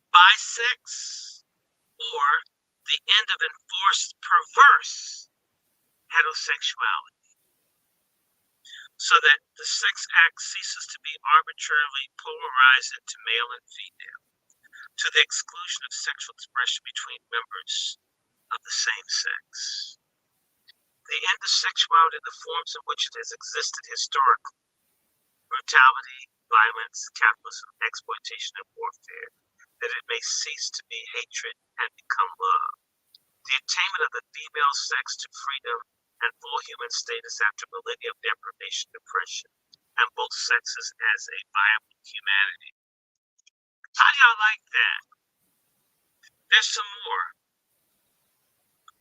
Bisex, or the end of enforced perverse heterosexuality, so that the sex act ceases to be arbitrarily polarized into male and female, to the exclusion of sexual expression between members of the same sex. The end of sexuality in the forms in which it has existed historically: brutality, violence, capitalism, exploitation, and warfare, that it may cease to be hatred and become love. the attainment of the female sex to freedom and full human status after millennia of deprivation, depression, and both sexes as a viable humanity. How do y'all like that? There's some more.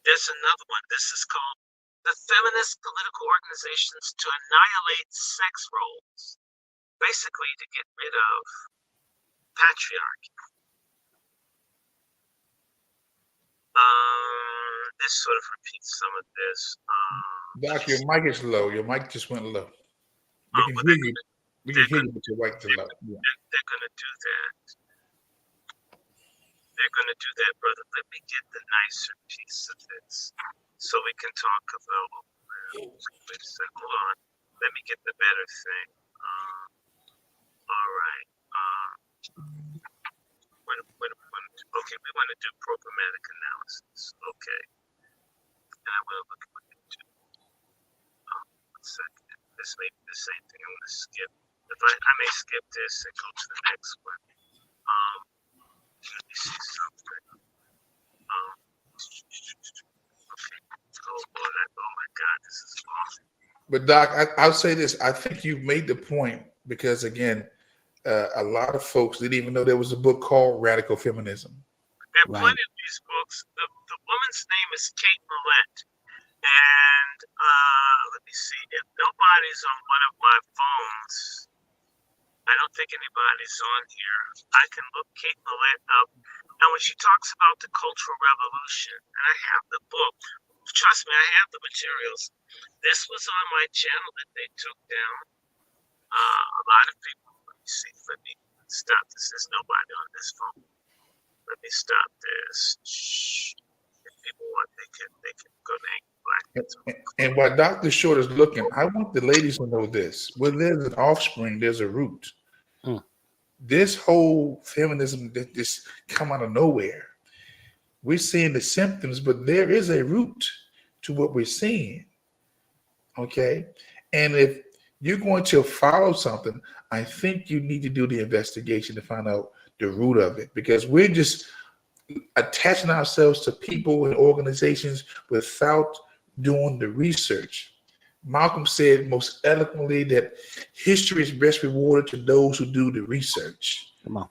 There's another one. This is called the Feminist Political Organizations to Annihilate Sex Roles. Basically to get rid of patriarchy. This sort of repeats some of this. Doc, your mic is low. Your mic just went low. We can hear you. We can hear you, but your mic is low. Yeah. They're going to do that. They're going to do that, brother. Let me get the nicer piece of this so we can talk about. Hold on. Let me get the better thing. All right. Okay, we want to do programmatic analysis. Okay. And I will look at what they do. 1 second. This may be the same thing. I'm going to skip. I may skip this and go to the next one. Let me see something. Okay. Oh, boy. Oh, my God. This is awesome. But Doc, I'll say this. I think you've made the point because, again, a lot of folks didn't even know there was a book called Radical Feminism. There are plenty of these books. The woman's name is Kate Millett. And let me see. If nobody's on one of my phones, I don't think anybody's on here. I can look Kate Millett up. And when she talks about the Cultural Revolution, and I have the book, trust me, I have the materials. This was on my channel that they took down. A lot of people, let me see, let me stop this. There's nobody on this phone. Let me stop this. If people want, they can go to Black. And while Dr. Short is looking, I want the ladies to know this. When there's an offspring, there's a root. This whole feminism that just come out of nowhere. We're seeing the symptoms, but there is a root to what we're seeing. Okay? And if you're going to follow something, I think you need to do the investigation to find out the root of it, because we're just attaching ourselves to people and organizations without doing the research. Malcolm said most eloquently that history is best rewarded to those who do the research. Come on.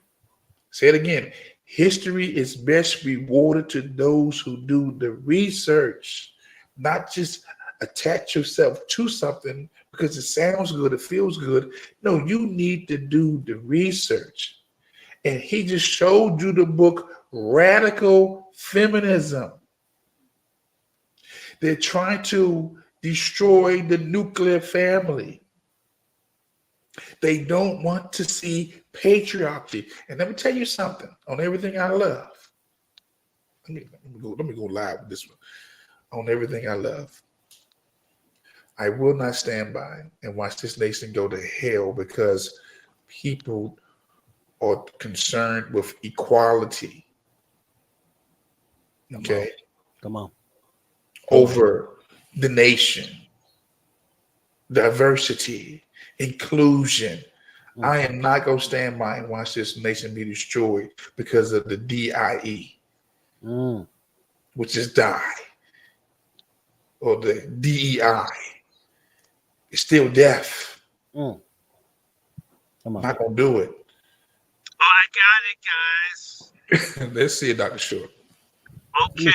Say it again. History is best rewarded to those who do the research, not just attach yourself to something because it sounds good, it feels good. No, you need to do the research. And he just showed you the book, Radical Feminism. They're trying to destroy the nuclear family. They don't want to see patriarchy. And let me tell you something, on everything I love. Let me go live with this one. On everything I love. I will not stand by and watch this nation go to hell because people are concerned with equality. Okay? Come on. Over the nation, diversity, inclusion. I am not going to stand by and watch this nation be destroyed because of the DIE, which is die, or the DEI. It's still death. Come on. Not going to do it. Oh, I got it, guys. Let's see it, Dr. Short. Okay.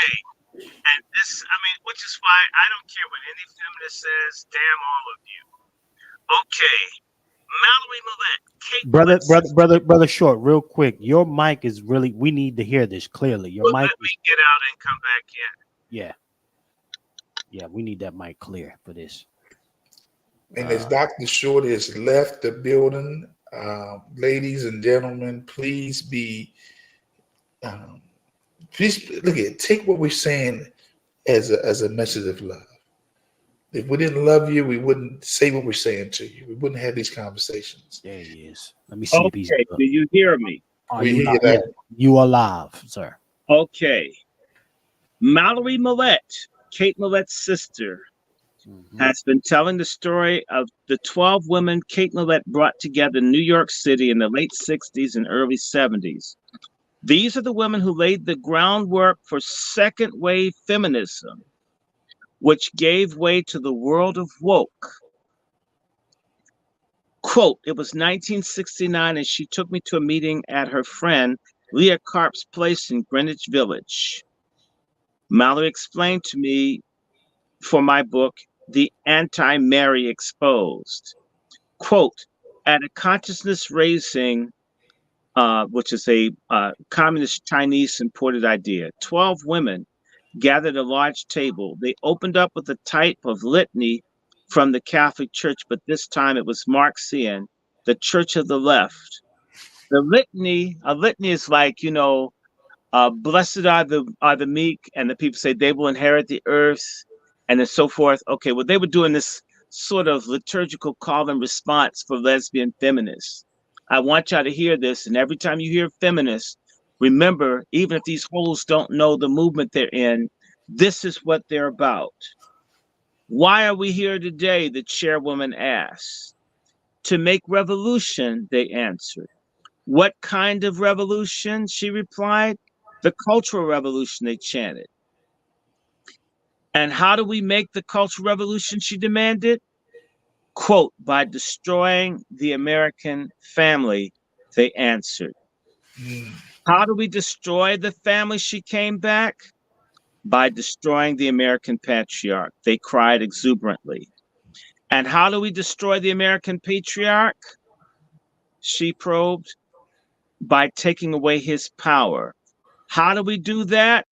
And this, I mean, which is why I don't care what any feminist says, damn all of you. Okay. Mallory Millett, Brother Short, real quick. Your mic is really, we need to hear this clearly. Your mic. Let me get out and come back in. Yeah. Yeah, we need that mic clear for this. And as Dr. Short has left the building, ladies and gentlemen, please be, please look at it. Take what we're saying as a message of love. If we didn't love you, we wouldn't say what we're saying to you. We wouldn't have these conversations. There he is. Let me see if he's. Okay, do you hear me? We hear you. You are live, sir. Okay. Mallory Millett, Kate Millett's sister, has been telling the story of the 12 women Kate Millett brought together in New York City in the late 60s and early 70s. These are the women who laid the groundwork for second wave feminism, which gave way to the world of woke. Quote, it was 1969 and she took me to a meeting at her friend Leah Karp's place in Greenwich Village. Mallory explained to me for my book, The Anti-Mary Exposed. Quote, at a consciousness raising, which is a communist Chinese imported idea, 12 women gathered at a large table. They opened up with a type of litany from the Catholic Church, but this time it was Marxian, the Church of the Left. The litany, a litany is like, blessed are the meek, and the people say they will inherit the earth, and then so forth. Okay, well, they were doing this sort of liturgical call and response for lesbian feminists. I want y'all to hear this, and every time you hear feminists, remember, even if these holes don't know the movement they're in, this is what they're about. Why are we here today? The chairwoman asked. To make revolution, they answered. What kind of revolution? She replied. The cultural revolution, they chanted. And how do we make the cultural revolution? She demanded. Quote, by destroying the American family, they answered. How do we destroy the family? She came back. By destroying the American patriarch, they cried exuberantly. And how do we destroy the American patriarch? She probed. By taking away his power. How do we do that?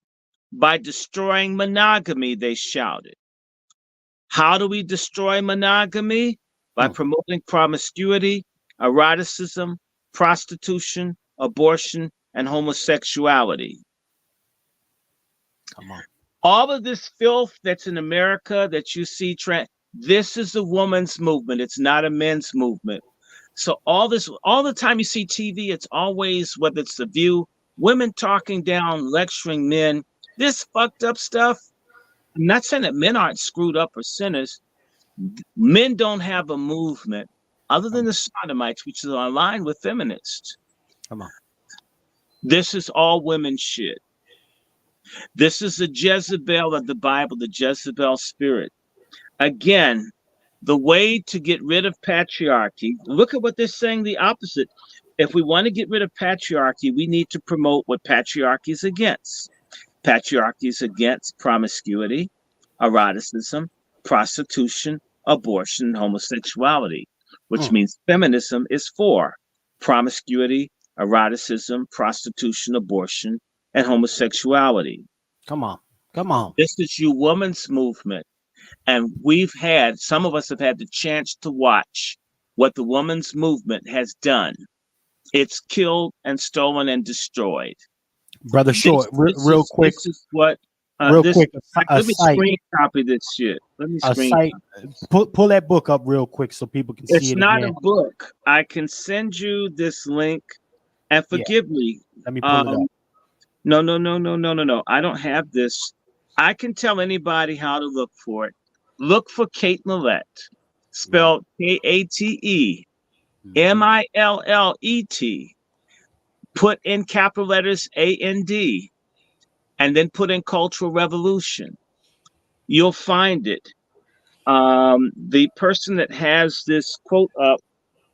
By destroying monogamy, they shouted. How do we destroy monogamy? By promoting promiscuity, eroticism, prostitution, abortion, and homosexuality. Come on. All of this filth that's in America that you see, this is a woman's movement. It's not a men's movement. So all the time you see TV, it's always, whether it's The View, women talking down, lecturing men, this fucked up stuff. I'm not saying that men aren't screwed up or sinners. Men don't have a movement other than the sodomites, which is aligned with feminists. Come on. This is all women shit. This is the Jezebel of the Bible, the Jezebel spirit. Again, the way to get rid of patriarchy, look at what they're saying, the opposite. If we want to get rid of patriarchy, we need to promote what patriarchy is against. Patriarchy is against promiscuity, eroticism, prostitution, abortion, and homosexuality, which means feminism is for promiscuity, eroticism, prostitution, abortion, and homosexuality. Come on. Come on. This is your woman's movement. And some of us have had the chance to watch what the woman's movement has done. It's killed and stolen and destroyed. Brother Short, real quick. This is what, real quick. Let me screen copy this shit. Let me screen pull that book up real quick so people can see it. It's not a book. I can send you this link, and forgive me. Let me pull it up. No. I don't have this. I can tell anybody how to look for it. Look for Kate Millett, spelled Kate Millet. Put in capital letters AND, and then put in Cultural Revolution. You'll find it. The person that has this quote up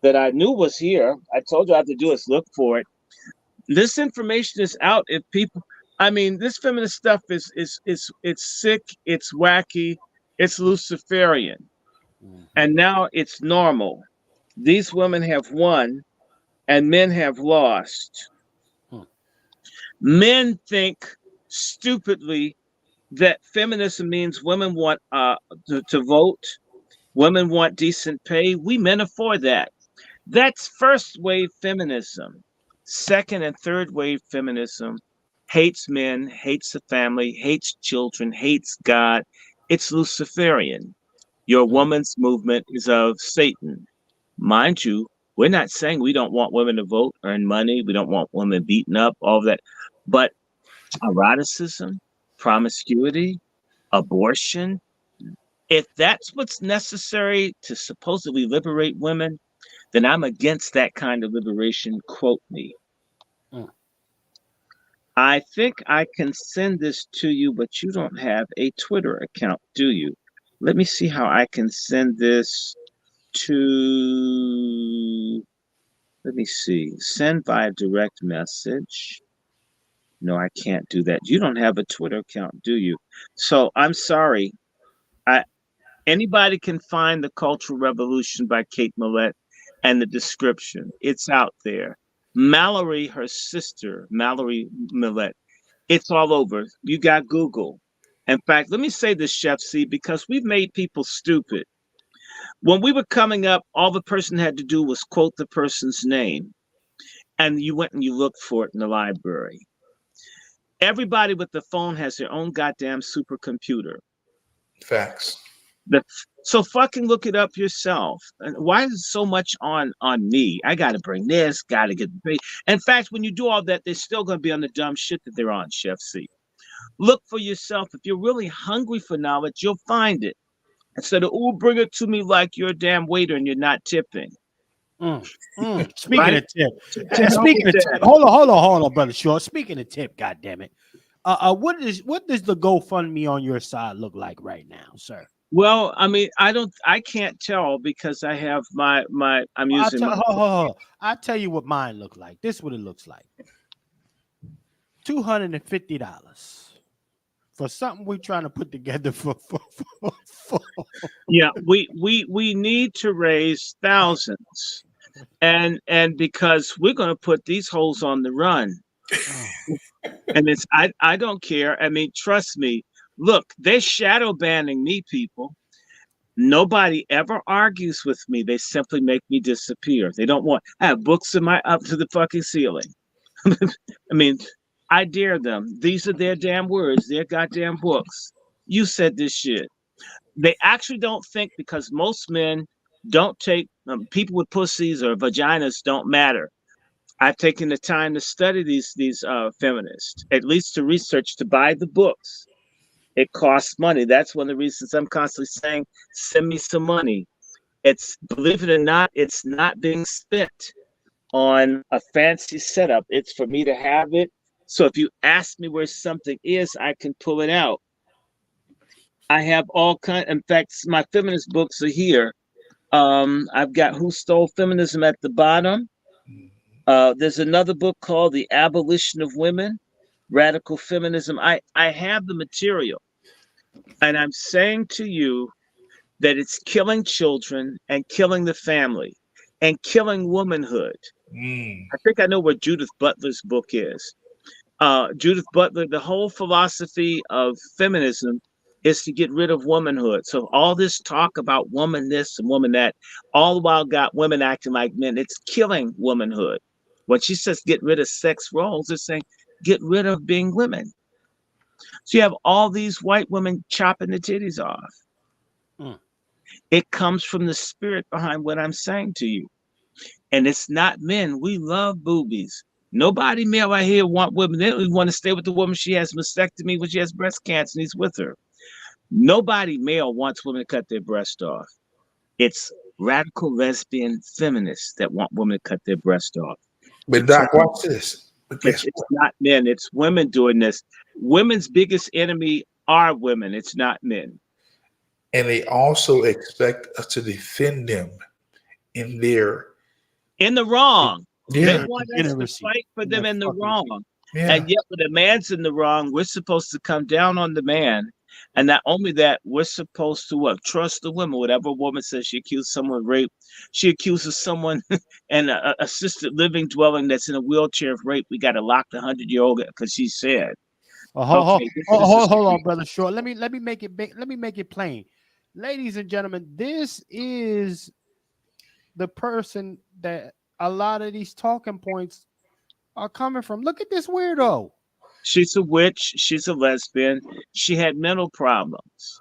that I knew was here, I told you I have to do is look for it. This information is out. If people, this feminist stuff is sick, it's wacky, it's Luciferian, and now it's normal. These women have won, and men have lost. Men think stupidly that feminism means women want to vote, women want decent pay. We men are for that. That's first wave feminism. Second and third wave feminism hates men, hates the family, hates children, hates God. It's Luciferian. Your woman's movement is of Satan. Mind you, we're not saying we don't want women to vote, earn money. We don't want women beaten up, all of that. But eroticism, promiscuity, abortion, if that's what's necessary to supposedly liberate women, then I'm against that kind of liberation. Quote me. I think I can send this to you, but you don't have a Twitter account, do you? Let me see how I can send this to. Let me see. Send via direct message. No, I can't do that. You don't have a Twitter account, do you? So I'm sorry. Anybody can find The Cultural Revolution by Kate Millett and the description. It's out there. Mallory, her sister, Mallory Millett, it's all over. You got Google. In fact, let me say this, Chef C, because we've made people stupid. When we were coming up, all the person had to do was quote the person's name, and you went and you looked for it in the library. Everybody with the phone has their own goddamn supercomputer. Facts. So fucking look it up yourself. And why is it so much on me? I got to bring this, got to get the. In fact, when you do all that, they're still going to be on the dumb shit that they're on, Chef C. Look for yourself. If you're really hungry for knowledge, you'll find it. Instead of, oh, bring it to me like you're a damn waiter and you're not tipping. Speaking Right? of tip, speaking of tip, hold on, brother Short. Speaking of tip, goddamn it, what does the GoFundMe on your side look like right now, sir? Well, I mean, I can't tell because I have I'm using. I'll tell you what mine look like. This is what it looks like: $250 for something we're trying to put together for. Yeah, we need to raise thousands, and because we're going to put these holes on the run, and it's I don't care. I mean, trust me. Look, they're shadow banning me, people. Nobody ever argues with me. They simply make me disappear. They don't want. I have books in my up to the fucking ceiling. I mean, I dare them. These are their damn words. Their goddamn books. You said this shit. They actually don't think because most men don't take people with pussies or vaginas don't matter. I've taken the time to study these feminists, at least to research, to buy the books. It costs money. That's one of the reasons I'm constantly saying, send me some money. It's, believe it or not, it's not being spent on a fancy setup. It's for me to have it. So if you ask me where something is, I can pull it out. I have all kinds. In fact, my feminist books are here. I've got Who Stole Feminism at the bottom. There's another book called The Abolition of Women, Radical Feminism. I have the material. And I'm saying to you that it's killing children and killing the family and killing womanhood. I think I know what Judith Butler's book is. Judith Butler, the whole philosophy of feminism is to get rid of womanhood. So all this talk about woman this and woman that, all the while got women acting like men. It's killing womanhood. When she says get rid of sex roles, it's saying get rid of being women. So you have all these white women chopping the titties off. It comes from the spirit behind what I'm saying to you. And it's not men. We love boobies. Nobody male out here want women. They don't want to stay with the woman. She has mastectomy when she has breast cancer and he's with her. Nobody male wants women to cut their breast off. It's radical lesbian feminists that want women to cut their breast off. But Doc, watch this. It's not men. It's women doing this. Women's biggest enemy are women. It's not men. And they also expect us to defend them in the wrong. Yeah. They want us to fight for them in the wrong. Yeah. And yet when the man's in the wrong, we're supposed to come down on the man. And not only that, we're supposed to what? Trust the woman. Whatever a woman says, she accuses someone of rape. She accuses someone in an assisted living dwelling that's in a wheelchair of rape. We got to lock the 100-year-old because she said. Hold on, brother Short. Let me make it big. Let me make it plain. Ladies and gentlemen, this is the person that a lot of these talking points are coming from. Look at this weirdo. She's a witch. She's a lesbian. She had mental problems.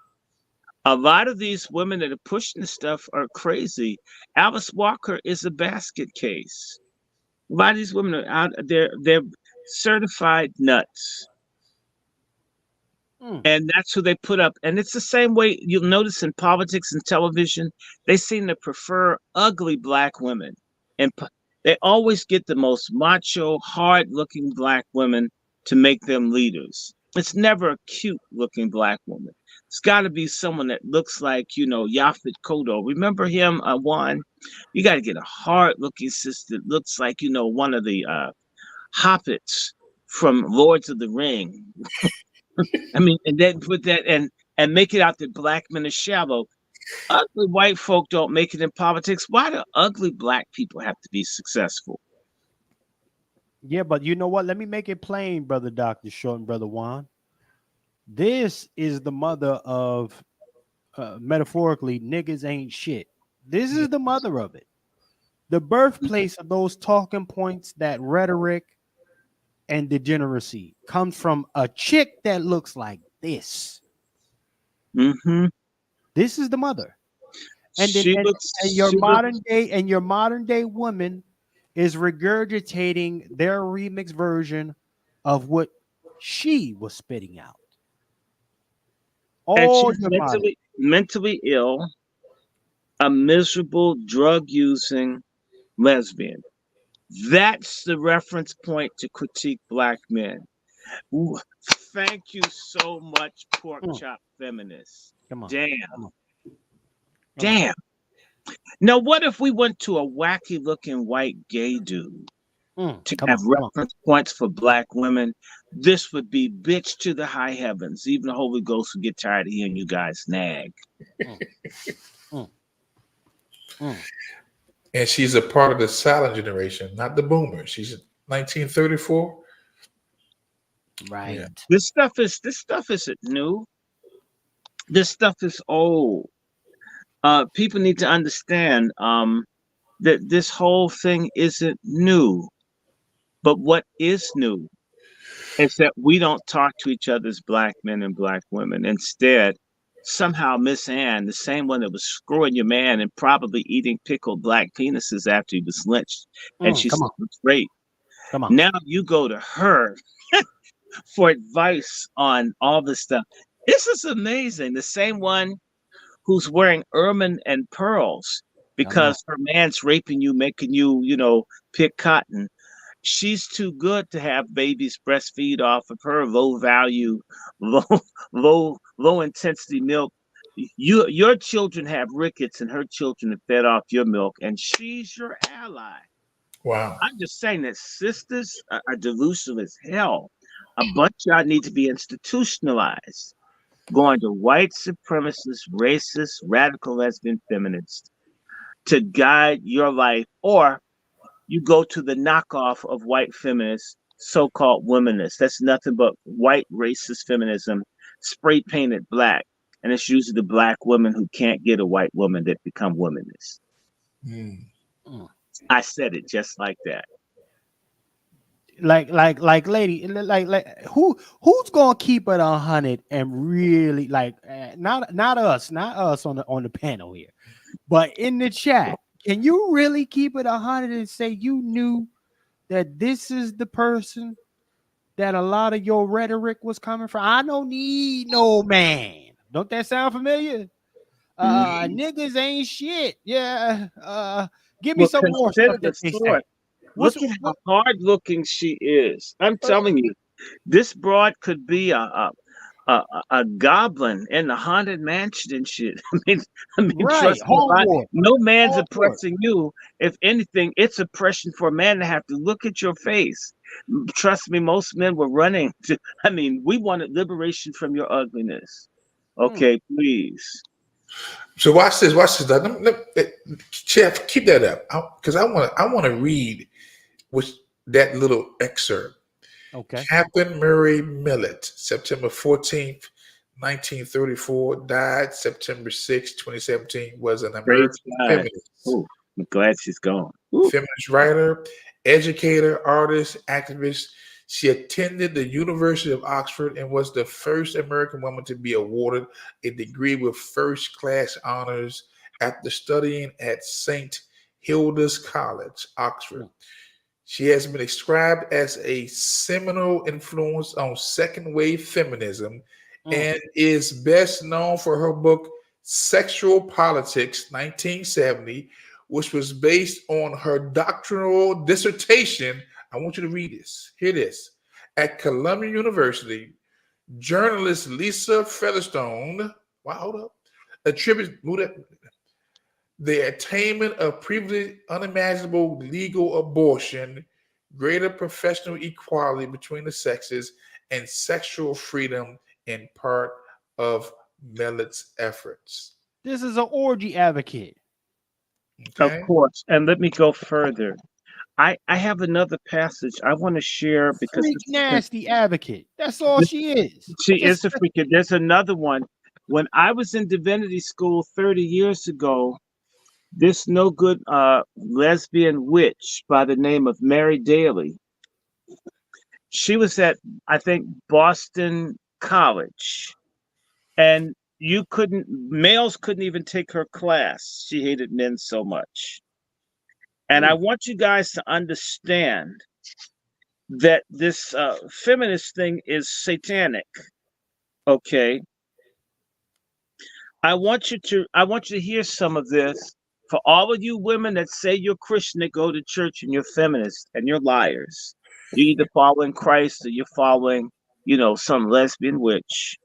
A lot of these women that are pushing this stuff are crazy. Alice Walker is a basket case. A lot of these women are out. They're certified nuts. And that's who they put up. And it's the same way you'll notice in politics and television. They seem to prefer ugly black women. And they always get the most macho, hard-looking black women to make them leaders. It's never a cute looking black woman. It's got to be someone that looks like, Yaphet Kotto. Remember him, Juan? You got to get a hard looking sister that looks like, one of the hobbits from Lords of the Ring. I mean, and then put that and make it out that black men are shallow. Ugly white folk don't make it in politics. Why do ugly black people have to be successful? Yeah, but you know what? Let me make it plain, Brother Dr. Short and Brother Juan. This is the mother of, metaphorically, niggas ain't shit. This is the mother of it. The birthplace of those talking points, that rhetoric and degeneracy comes from a chick that looks like this. Mm-hmm. This is the mother. And then your modern day woman is regurgitating their remix version of what she was spitting out. And she's mentally ill, a miserable, drug-using lesbian. That's the reference point to critique black men. Ooh, thank you so much, pork chop feminists. Come on. Damn. Now, what if we went to a wacky-looking white gay dude to have reference points for black women? This would be bitch to the high heavens. Even the Holy Ghost would get tired of hearing you guys nag. And she's a part of the silent generation, not the boomers. She's 1934. Right. Yeah. This stuff isn't new. This stuff is old. People need to understand that this whole thing isn't new. But what is new is that we don't talk to each other as black men and black women. Instead, somehow Miss Ann, the same one that was screwing your man and probably eating pickled black penises after he was lynched, and she's great. Now you go to her for advice on all this stuff. This is amazing. The same one who's wearing ermine and pearls because her man's raping you, making you, pick cotton. She's too good to have babies breastfeed off of her low value, low intensity milk. Your children have rickets and her children are fed off your milk, and she's your ally. Wow. I'm just saying that sisters are delusional as hell. A bunch of y'all need to be institutionalized. Going to white supremacist, racist, radical lesbian feminists to guide your life, or you go to the knockoff of white feminists, so-called womanists. That's nothing but white racist feminism, spray painted black. And it's usually the black women who can't get a white woman that become womanists. I said it just like that. Like lady, like who's gonna keep it 100 and really not us on the panel here, but in the chat, can you really keep it 100 and say you knew that this is the person that a lot of your rhetoric was coming from? I don't need no man. Don't that sound familiar? Niggas ain't shit. Yeah. Give me some more stuff that they say. Look at how hard looking she is. I'm telling you, this broad could be a goblin in the haunted mansion and shit. I mean, right. Trust me, no man's oppressing you. If anything, it's oppression for a man to have to look at your face. Trust me, most men were running to. I mean, we wanted liberation from your ugliness. Okay, please. So watch this. Chef, keep that up, because I want to read that little excerpt. Okay. Captain Murray Millet, September 14th, 1934, died September 6th, 2017, was an American feminist. Ooh, I'm glad she's gone. Feminist writer, educator, artist, activist. She attended the University of Oxford and was the first American woman to be awarded a degree with first-class honors after studying at St. Hilda's College, Oxford. She has been described as a seminal influence on second-wave feminism and is best known for her book, Sexual Politics, 1970, which was based on her doctoral dissertation. I want you to read this. Hear this. At Columbia University, journalist Lisa Featherstone, hold up, attributes the attainment of previously unimaginable legal abortion, greater professional equality between the sexes, and sexual freedom in part of Millet's efforts. This is an orgy advocate. Okay. Of course. And let me go further. I have another passage I want to share because freak nasty advocate. That's all she is. She is a freak. There's another one. When I was in divinity school 30 years ago, this no good lesbian witch by the name of Mary Daly. She was at, I think, Boston College, and males couldn't even take her class. She hated men so much. And I want you guys to understand that this feminist thing is satanic. Okay. I want you to hear some of this. For all of you women that say you're Christian, that go to church and you're feminist and you're liars. You're either following Christ or you're following, some lesbian witch.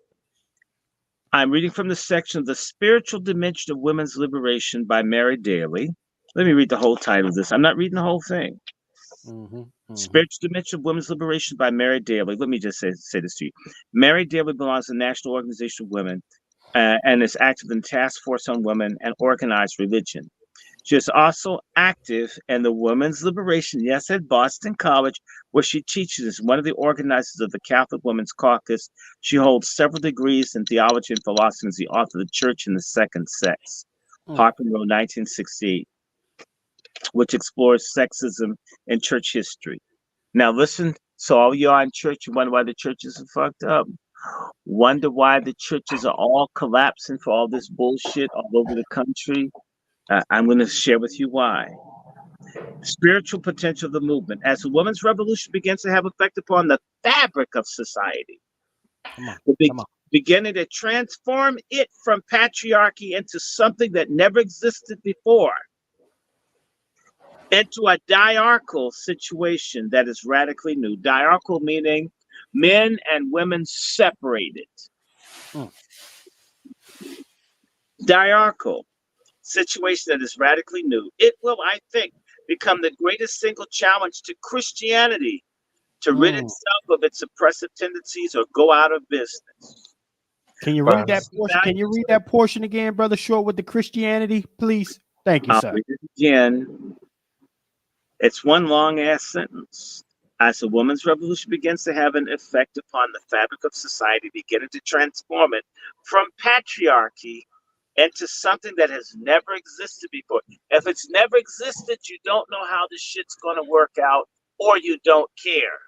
I'm reading from the section, The Spiritual Dimension of Women's Liberation by Mary Daly. Let me read the whole title of this. I'm not reading the whole thing. Spiritual Dimension of Women's Liberation by Mary Daly. Let me just say this to you. Mary Daly belongs to the National Organization of Women and is active in Task Force on Women and Organized Religion. She is also active in the Women's Liberation, yes, at Boston College, where she teaches as one of the organizers of the Catholic Women's Caucus. She holds several degrees in theology and philosophy and is the author of The Church and the Second Sex, Harper Row, 1968, which explores sexism in church history. Now listen, so all you are in church, you wonder why the churches are fucked up. Wonder why the churches are all collapsing for all this bullshit all over the country. I'm going to share with you why. Spiritual potential of the movement. As the women's revolution begins to have effect upon the fabric of society, beginning to transform it from patriarchy into something that never existed before, into a diarchal situation that is radically new. Diarchal meaning men and women separated. Diarchal situation that is radically new. It will, I think, become the greatest single challenge to Christianity to rid itself of its oppressive tendencies or go out of business. Can you read that portion? Can you read that portion again, Brother Short, with the Christianity, please? Thank you, sir. I'll read it again. It's one long ass sentence. As the women's revolution begins to have an effect upon the fabric of society, beginning to transform it from patriarchy into something that has never existed before. If it's never existed, you don't know how this shit's going to work out, or you don't care.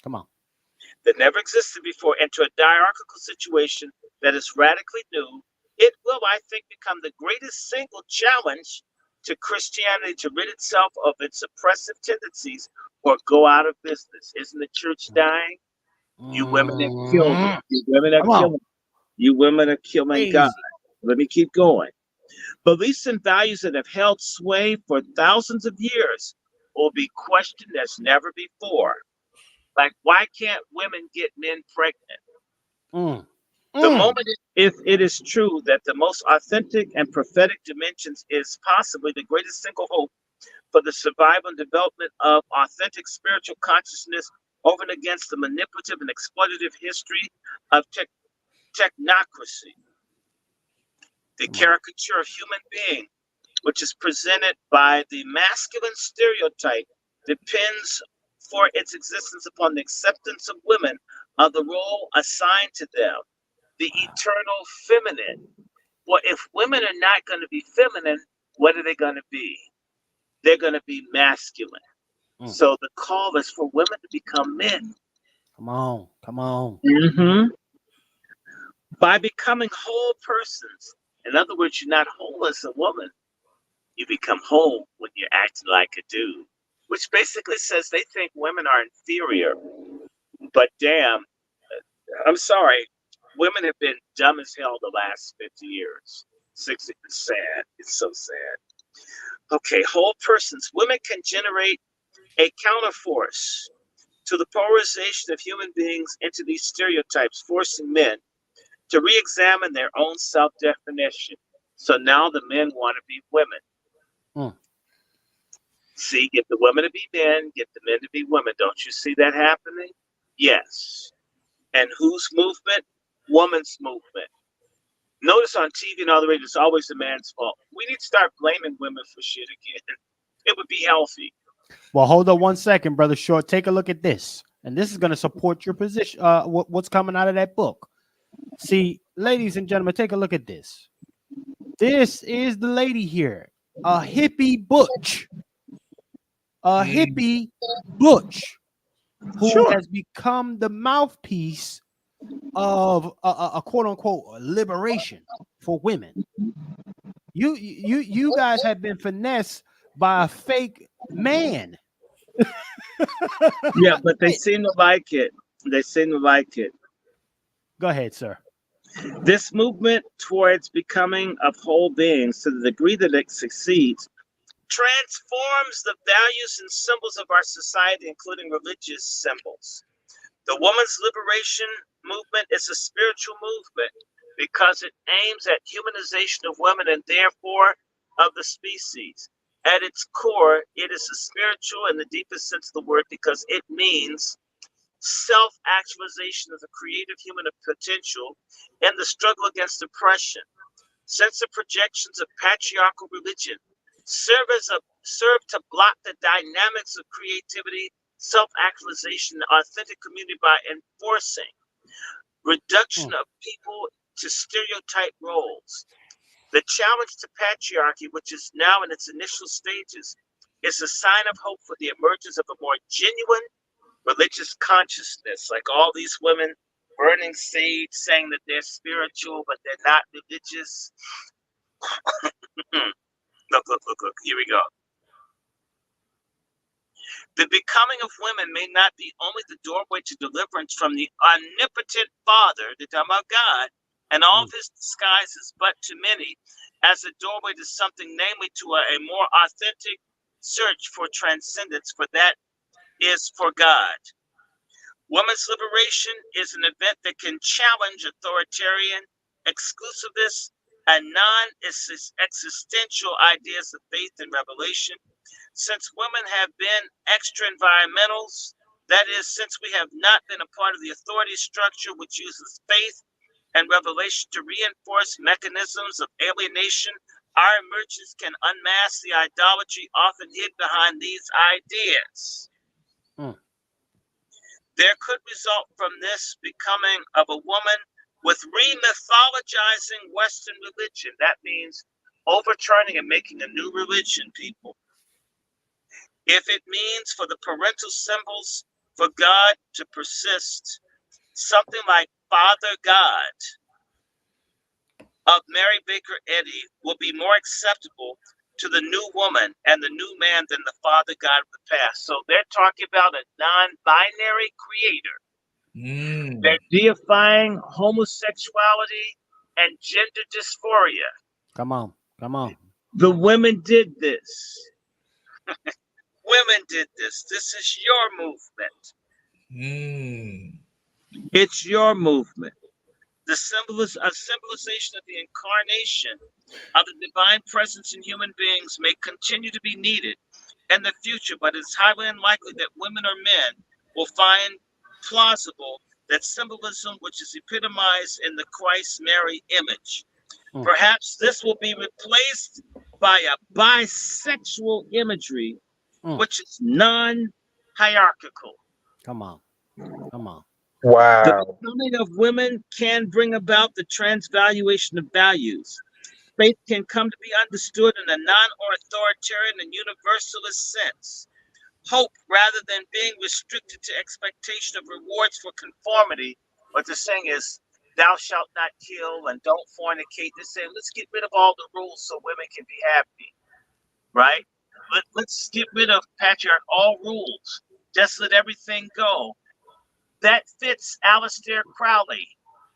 Come on. That never existed before, into a diarchal situation that is radically new. It will, I think, become the greatest single challenge to Christianity to rid itself of its oppressive tendencies or go out of business. Isn't the church dying? You women are killing. You women are killing. You women are killing God. Let me keep going. Beliefs and values that have held sway for thousands of years will be questioned as never before. Like, why can't women get men pregnant? The moment, if it is true that the most authentic and prophetic dimensions is possibly the greatest single hope for the survival and development of authentic spiritual consciousness over and against the manipulative and exploitative history of technocracy. The caricature of human being, which is presented by the masculine stereotype, depends for its existence upon the acceptance of women of the role assigned to them, the eternal feminine. Well, if women are not going to be feminine, what are they going to be? They're going to be masculine. So the call is for women to become men. Come on. By becoming whole persons. In other words, you're not whole as a woman. You become whole when you're acting like a dude, which basically says they think women are inferior. But damn, I'm sorry, women have been dumb as hell the last 50 years. 60, it's sad. It's so sad. Okay, whole persons. Women can generate a counterforce to the polarization of human beings into these stereotypes, forcing men to re-examine their own self-definition. So now the men want to be women. See, get the women to be men, get the men to be women. Don't you see that happening? Yes. And whose movement? Woman's movement. Notice on TV and all the radio, it's always the man's fault. We need to start blaming women for shit again. It would be healthy. Well, hold on 1 second, Brother Short. Take a look at this. And this is going to support your position, what's coming out of that book. See, ladies and gentlemen, take a look at this. This is the lady here, a hippie butch. A hippie butch who has become the mouthpiece of a quote-unquote liberation for women. You guys have been finessed by a fake man. Yeah, but they seem to like it. They seem to like it. Go ahead, sir. This movement towards becoming of whole beings, to the degree that it succeeds, transforms the values and symbols of our society, including religious symbols. The woman's liberation movement is a spiritual movement because it aims at humanization of women and therefore of the species. At its core, it is a spiritual in the deepest sense of the word because it means self-actualization of the creative human potential and the struggle against oppression. Since the projections of patriarchal religion serve to block the dynamics of creativity, self-actualization, and authentic community by enforcing reduction of people to stereotype roles. The challenge to patriarchy, which is now in its initial stages, is a sign of hope for the emergence of a more genuine religious consciousness. Like all these women burning sage, saying that they're spiritual, but they're not religious. Look, here we go. The becoming of women may not be only the doorway to deliverance from the omnipotent Father, the talking about God, and all of his disguises, but to many, as a doorway to something, namely to a more authentic search for transcendence, for that is for God. Women's liberation is an event that can challenge authoritarian, exclusivist, and non-existential ideas of faith and revelation. Since women have been extra environmentals, that is, since we have not been a part of the authority structure which uses faith and revelation to reinforce mechanisms of alienation, our emergence can unmask the idolatry often hid behind these ideas. There could result from this becoming of a woman with re-mythologizing Western religion. That means overturning and making a new religion, people. If it means for the parental symbols for God to persist, something like Father God of Mary Baker Eddy will be more acceptable to the new woman and the new man than the Father God of the past. So they're talking about a non-binary creator. They're deifying homosexuality and gender dysphoria. Come on. The women did this. Women did this. This is your movement. It's your movement. The symbolization of the incarnation of the divine presence in human beings may continue to be needed in the future, but it's highly unlikely that women or men will find plausible that symbolism which is epitomized in the Christ-Mary image. Perhaps this will be replaced by a bisexual imagery, which is non-hierarchical. Come on. Wow. The becoming of women can bring about the transvaluation of values. Faith can come to be understood in a non-authoritarian and universalist sense. Hope, rather than being restricted to expectation of rewards for conformity, what they're saying is, thou shalt not kill and don't fornicate. They're saying, let's get rid of all the rules so women can be happy, right? Let's get rid of patriarchy, all rules. Just let everything go. That fits Aleister Crowley,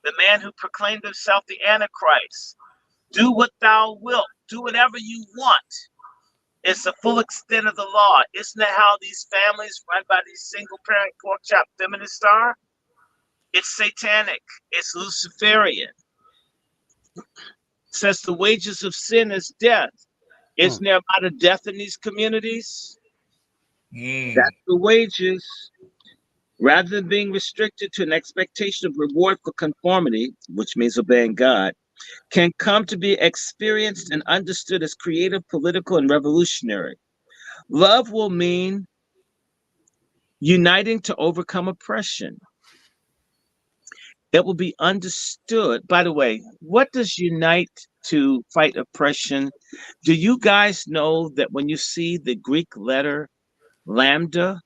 the man who proclaimed himself the Antichrist. Do what thou wilt. Do whatever you want. It's the full extent of the law. Isn't that how these families run by these single parent pork chop feminists are? It's satanic. It's Luciferian. It says the wages of sin is death. Isn't there a lot of death in these communities? That's the wages. Rather than being restricted to an expectation of reward for conformity, which means obeying God, can come to be experienced and understood as creative, political, and revolutionary. Love will mean uniting to overcome oppression. It will be understood. By the way, what does unite to fight oppression? Do you guys know that when you see the Greek letter lambda,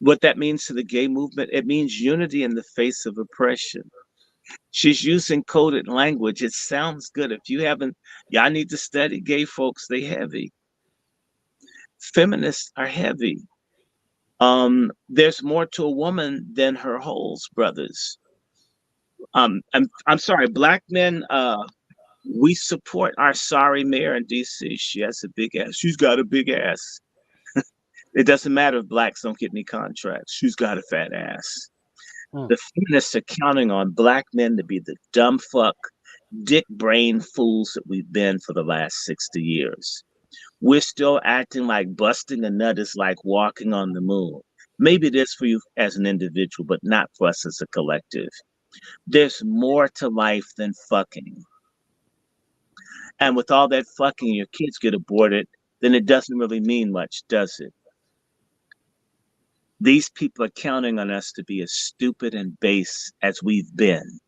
what that means to the gay movement? It means unity in the face of oppression. She's using coded language. It sounds good. If you haven't, y'all need to study gay folks. They heavy. Feminists are heavy. There's more to a woman than her holes, brothers. I'm sorry, black men, we support our sorry mayor in DC. She has a big ass. She's got a big ass. It doesn't matter if blacks don't get any contracts. She's got a fat ass. The feminists are counting on black men to be the dumb fuck, dick brain fools that we've been for the last 60 years. We're still acting like busting a nut is like walking on the moon. Maybe it is for you as an individual, but not for us as a collective. There's more to life than fucking. And with all that fucking, your kids get aborted, then it doesn't really mean much, does it? These people are counting on us to be as stupid and base as we've been.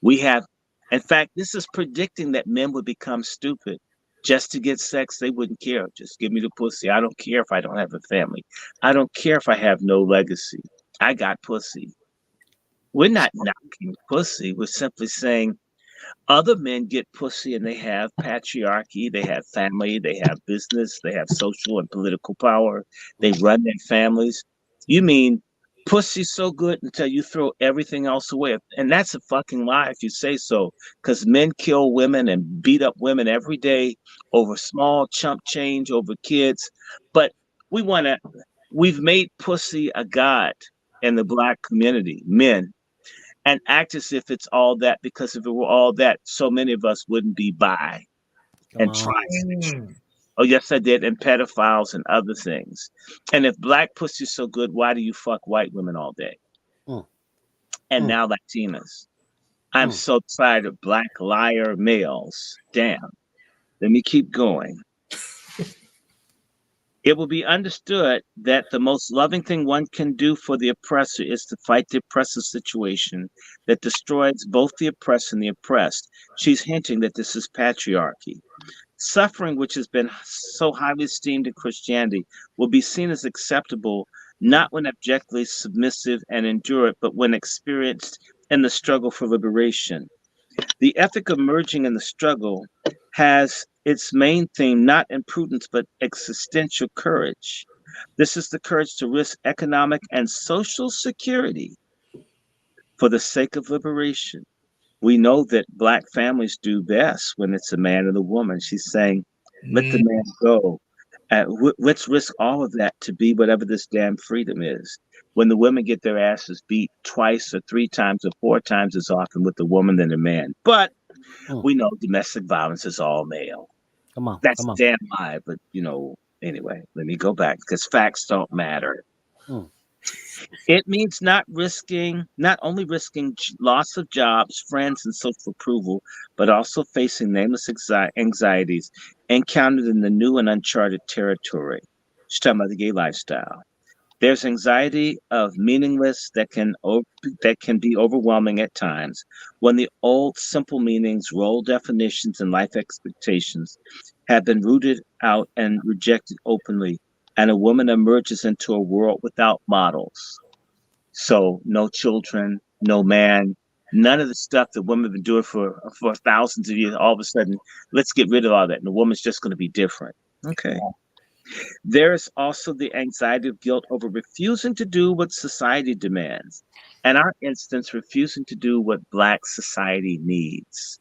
We have, in fact, this is predicting that men would become stupid. Just to get sex, they wouldn't care. Just give me the pussy. I don't care if I don't have a family. I don't care if I have no legacy. I got pussy. We're not knocking pussy. We're simply saying other men get pussy and they have patriarchy, they have family, they have business, they have social and political power. They run their families. You mean pussy's so good until you throw everything else away. And that's a fucking lie if you say so, because men kill women and beat up women every day over small chump change, over kids. But we've made pussy a god in the black community, men, and act as if it's all that, because if it were all that, so many of us wouldn't be bi and trans. Oh, yes, I did. And pedophiles and other things. And if black pussy's so good, why do you fuck white women all day? And now Latinas. I'm so tired of black liar males. Damn. Let me keep going. It will be understood that the most loving thing one can do for the oppressor is to fight the oppressor's situation that destroys both the oppressed and the oppressed. She's hinting that this is patriarchy. Suffering, which has been so highly esteemed in Christianity, will be seen as acceptable not when objectively submissive and endure it, but when experienced in the struggle for liberation. The ethic emerging in the struggle has its main theme not in prudence, but existential courage. This is the courage to risk economic and social security for the sake of liberation. We know that black families do best when it's a man and a woman. She's saying, let the man go. Let's risk all of that to be whatever this damn freedom is. When the women get their asses beat twice or three times or four times as often with the woman than the man. But we know domestic violence is all male. That's a damn lie. But, anyway, let me go back because facts don't matter. It means not only risking loss of jobs, friends, and social approval, but also facing nameless anxieties encountered in the new and uncharted territory. She's talking about the gay lifestyle. There's anxiety of meaningless that can be overwhelming at times when the old simple meanings, role definitions, and life expectations have been rooted out and rejected openly, and a woman emerges into a world without models. So no children, no man, none of the stuff that women have been doing for thousands of years. All of a sudden, let's get rid of all that, and the woman's just going to be different. Okay. There is also the anxiety of guilt over refusing to do what society demands. In our instance, refusing to do what Black society needs: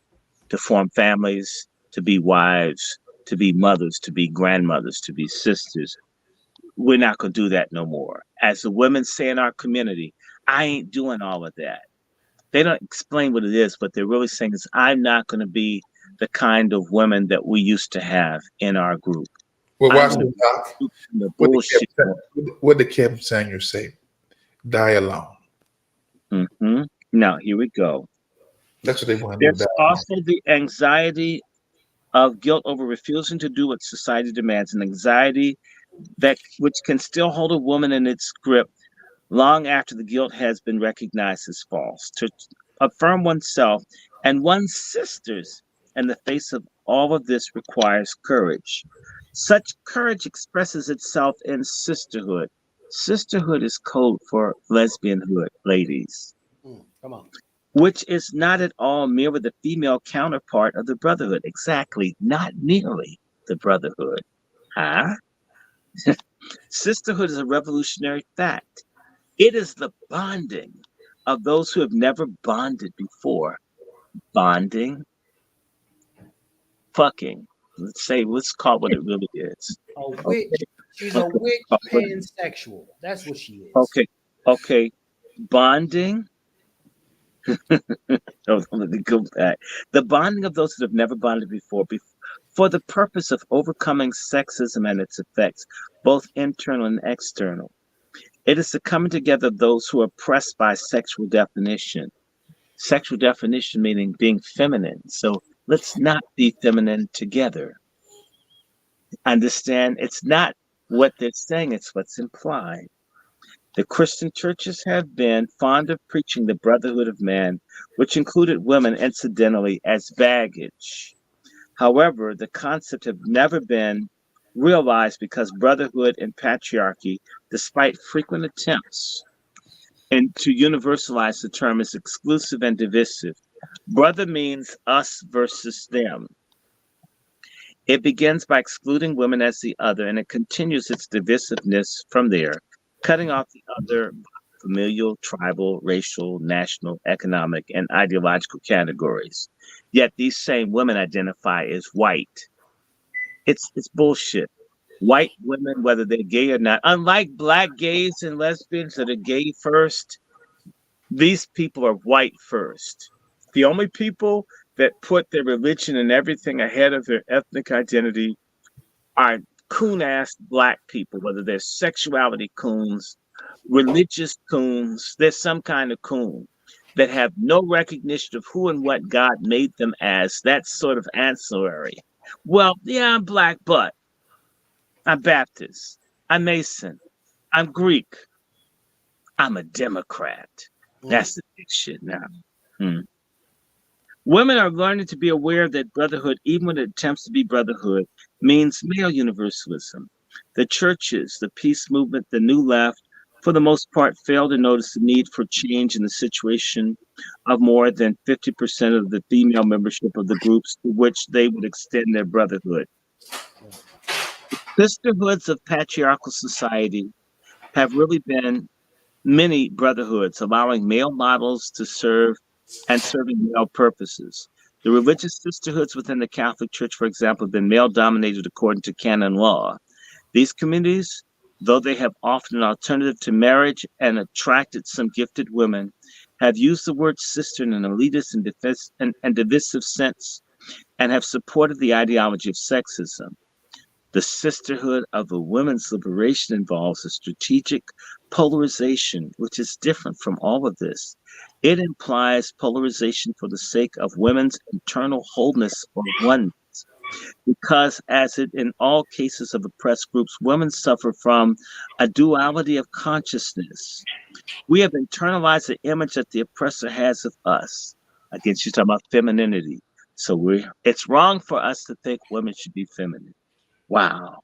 to form families, to be wives, to be mothers, to be grandmothers, to be sisters. We're not going to do that no more. As the women say in our community, I ain't doing all of that. They don't explain what it is, but they're really saying is, I'm not going to be the kind of women that we used to have in our group. Well, watch this, Doc. The bullshit. What did Kevin Samuel say? Die alone. Mm-hmm. Now, here we go. That's what they want to do. There's also the anxiety of guilt over refusing to do what society demands, an anxiety that which can still hold a woman in its grip long after the guilt has been recognized as false. To affirm oneself and one's sisters in the face of all of this requires courage. Such courage expresses itself in sisterhood. Sisterhood is code for lesbianhood, ladies. Come on. Which is not at all merely the female counterpart of the brotherhood. Exactly, not merely the brotherhood. Huh? Sisterhood is a revolutionary fact. It is the bonding of those who have never bonded before. Bonding, fucking. Let's call it what it really is. A witch. She's a witch pansexual. That's what she is. Okay. Bonding. Let me go back. The bonding of those that have never bonded before, for the purpose of overcoming sexism and its effects, both internal and external. It is the coming together of those who are oppressed by sexual definition. Sexual definition meaning being feminine. So let's not be feminine together. Understand, it's not what they're saying, it's what's implied. The Christian churches have been fond of preaching the brotherhood of man, which included women incidentally as baggage. However, the concept have never been realized because brotherhood and patriarchy, despite frequent attempts and to universalize the term, is exclusive and divisive. Brother means us versus them. It begins by excluding women as the other, and it continues its divisiveness from there, cutting off the other familial, tribal, racial, national, economic, and ideological categories. Yet these same women identify as white. It's bullshit. White women, whether they're gay or not, unlike black gays and lesbians that are gay first, these people are white first. The only people that put their religion and everything ahead of their ethnic identity are coon-ass black people, whether they're sexuality coons, religious coons, there's some kind of coon that have no recognition of who and what God made them as. That's sort of ancillary. Well, yeah, I'm black, but I'm Baptist, I'm Mason, I'm Greek, I'm a Democrat. That's the big shit now. Women are learning to be aware that brotherhood, even when it attempts to be brotherhood, means male universalism. The churches, the peace movement, the new left, for the most part, fail to notice the need for change in the situation of more than 50% of the female membership of the groups to which they would extend their brotherhood. Sisterhoods of patriarchal society have really been many brotherhoods, allowing male models to serve and serving male purposes. The religious sisterhoods within the Catholic Church, for example, have been male-dominated according to canon law. These communities, though they have often an alternative to marriage and attracted some gifted women, have used the word sister in an elitist and divisive sense and have supported the ideology of sexism. The sisterhood of the women's liberation involves a strategic polarization, which is different from all of this. It implies polarization for the sake of women's internal wholeness or oneness, because as in all cases of oppressed groups, women suffer from a duality of consciousness. We have internalized the image that the oppressor has of us. Again, she's talking about femininity. So it's wrong for us to think women should be feminine. Wow.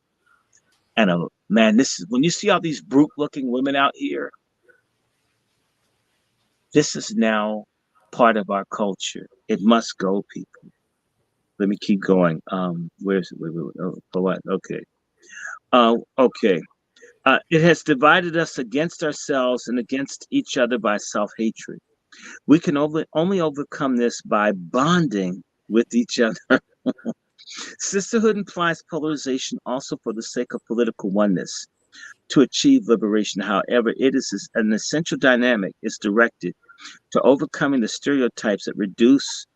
And man, this is when you see all these brute-looking women out here, this is now part of our culture. It must go, people. Let me keep going. Where's it? Wait, for what? Okay. Okay. It has divided us against ourselves and against each other by self-hatred. We can only overcome this by bonding with each other. Sisterhood implies polarization also for the sake of political oneness to achieve liberation. However, it is an essential dynamic is directed to overcoming the stereotypes that reduce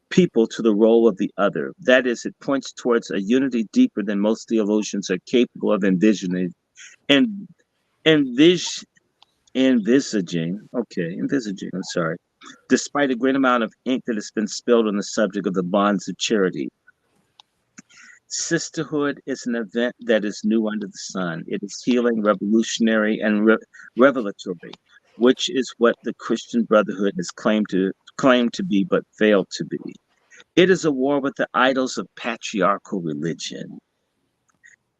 people to the role of the other. That is, it points towards a unity deeper than most theologians are capable of envisioning. And envisaging, I'm sorry, despite a great amount of ink that has been spilled on the subject of the bonds of charity. Sisterhood is an event that is new under the sun. It is healing, revolutionary, and revelatory, which is what the Christian Brotherhood has claimed to be, but failed to be. It is a war with the idols of patriarchal religion,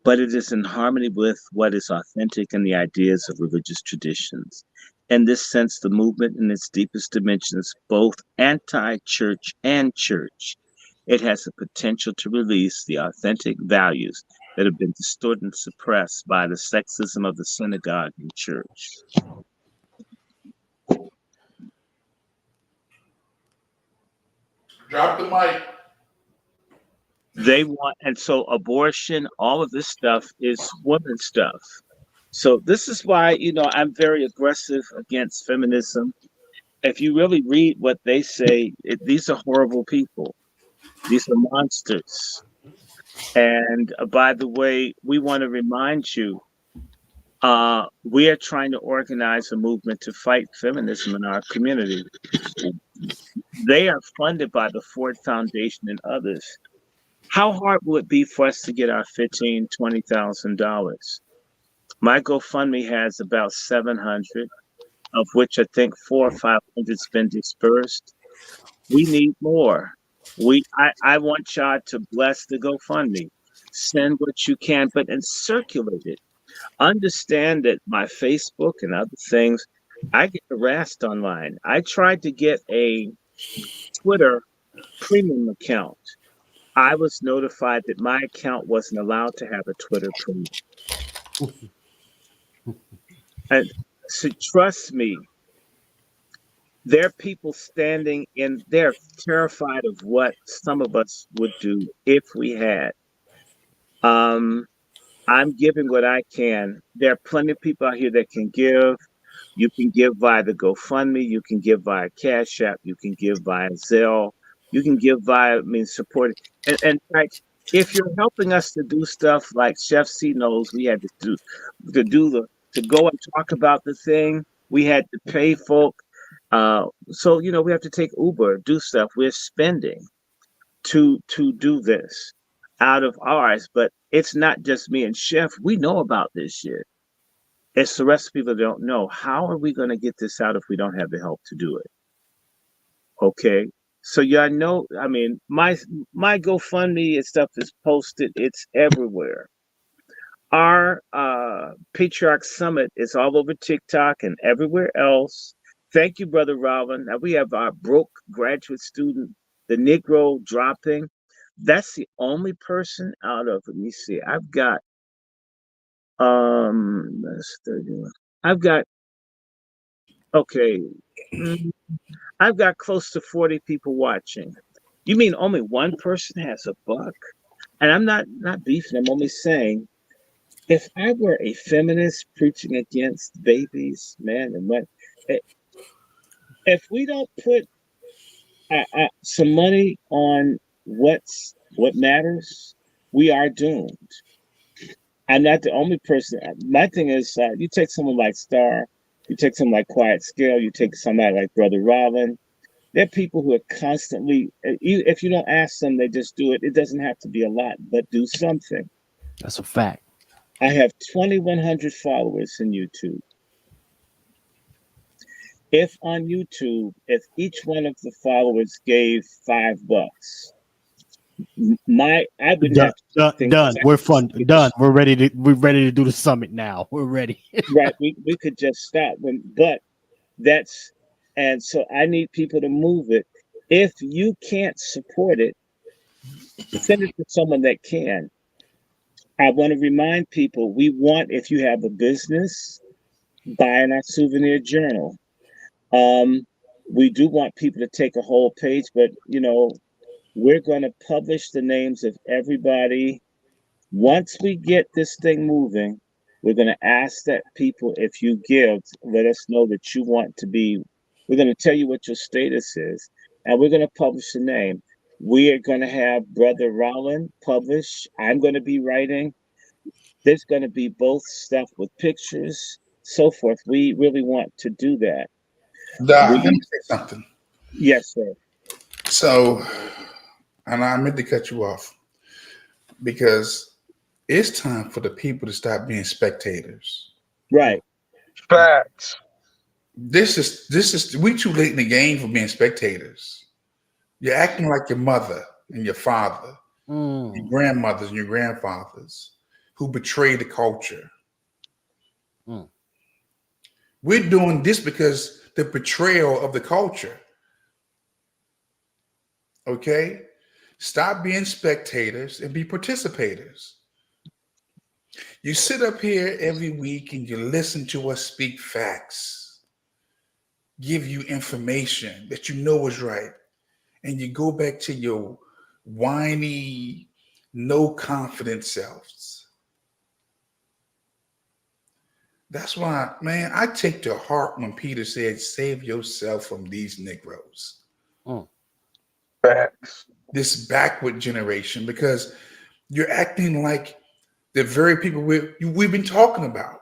but it is in harmony with what is authentic in the ideas of religious traditions. In this sense, the movement in its deepest dimensions, both anti-church and church, it has the potential to release the authentic values that have been distorted and suppressed by the sexism of the synagogue and church. Drop the mic. They want, and so abortion, all of this stuff is women stuff. So this is why, I'm very aggressive against feminism. If you really read what they say, these are horrible people. These are monsters. And by the way, we want to remind you, we are trying to organize a movement to fight feminism in our community. They are funded by the Ford Foundation and others. How hard will it be for us to get our $15,000, $20,000? My GoFundMe has about 700, of which I think 400 or 500's been dispersed. We need more. I want y'all to bless the GoFundMe. Send what you can, but and circulate it. Understand that my Facebook and other things, I get harassed online. I tried to get a Twitter premium account. I was notified that my account wasn't allowed to have a Twitter premium. And so trust me, there are people standing in, they're terrified of what some of us would do if we had. I'm giving what I can. There are plenty of people out here that can give. You can give via the GoFundMe. You can give via Cash App. You can give via Zelle. You can give via, support. And in fact, if you're helping us to do stuff like Chef C knows we had to go and talk about the thing, we had to pay folk. So, we have to take Uber, do stuff. We're spending to do this out of ours, but it's not just me and Chef. We know about this shit. It's the rest of people that don't know. How are we going to get this out if we don't have the help to do it? Okay. So y'all know, my GoFundMe and stuff is posted. It's everywhere. Our Patriarch Summit is all over TikTok and everywhere else. Thank you, Brother Robin. Now we have our broke graduate student, the Negro dropping. That's the only person out of, let me see, I've got, that's 31. I've got close to 40 people watching. You mean only one person has $1? And I'm not beefing, I'm only saying, if I were a feminist preaching against babies, man, and what, if we don't put some money on what matters, we are doomed. I'm not the only person. My thing is, you take someone like Star, you take someone like Quiet Scale, you take somebody like Brother Robin. They're people who are constantly, if you don't ask them, they just do it. It doesn't have to be a lot, but do something. That's a fact. I have 2,100 followers in YouTube. If on YouTube, if each one of the followers gave $5, I would have to done. We're fun. Done. We're ready to do the summit now. We're ready. Right. We could just stop them, but and so I need people to move it. If you can't support it, send it to someone that can. I want to remind people, if you have a business, buying our souvenir journal. We do want people to take a whole page, but We're going to publish the names of everybody. Once we get this thing moving, we're going to ask that people, if you give, let us know that you want to be. We're going to tell you what your status is, and we're going to publish the name. We are going to have Brother Roland publish. I'm going to be writing. There's going to be both stuff with pictures, so forth. We really want to do that. Doc, let me say something. Yes, sir. So, and I meant to cut you off because it's time for the people to stop being spectators. Right. Facts. This is we too late in the game for being spectators. You're acting like your mother and your father, your grandmothers and your grandfathers who betrayed the culture. We're doing this because the betrayal of the culture. Okay? Stop being spectators and be participators. You sit up here every week and you listen to us speak facts, give you information that you know is right, and you go back to your whiny, no confidence selves. That's why, man, I take to heart when Peter said, save yourself from these Negroes. Facts. This backward generation, because you're acting like the very people we've been talking about.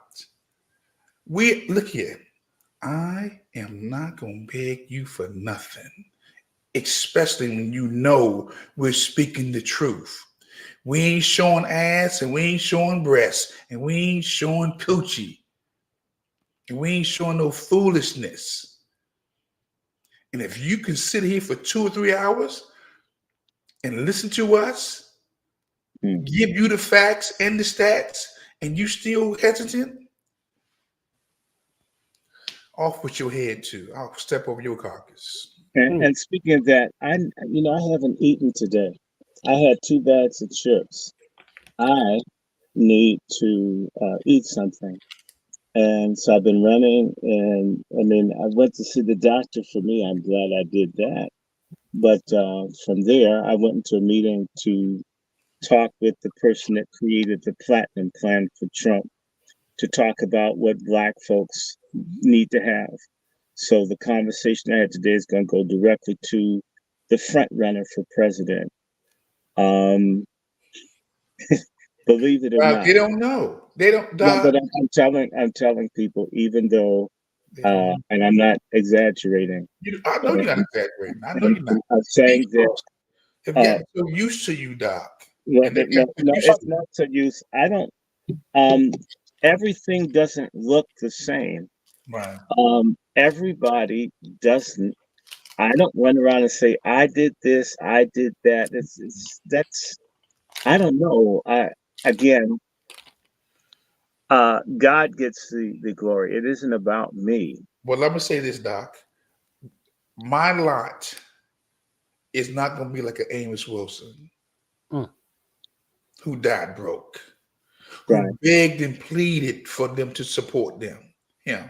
We look here. I am not gonna beg you for nothing, especially when you know we're speaking the truth. We ain't showing ass and we ain't showing breasts and we ain't showing coochie. And we ain't showing no foolishness. And if you can sit here for 2 or 3 hours and listen to us, give you the facts and the stats, and you still hesitant, off with your head too. I'll step over your carcass. And speaking of that, I haven't eaten today. I had 2 bags of chips. I need to eat something. And so I've been running, and I mean, I went to see the doctor. For me, I'm glad I did that. But from there, I went into a meeting to talk with the person that created the Platinum Plan for Trump, to talk about what Black folks need to have. So the conversation I had today is going to go directly to the front runner for president. Believe it or not, they don't know. They don't. No, but I'm telling people, even though, and I'm not exaggerating. I know you're not exaggerating. I know you're not. I'm saying that have gotten so used to you, Doc. No, it's not so used. I don't. Everything doesn't look the same. Right. Everybody doesn't. I don't run around and say I did this, I did that. That's. I don't know. God gets the glory. It isn't about me. Well, let me say this, Doc. My lot is not going to be like an Amos Wilson who died broke, who begged and pleaded for them to support them. Yeah.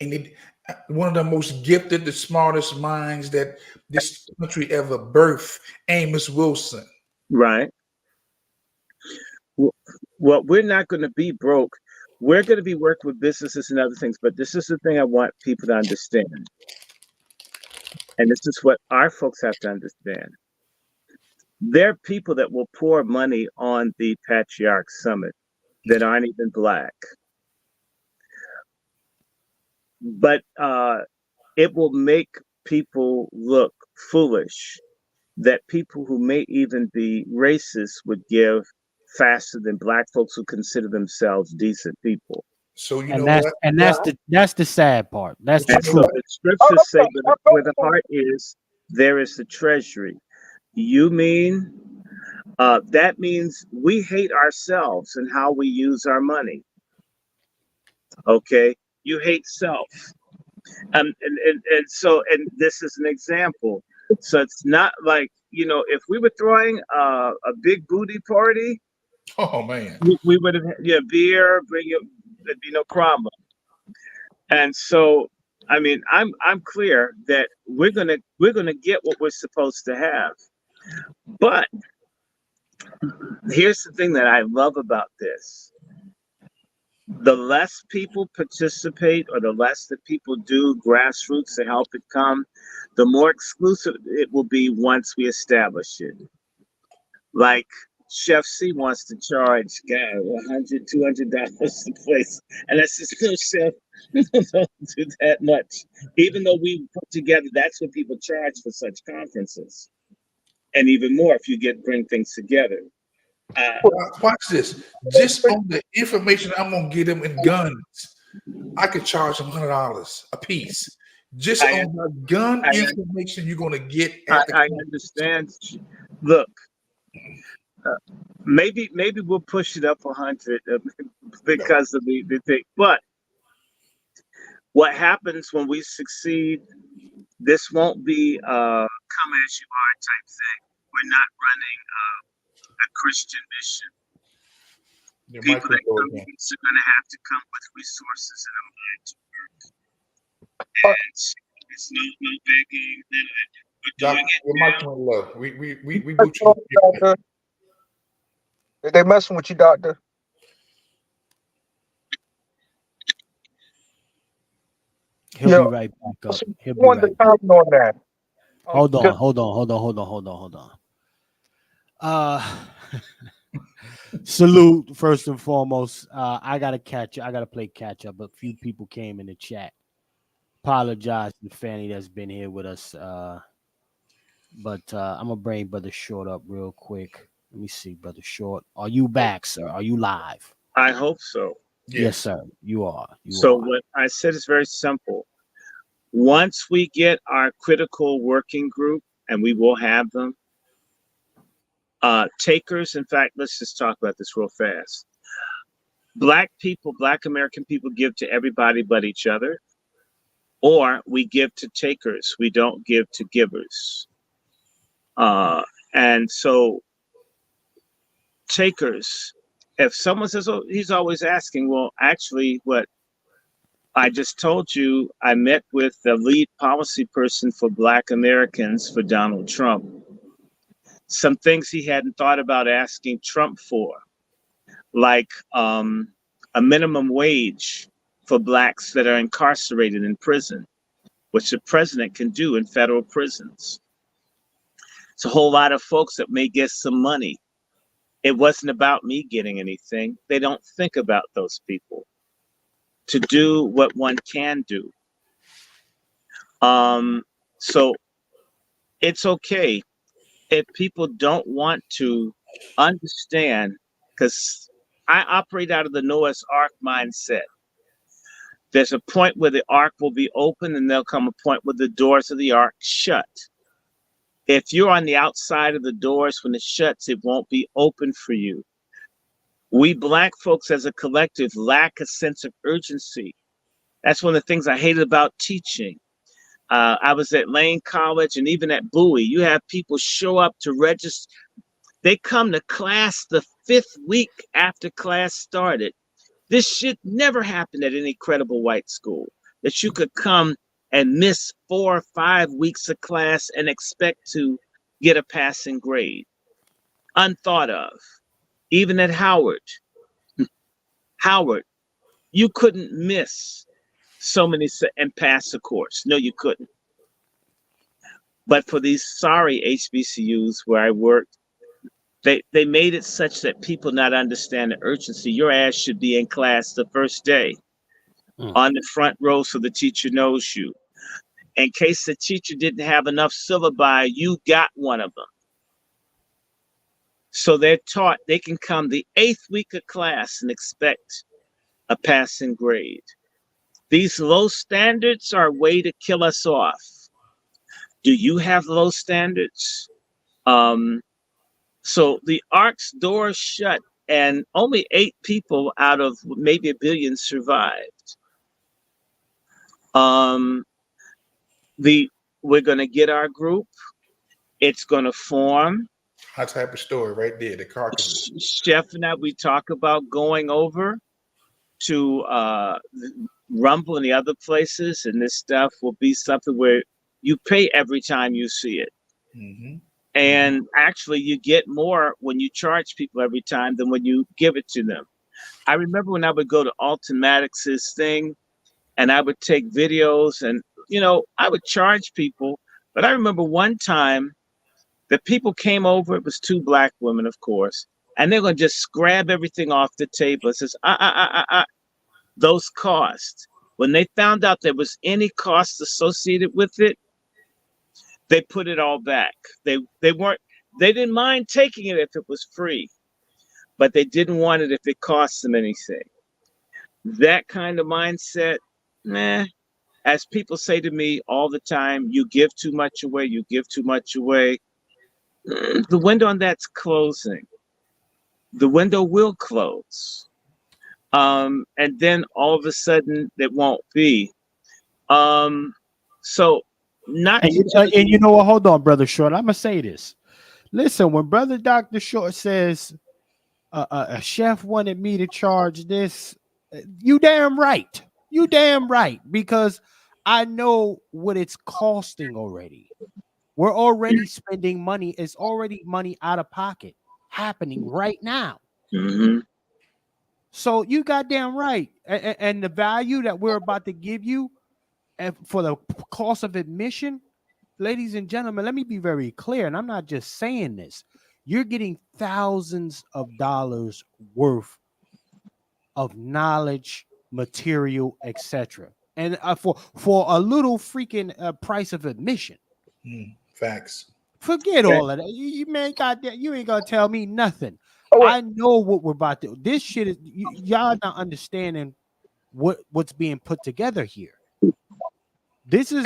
And one of the most gifted, the smartest minds that this country ever birthed, Amos Wilson. Right. Well, we're not going to be broke. We're going to be working with businesses and other things, but this is the thing I want people to understand. And this is what our folks have to understand. There are people that will pour money on the Patriarch Summit that aren't even Black. But it will make people look foolish that people who may even be racist would give faster than Black folks who consider themselves decent people. So that's the sad part. That's the truth. So the scriptures say where the heart is, there is the treasury. You mean that means we hate ourselves and how we use our money. Okay, you hate self, and so this is an example. So it's not like, if we were throwing a big booty party. Oh man, we would have beer, bring it, there'd be no problem. And so, I mean, I'm clear that we're gonna get what we're supposed to have. But here's the thing that I love about this. The less people participate or the less that people do grassroots to help it come, the more exclusive it will be once we establish it. Like Chef C wants to charge $100, $200 a place. And that's just no chef. We don't do that much. Even though we put together, that's what people charge for such conferences. And even more if you bring things together. Watch this. Just on the information I'm gonna get them in guns, I could charge them $100 a piece. Just on the gun information you're gonna get. I understand. Look, maybe we'll push it up 100 because of the thing. But what happens when we succeed? This won't be come as you are type thing. We're not running a Christian mission. People that come here are going to have to come with resources and a mind to work. And it's no begging. We're doing it now. We boot you. They messing with you, doctor. He'll be right back up. He'll be right back. On that. Hold on. Salute first and foremost. I gotta play catch up. A few people came in the chat. Apologize to Fanny that's been here with us. But I'm gonna bring Brother Short up real quick. Let me see, Brother Short. Are you back, sir? Are you live? I hope so. Yes, sir. You are. What I said is very simple. Once we get our critical working group, and we will have them, takers, in fact, let's just talk about this real fast. Black American people give to everybody but each other, or we give to takers. We don't give to givers. And so takers, if someone says, oh, he's always asking, well, actually what I just told you, I met with the lead policy person for Black Americans for Donald Trump. Some things he hadn't thought about asking Trump for, like a minimum wage for Blacks that are incarcerated in prison, which the president can do in federal prisons. It's a whole lot of folks that may get some money. It wasn't about me getting anything. They don't think about those people to do what one can do. So it's okay if people don't want to understand, because I operate out of the Noah's Ark mindset. There's a point where the ark will be open, and there'll come a point where the doors of the ark shut. If you're on the outside of the doors when it shuts, it won't be open for you. We Black folks as a collective lack a sense of urgency. That's one of the things I hated about teaching. I was at Lane College and even at Bowie. You have people show up to register. They come to class the 5th week after class started. This shit never happened at any credible white school, that you could come and miss 4 or 5 weeks of class and expect to get a passing grade. Unthought of. Even at Howard, you couldn't miss so many and pass a course. No, you couldn't. But for these sorry HBCUs where I worked, they made it such that people not understand the urgency. Your ass should be in class the first day on the front row so the teacher knows you. In case the teacher didn't have enough syllabi, you got one of them. So they're taught they can come the 8th week of class and expect a passing grade. These low standards are a way to kill us off. Do you have low standards? So the ark's doors shut and only 8 people out of maybe 1 billion survived. We're gonna get our group. It's gonna form. Hot type of story right there, the carcass. Chef and I, we talk about going over to Rumble and the other places, and this stuff will be something where you pay every time you see it. Mm-hmm. And actually, you get more when you charge people every time than when you give it to them. I remember when I would go to Ultimatics' thing and I would take videos and, I would charge people. But I remember one time the people came over. It was two black women, of course, and they're going to just grab everything off the table. It says, those costs. When they found out there was any cost associated with it, they put it all back. They didn't mind taking it if it was free, but they didn't want it if it cost them anything. That kind of mindset, as people say to me all the time, you give too much away, you give too much away. The window on that's closing. The window will close. And then all of a sudden it won't be. So not and you know what? Hold on, Brother Short. I'm gonna say this. Listen, when Brother Dr. Short says a chef wanted me to charge this, you damn right. You damn right, because I know what it's costing already. We're already spending money. It's already money out of pocket happening right now. Mm-hmm. So you goddamn right. And the value that we're about to give you for the cost of admission, ladies and gentlemen, let me be very clear. And I'm not just saying this. You're getting thousands of dollars worth of knowledge, material, etc. And for a little freaking price of admission. Facts. Forget all of that. You man, goddamn, you ain't gonna tell me nothing. Oh, I know what we're about to. This shit is y'all not understanding what's being put together here. This is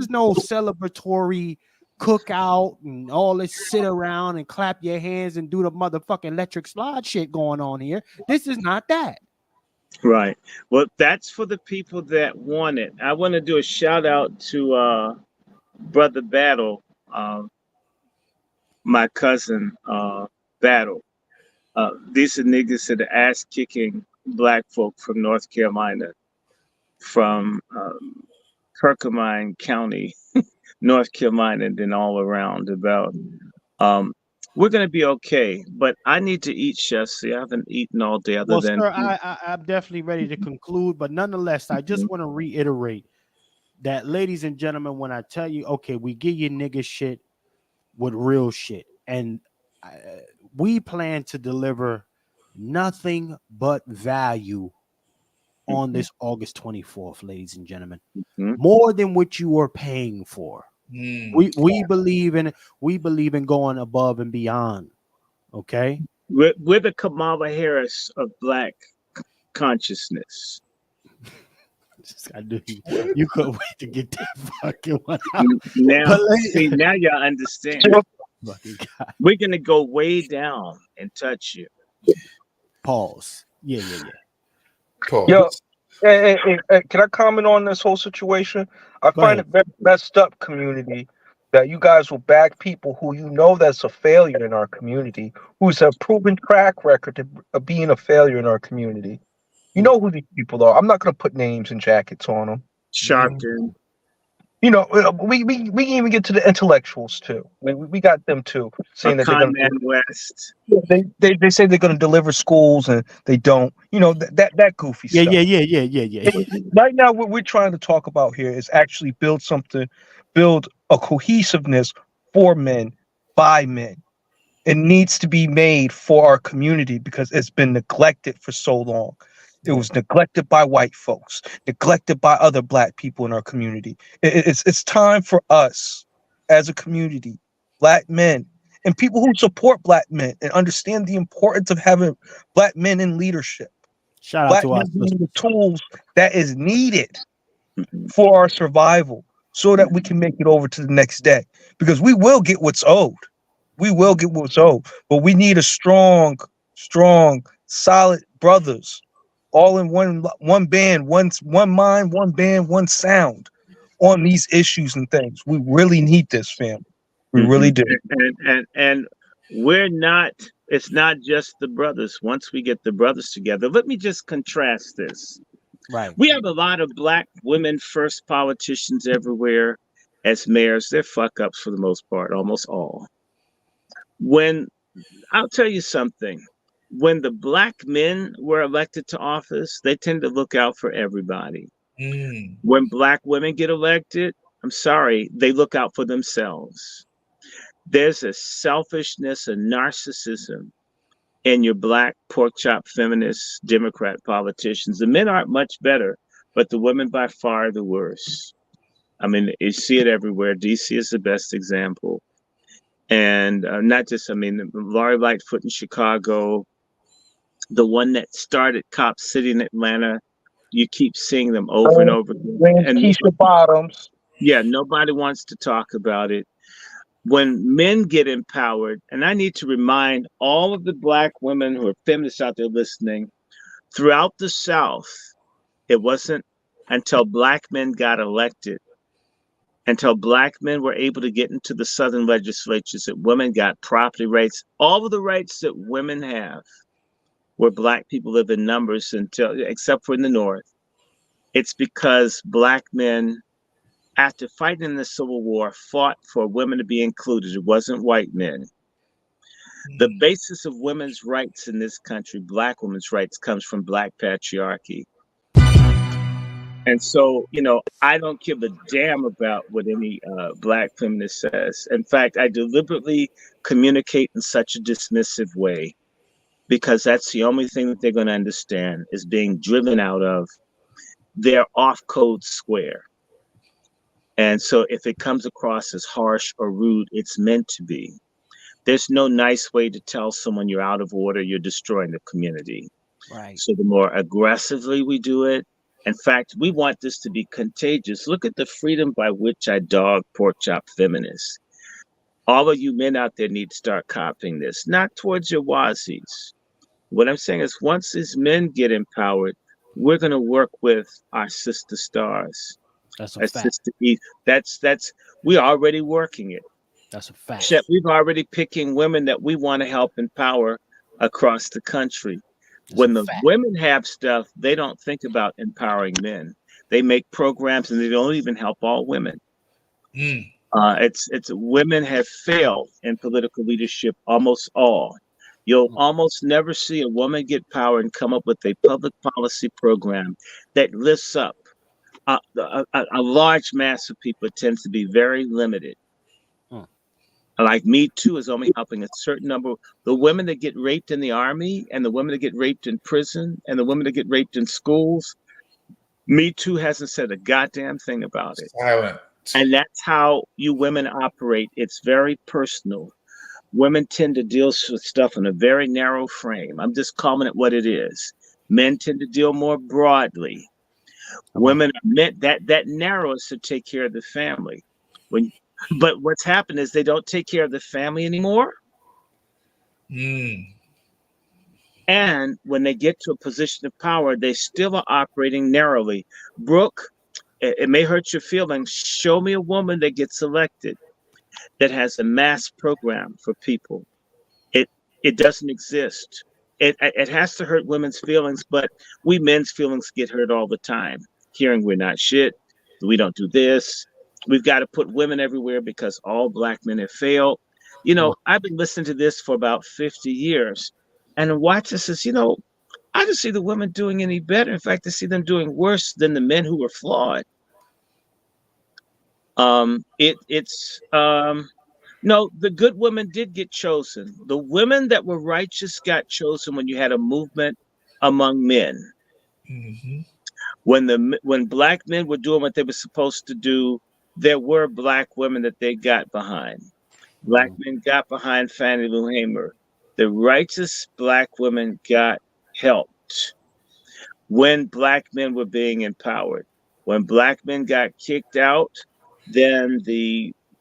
no celebratory cookout and all this sit around and clap your hands and do the motherfucking electric slide shit going on here. This is not that. Right. Well, that's for the people that want it. I want to do a shout out to Brother Battle, my cousin Battle. These are niggas that are ass kicking black folk from North Carolina, from Perkins County, North Carolina, and then all around about. We're gonna be okay, but I need to eat, Chef. See, I haven't eaten all day. Other than sir, I'm definitely ready to conclude, but nonetheless, I just want to reiterate that, ladies and gentlemen, when I tell you, okay, we give you nigga shit with real shit, and we plan to deliver nothing but value on this August 24th, ladies and gentlemen. More than what you are paying for. We believe in going above and beyond. Okay, we're the Kamala Harris of black consciousness. You couldn't wait to get that fucking one out. Now y'all understand. We're gonna go way down and touch you. Pause. Yeah. Pause. Yo, hey, can I comment on this whole situation? I find it very messed up, community, that you guys will back people who you know that's a failure in our community, who's a proven track record of being a failure in our community. You know who these people are. I'm not going to put names and jackets on them. Sharpton. You know, we can even get to the intellectuals too. We got them too, saying that they're going to West. They say they're going to deliver schools and they don't. You know that goofy stuff. Yeah. Right now, what we're trying to talk about here is actually build a cohesiveness for men by men. It needs to be made for our community because it's been neglected for so long. It was neglected by white folks, neglected by other black people in our community. It's time for us as a community, black men, and people who support black men and understand the importance of having black men in leadership. Shout black out to us. The tools that is needed for our survival so that we can make it over to the next day. Because we will get what's owed. We will get what's owed. But we need a strong, solid brothers. All in one band, one mind, one band, one sound on these issues and things. We really need this, fam. We really do. And we're not, it's not just the brothers. Once we get the brothers together, let me just contrast this. Right. We have a lot of black women first politicians everywhere as mayors. They're fuck ups for the most part, almost all. When I'll tell you something, when the black men were elected to office, they tend to look out for everybody. When black women get elected, I'm sorry, they look out for themselves. There's a selfishness and narcissism in your black pork chop feminist Democrat politicians. The men aren't much better, but the women by far are the worst. I mean, you see it everywhere. DC is the best example. And not just, I mean, Lori Lightfoot in Chicago, the one that started Cop City in Atlanta, you keep seeing them over and over again. And Keisha Bottoms. yeah, nobody wants to talk about it. When men get empowered, and I need to remind all of the black women who are feminists out there listening, throughout the South, it wasn't until black men got elected, until black men were able to get into the Southern legislatures, that women got property rights, all of the rights that women have, where black people live in numbers until, except for in the North. It's because black men, after fighting in the Civil War, fought for women to be included. It wasn't white men. The basis of women's rights in this country, black women's rights, comes from black patriarchy. And so, you know, I don't give a damn about what any black feminist says. In fact, I deliberately communicate in such a dismissive way because that's the only thing that they're going to understand, is being driven out of their off-code square. And so if it comes across as harsh or rude, it's meant to be. There's no nice way to tell someone you're out of order, you're destroying the community. Right. So the more aggressively we do it, in fact, we want this to be contagious. Look at the freedom by which I dog pork chop feminists. All of you men out there need to start copying this, not towards your wazies. What I'm saying is once these men get empowered, we're going to work with our sister stars. That's a fact. That's we're already working it. That's a fact. We've already picking women that we want to help empower across the country. When the women have stuff, they don't think about empowering men. They make programs and they don't even help all women. It's women have failed in political leadership, almost all. You'll almost never see a woman get power and come up with a public policy program that lifts up a large mass of people. It tends to be very limited. Like Me Too is only helping a certain number. The women that get raped in the army and the women that get raped in prison and the women that get raped in schools, Me Too hasn't said a goddamn thing about it. Silent. And that's how you women operate. It's very personal. Women tend to deal with stuff in a very narrow frame. I'm just calling it what it is. Men tend to deal more broadly. Women are meant that narrow is to take care of the family. But what's happened is they don't take care of the family anymore. And when they get to a position of power, they still are operating narrowly. Brooke, it may hurt your feelings. Show me a woman that gets elected that has a mass program for people. It doesn't exist. It has to hurt women's feelings, but we men's feelings get hurt all the time. Hearing we're not shit, we don't do this. We've got to put women everywhere because all black men have failed. You know, I've been listening to this for about 50 years. And watch this is, you know, I don't see the women doing any better. In fact, I see them doing worse than the men who were flawed. No, the good women did get chosen. The women that were righteous got chosen when you had a movement among men. When black men were doing what they were supposed to do, there were black women that they got behind. Black men got behind Fannie Lou Hamer. The righteous black women got helped when black men were being empowered. When black men got kicked out, then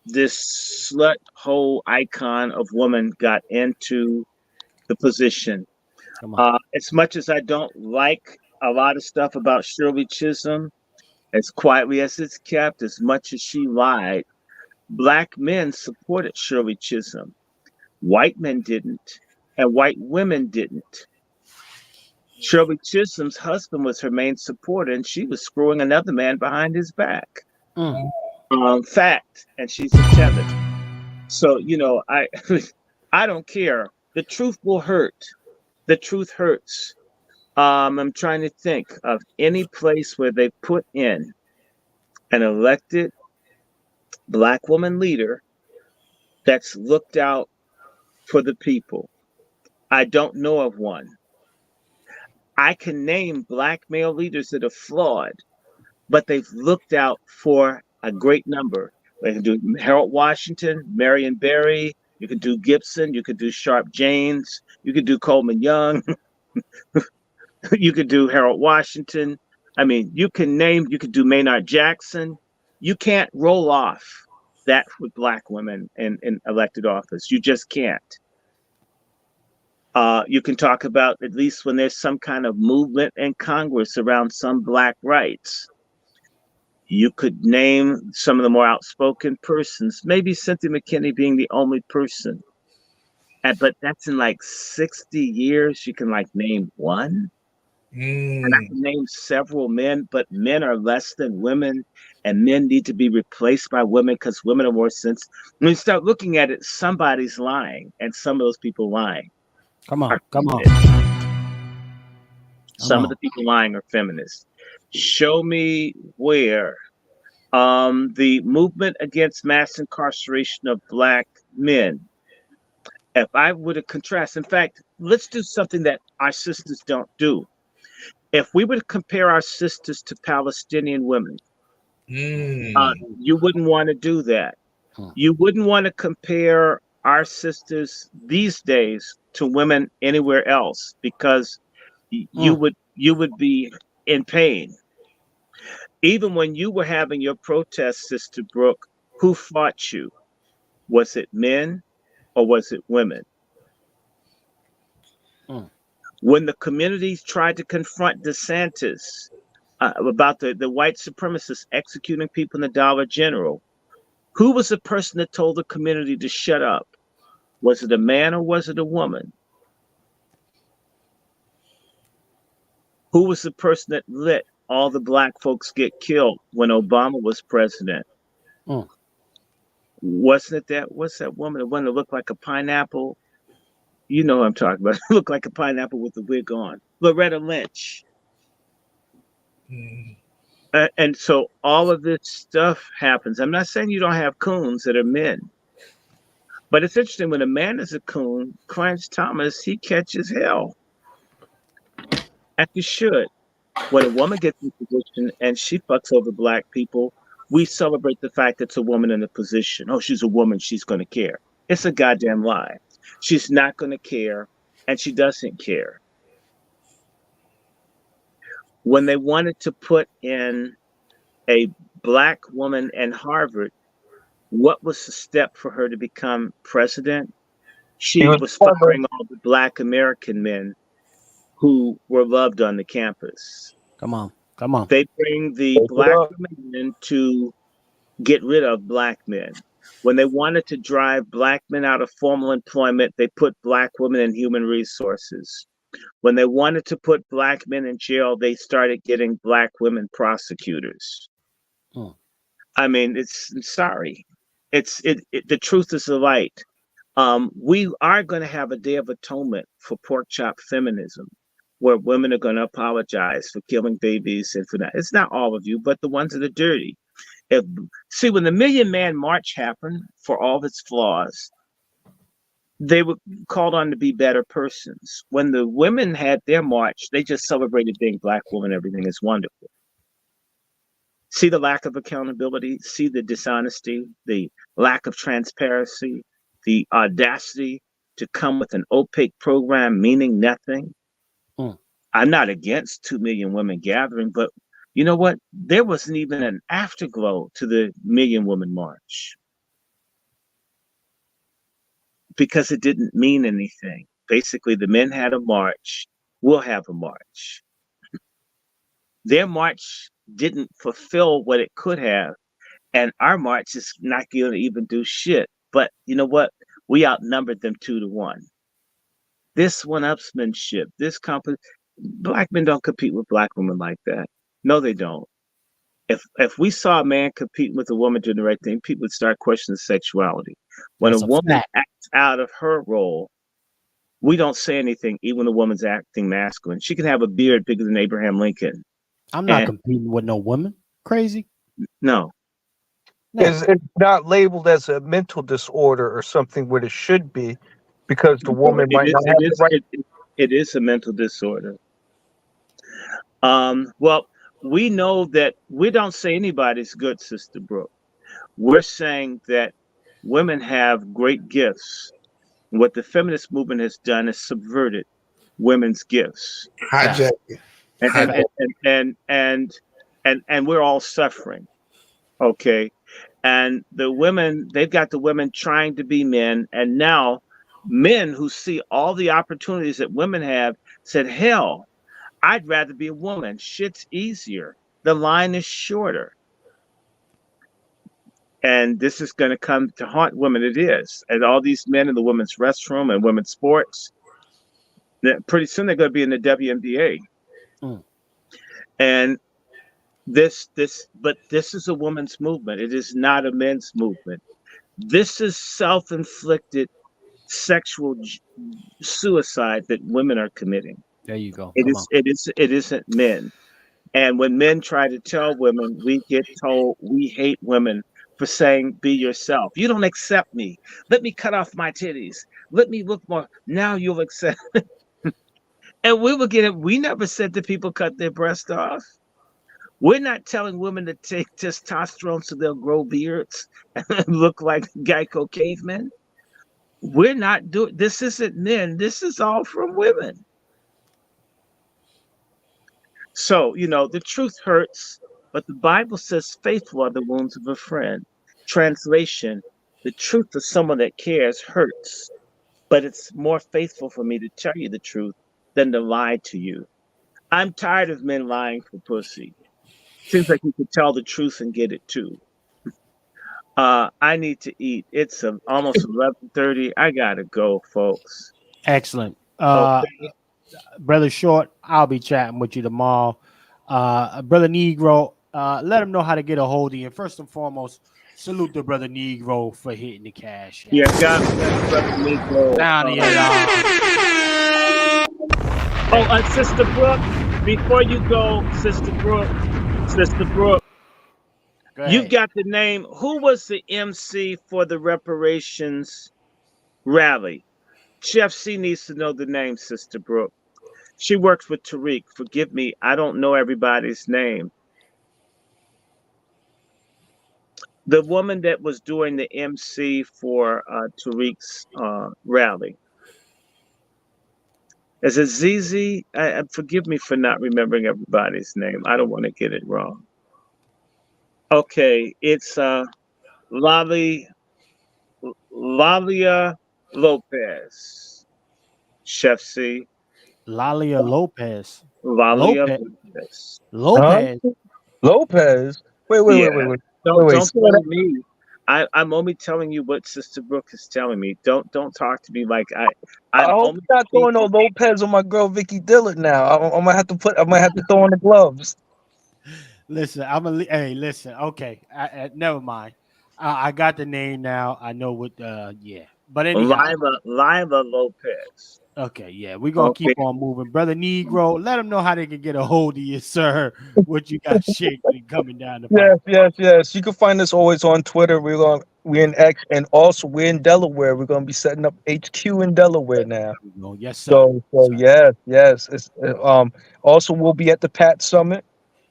this slut hole icon of woman got into the position. As much as I don't like a lot of stuff about Shirley Chisholm, as quietly as it's kept, as much as she lied, black men supported Shirley Chisholm. White men didn't, and white women didn't. Shirley Chisholm's husband was her main supporter, and she was screwing another man behind his back. Fact, and she's a tether. So, you know, I don't care. The truth will hurt. The truth hurts. I'm trying to think of any place where they put in an elected black woman leader that's looked out for the people. I don't know of one. I can name black male leaders that are flawed, but they've looked out for a great number. They can do Harold Washington, Marion Barry, you could do Gibson, you could do Sharp James, you could do Coleman Young, you could do Harold Washington. I mean, you could do Maynard Jackson. You can't roll off that with black women in elected office. You just can't. You can talk about at least when there's some kind of movement in Congress around some black rights. You could name some of the more outspoken persons, maybe Cynthia McKinney being the only person. But that's in like 60 years, you can like name one. And I can name several men, but men are less than women, and men need to be replaced by women because women are more sensitive. When you start looking at it, somebody's lying, and some of those people lying. Come on. Some of the people lying are feminists. Show me where the movement against mass incarceration of black men. If I were to contrast, in fact, let's do something that our sisters don't do. If we were to compare our sisters to Palestinian women, you wouldn't want to do that. You wouldn't want to compare our sisters these days to women anywhere else because you would be in pain. Even when you were having your protest, Sister Brooke, who fought you? Was it men or was it women? When the communities tried to confront DeSantis about the white supremacists executing people in the Dollar General, who was the person that told the community to shut up? Was it a man or was it a woman? Who was the person that let all the black folks get killed when Obama was president? Wasn't it what's that woman, the one that looked like a pineapple? You know what I'm talking about. Looked like a pineapple with the wig on. Loretta Lynch. And so all of this stuff happens. I'm not saying you don't have coons that are men. But it's interesting, when a man is a coon, Clarence Thomas, he catches hell. And he should. When a woman gets in position and she fucks over black people, we celebrate the fact that it's a woman in a position. Oh, she's a woman, she's going to care. It's a goddamn lie. She's not going to care, and she doesn't care. When they wanted to put in a black woman in Harvard, what was the step for her to become president? She was firing all the black American men who were loved on the campus. Come on. They bring the black women in to get rid of black men. When they wanted to drive black men out of formal employment, they put black women in human resources. When they wanted to put black men in jail, they started getting black women prosecutors. I mean, the truth is the light. We are going to have a Day of Atonement for pork chop feminism, where women are going to apologize for killing babies and for that. It's not all of you, but the ones that are dirty. See, when the Million Man March happened, for all of its flaws, they were called on to be better persons. When the women had their march, they just celebrated being black women. Everything is wonderful. See the lack of accountability, see the dishonesty, the lack of transparency, the audacity to come with an opaque program meaning nothing. I'm not against 2 million women gathering, but you know what? There wasn't even an afterglow to the Million Woman March because it didn't mean anything. Basically, the men had a march. We'll have a march. Their march didn't fulfill what it could have, and our march is not going to even do shit. But you know what? We outnumbered them 2-1. This one-upsmanship, black men don't compete with black women like that. No, they don't. if we saw a man competing with a woman doing the right thing, people would start questioning sexuality. When That's a a woman fact. acts out of her role, we don't say anything, even when the woman's acting masculine. She can have a beard bigger than Abraham Lincoln. I'm not And competing with no woman. Crazy. no, It's not labeled as a mental disorder or something what it should be, because the woman it might not is have the right. it is a mental disorder. Well, we know that we don't say anybody's good, Sister Brooke. We're saying that women have great gifts. What the feminist movement has done is subverted women's gifts. Hijack it. And we're all suffering. Okay. And the women, they've got the women trying to be men. And now men who see all the opportunities that women have said, hell, I'd rather be a woman. Shit's easier. The line is shorter. And this is going to come to haunt women. It is. And all these men in the women's restroom and women's sports, pretty soon they're going to be in the WNBA. And this is a woman's movement. It is not a men's movement. This is self-inflicted sexual suicide that women are committing. There you go. It isn't men. And when men try to tell women, we get told we hate women for saying, be yourself. You don't accept me. Let me cut off my titties. Let me look more. Now you'll accept. And we will get it. We never said that people cut their breast off. We're not telling women to take testosterone so they'll grow beards and look like Geico cavemen. We're not doing this. Isn't men. This is all from women. So, the truth hurts, but the Bible says faithful are the wounds of a friend. Translation, the truth of someone that cares hurts, but it's more faithful for me to tell you the truth than to lie to you. I'm tired of men lying for pussy. Seems like you could tell the truth and get it too. I need to eat. It's almost 11:30. I gotta go, folks. Excellent. Okay. Brother Short, I'll be chatting with you tomorrow. Brother Negro, let him know how to get a hold of you. And first and foremost, salute to Brother Negro for hitting the cash. Yeah, God bless Brother Negro. Down here, Sister Brooke, before you go, Sister Brooke, you got the name. Who was the MC for the reparations rally? Chef C needs to know the name, Sister Brooke. She works with Tariq. Forgive me, I don't know everybody's name. The woman that was doing the MC for Tariq's rally. Is it ZZ? Forgive me for not remembering everybody's name. I don't want to get it wrong. Okay, it's Lalia Lopez. Chef C. Lalia Lopez. Lalia Lopez. Lopez. Wait. Don't tell me. I'm only telling you what Sister Brooke is telling me. Don't talk to me like I hope you're not throwing no Lopez on my girl Vicky Dillard now. I might have to throw on the gloves. Listen, listen. Okay, never mind. I got the name now. I know what. Yeah, but anyhow, Lila Lopez. Okay, yeah, we're gonna keep on moving, Brother Negro. Let them know how they can get a hold of you, sir. What you got shaking coming down the pipe. Yes. You can find us always on Twitter. We're in X, and also we're in Delaware. We're gonna be setting up HQ in Delaware now. Yes, sir. So yes. It's, also we'll be at the PAT Summit,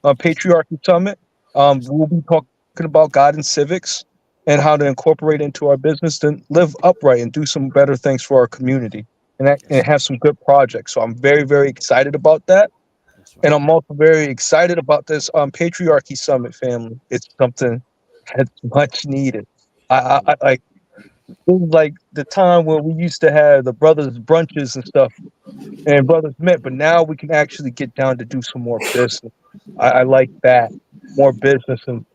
Patriarchy Summit. We'll be talking about God and civics and how to incorporate into our business to live upright and do some better things for our community. And have some good projects. So I'm very, very excited about that. Right. And I'm also very excited about this Patriarchy Summit, family. It's something that's much needed. I like it was like the time where we used to have the brothers brunches and stuff and brothers met, but now we can actually get down to do some more business. I like that. More business and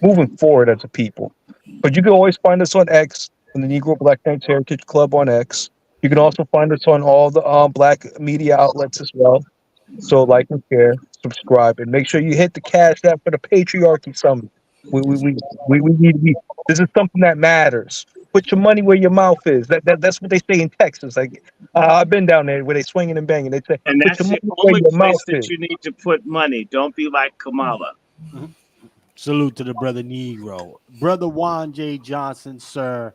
moving forward as a people. But you can always find us on X, in the Negro Black Knights Heritage Club on X. You can also find us on all the Black media outlets as well. So like and share. subscribe, and make sure you hit the cash app for the Patriarchy Summit. We need to be. This is something that matters. Put your money where your mouth is. That's what they say in Texas. Like I've been down there where they swinging and banging. They say And put your that's the money where only your mouth place that is. you need to put money. Don't be like Kamala. Salute to the brother Negro. Brother Juan J. Johnson, sir.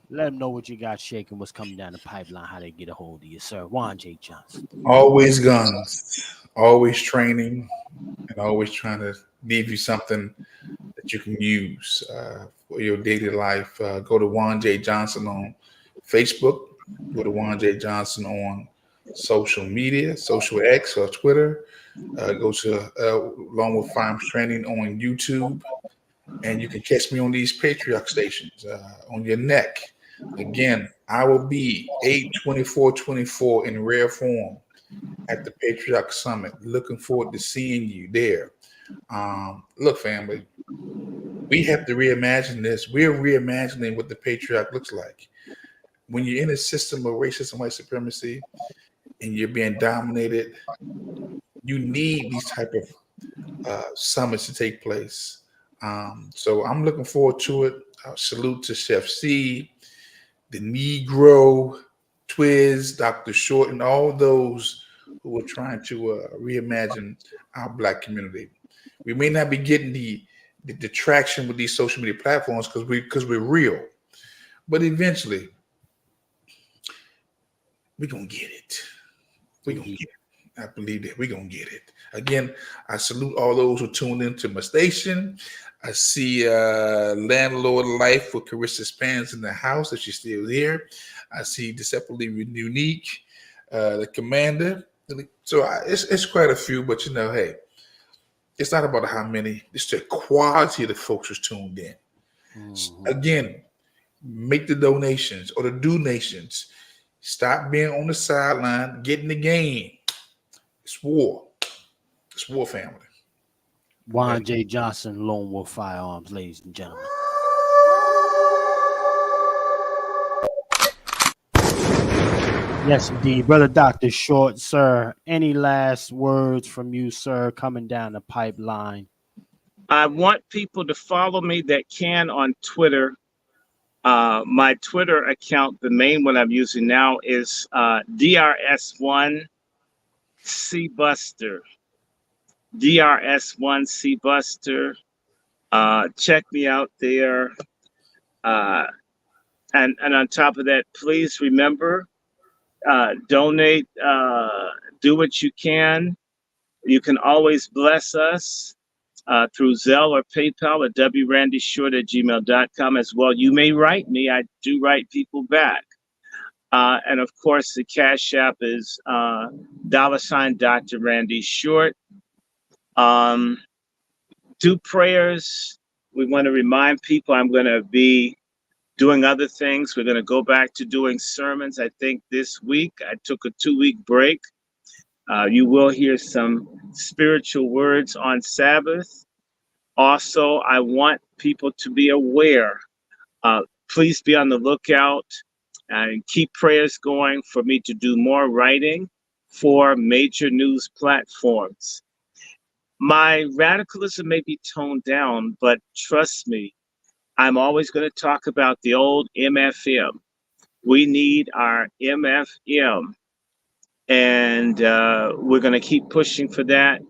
Let them know what you got shaking, what's coming down the pipeline, how they get a hold of you, sir. Juan J. Johnson. Always guns, always training, and always trying to give you something that you can use for your daily life. Go to Juan J. Johnson on Facebook. Go to Juan J. Johnson on social media, social X or Twitter. Go to Along with Firearms Training on YouTube. And you can catch me on these Patriarch stations on your neck. Again, I will be 8/24/24 in rare form at the Patriarch Summit. Looking forward to seeing you there. Look, family, we have to reimagine this. We're reimagining what the Patriarch looks like. When you're in a system of racism, white supremacy, and you're being dominated, you need these type of summits to take place. So I'm looking forward to it. Salute to Chef C, the Negro, Twiz, Dr. Short, and all those who are trying to reimagine our Black community. We may not be getting the traction with these social media platforms because we're real, but eventually we're gonna get it. We're gonna get it. I believe that we're gonna get it. Again, I salute all those who tuned into my station. I see Landlord Life with Carissa Spans in the house, if she's still here. I see Deceptively Unique, the Commander. So it's quite a few, but hey, it's not about how many, it's the quality of the folks who's tuned in. Again, make the donations or the donations. Stop being on the sideline, get in the game. It's war. It's war, family. Juan J. Johnson, Lone Wolf Firearms, ladies and gentlemen. Yes, indeed. Brother Dr. Short, sir, any last words from you, sir, coming down the pipeline? I want people to follow me that can on Twitter. My Twitter account, the main one I'm using now, is DRS1CBuster. DRS1CBuster. Check me out there. And on top of that, please remember, donate, do what you can. You can always bless us through Zelle or PayPal at wrandyshort@gmail.com as well. You may write me. I do write people back. And of course, the Cash App is $ Dr. Randy Short. Do prayers. We want to remind people I'm going to be doing other things. We're going to go back to doing sermons. I think this week I took a 2-week break. You will hear some spiritual words on Sabbath. Also, I want people to be aware. Please be on the lookout and keep prayers going for me to do more writing for major news platforms. My radicalism may be toned down, but trust me, I'm always going to talk about the old MFM. We need our MFM, and we're going to keep pushing for that.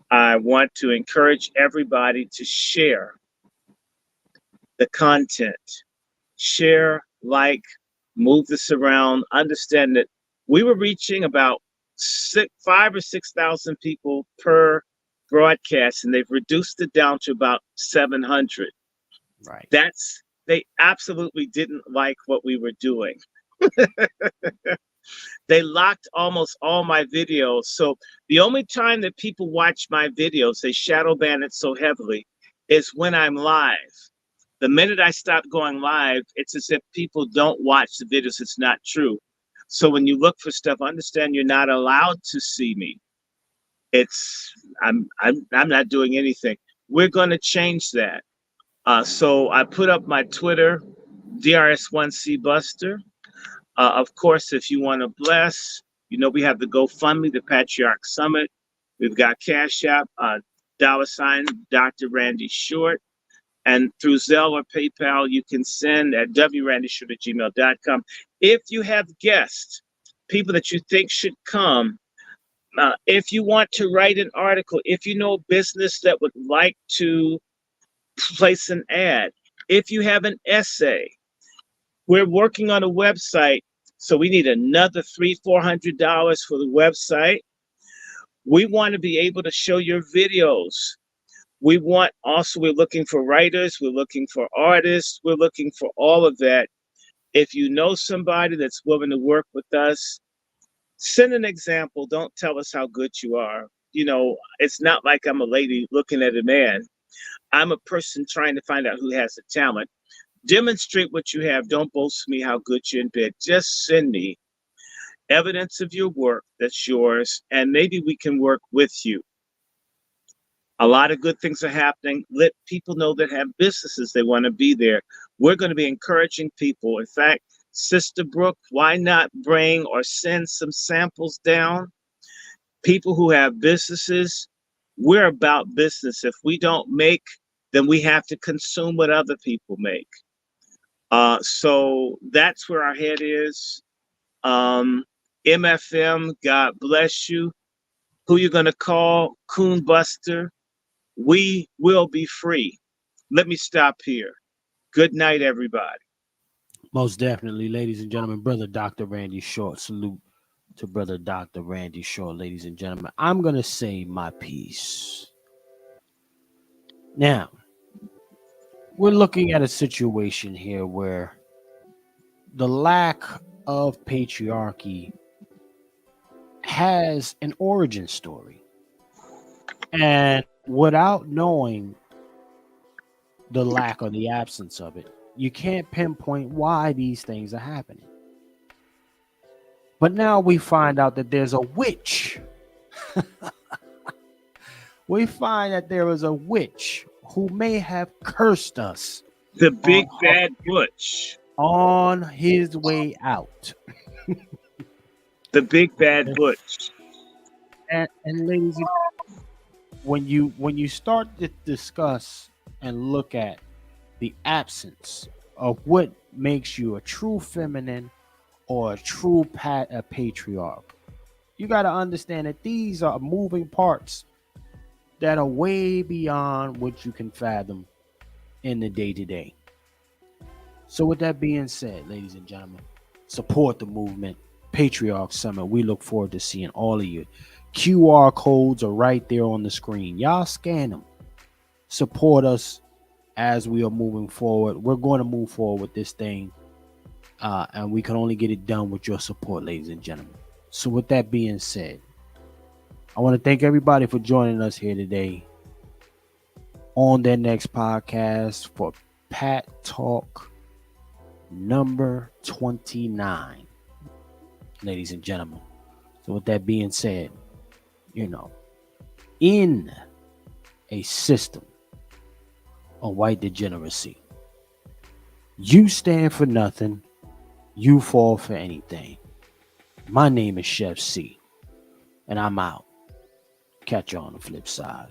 I want to encourage everybody to share the content. Share, like, move this around. Understand that we were reaching about 5,000 or 6,000 people per broadcast, and they've reduced it down to about 700. Right. They absolutely didn't like what we were doing. They locked almost all my videos. So the only time that people watch my videos, they shadow ban it so heavily, is when I'm live. The minute I stop going live, it's as if people don't watch the videos. It's not true. So when you look for stuff, understand you're not allowed to see me. I'm not doing anything. We're going to change that. So I put up my Twitter, DRS1CBuster. Of course, if you want to bless, we have the GoFundMe, the Patriarch Summit. We've got Cash App, $ Dr. Randy Short. And through Zelle or PayPal, you can send at wrandyshort@gmail.com. If you have guests, people that you think should come, if you want to write an article, if you know a business that would like to place an ad, if you have an essay, we're working on a website, so we need another $300-400 for the website. We want to be able to show your videos. We're looking for writers, we're looking for artists, we're looking for all of that. If you know somebody that's willing to work with us, send an example. Don't tell us how good you are. It's not like I'm a lady looking at a man. I'm a person trying to find out who has the talent. Demonstrate what you have. Don't boast me how good you're in bed. Just send me evidence of your work that's yours, and maybe we can work with you. A lot of good things are happening. Let people know that have businesses, they want to be there. We're going to be encouraging people. In fact, Sister Brooke, why not bring or send some samples down? People who have businesses, we're about business. If we don't make, then we have to consume what other people make. So that's where our head is. MFM, God bless you. Who you going to call? Coon Buster. We will be free. Let me stop here. Good night, everybody. Most definitely, ladies and gentlemen. Brother Dr. Randy Short. Salute to Brother Dr. Randy Short, ladies and gentlemen. I'm going to say my piece. Now, we're looking at a situation here where the lack of patriarchy has an origin story. And without knowing the lack or the absence of it, you can't pinpoint why these things are happening. But now we find out that there's a witch. We find that there is a witch who may have cursed us. The big bad butch. On his way out. The big bad butch. And ladies, when you start to discuss and look at the absence of what makes you a true feminine or a true patriarch, you got to understand that these are moving parts that are way beyond what you can fathom in the day-to-day. So with that being said, ladies and gentlemen, support the movement. Patriarch Summit. We look forward to seeing all of you. QR codes are right there on the screen. Y'all scan them. Support us as we are moving forward. We're going to move forward with this thing. And we can only get it done with your support, ladies and gentlemen. So with that being said, I want to thank everybody for joining us here today on their next podcast for Pat Talk number 29, ladies and gentlemen. So with that being said, in a system of white degeneracy, you stand for nothing, you fall for anything. My name is Chef C, and I'm out. Catch you on the flip side.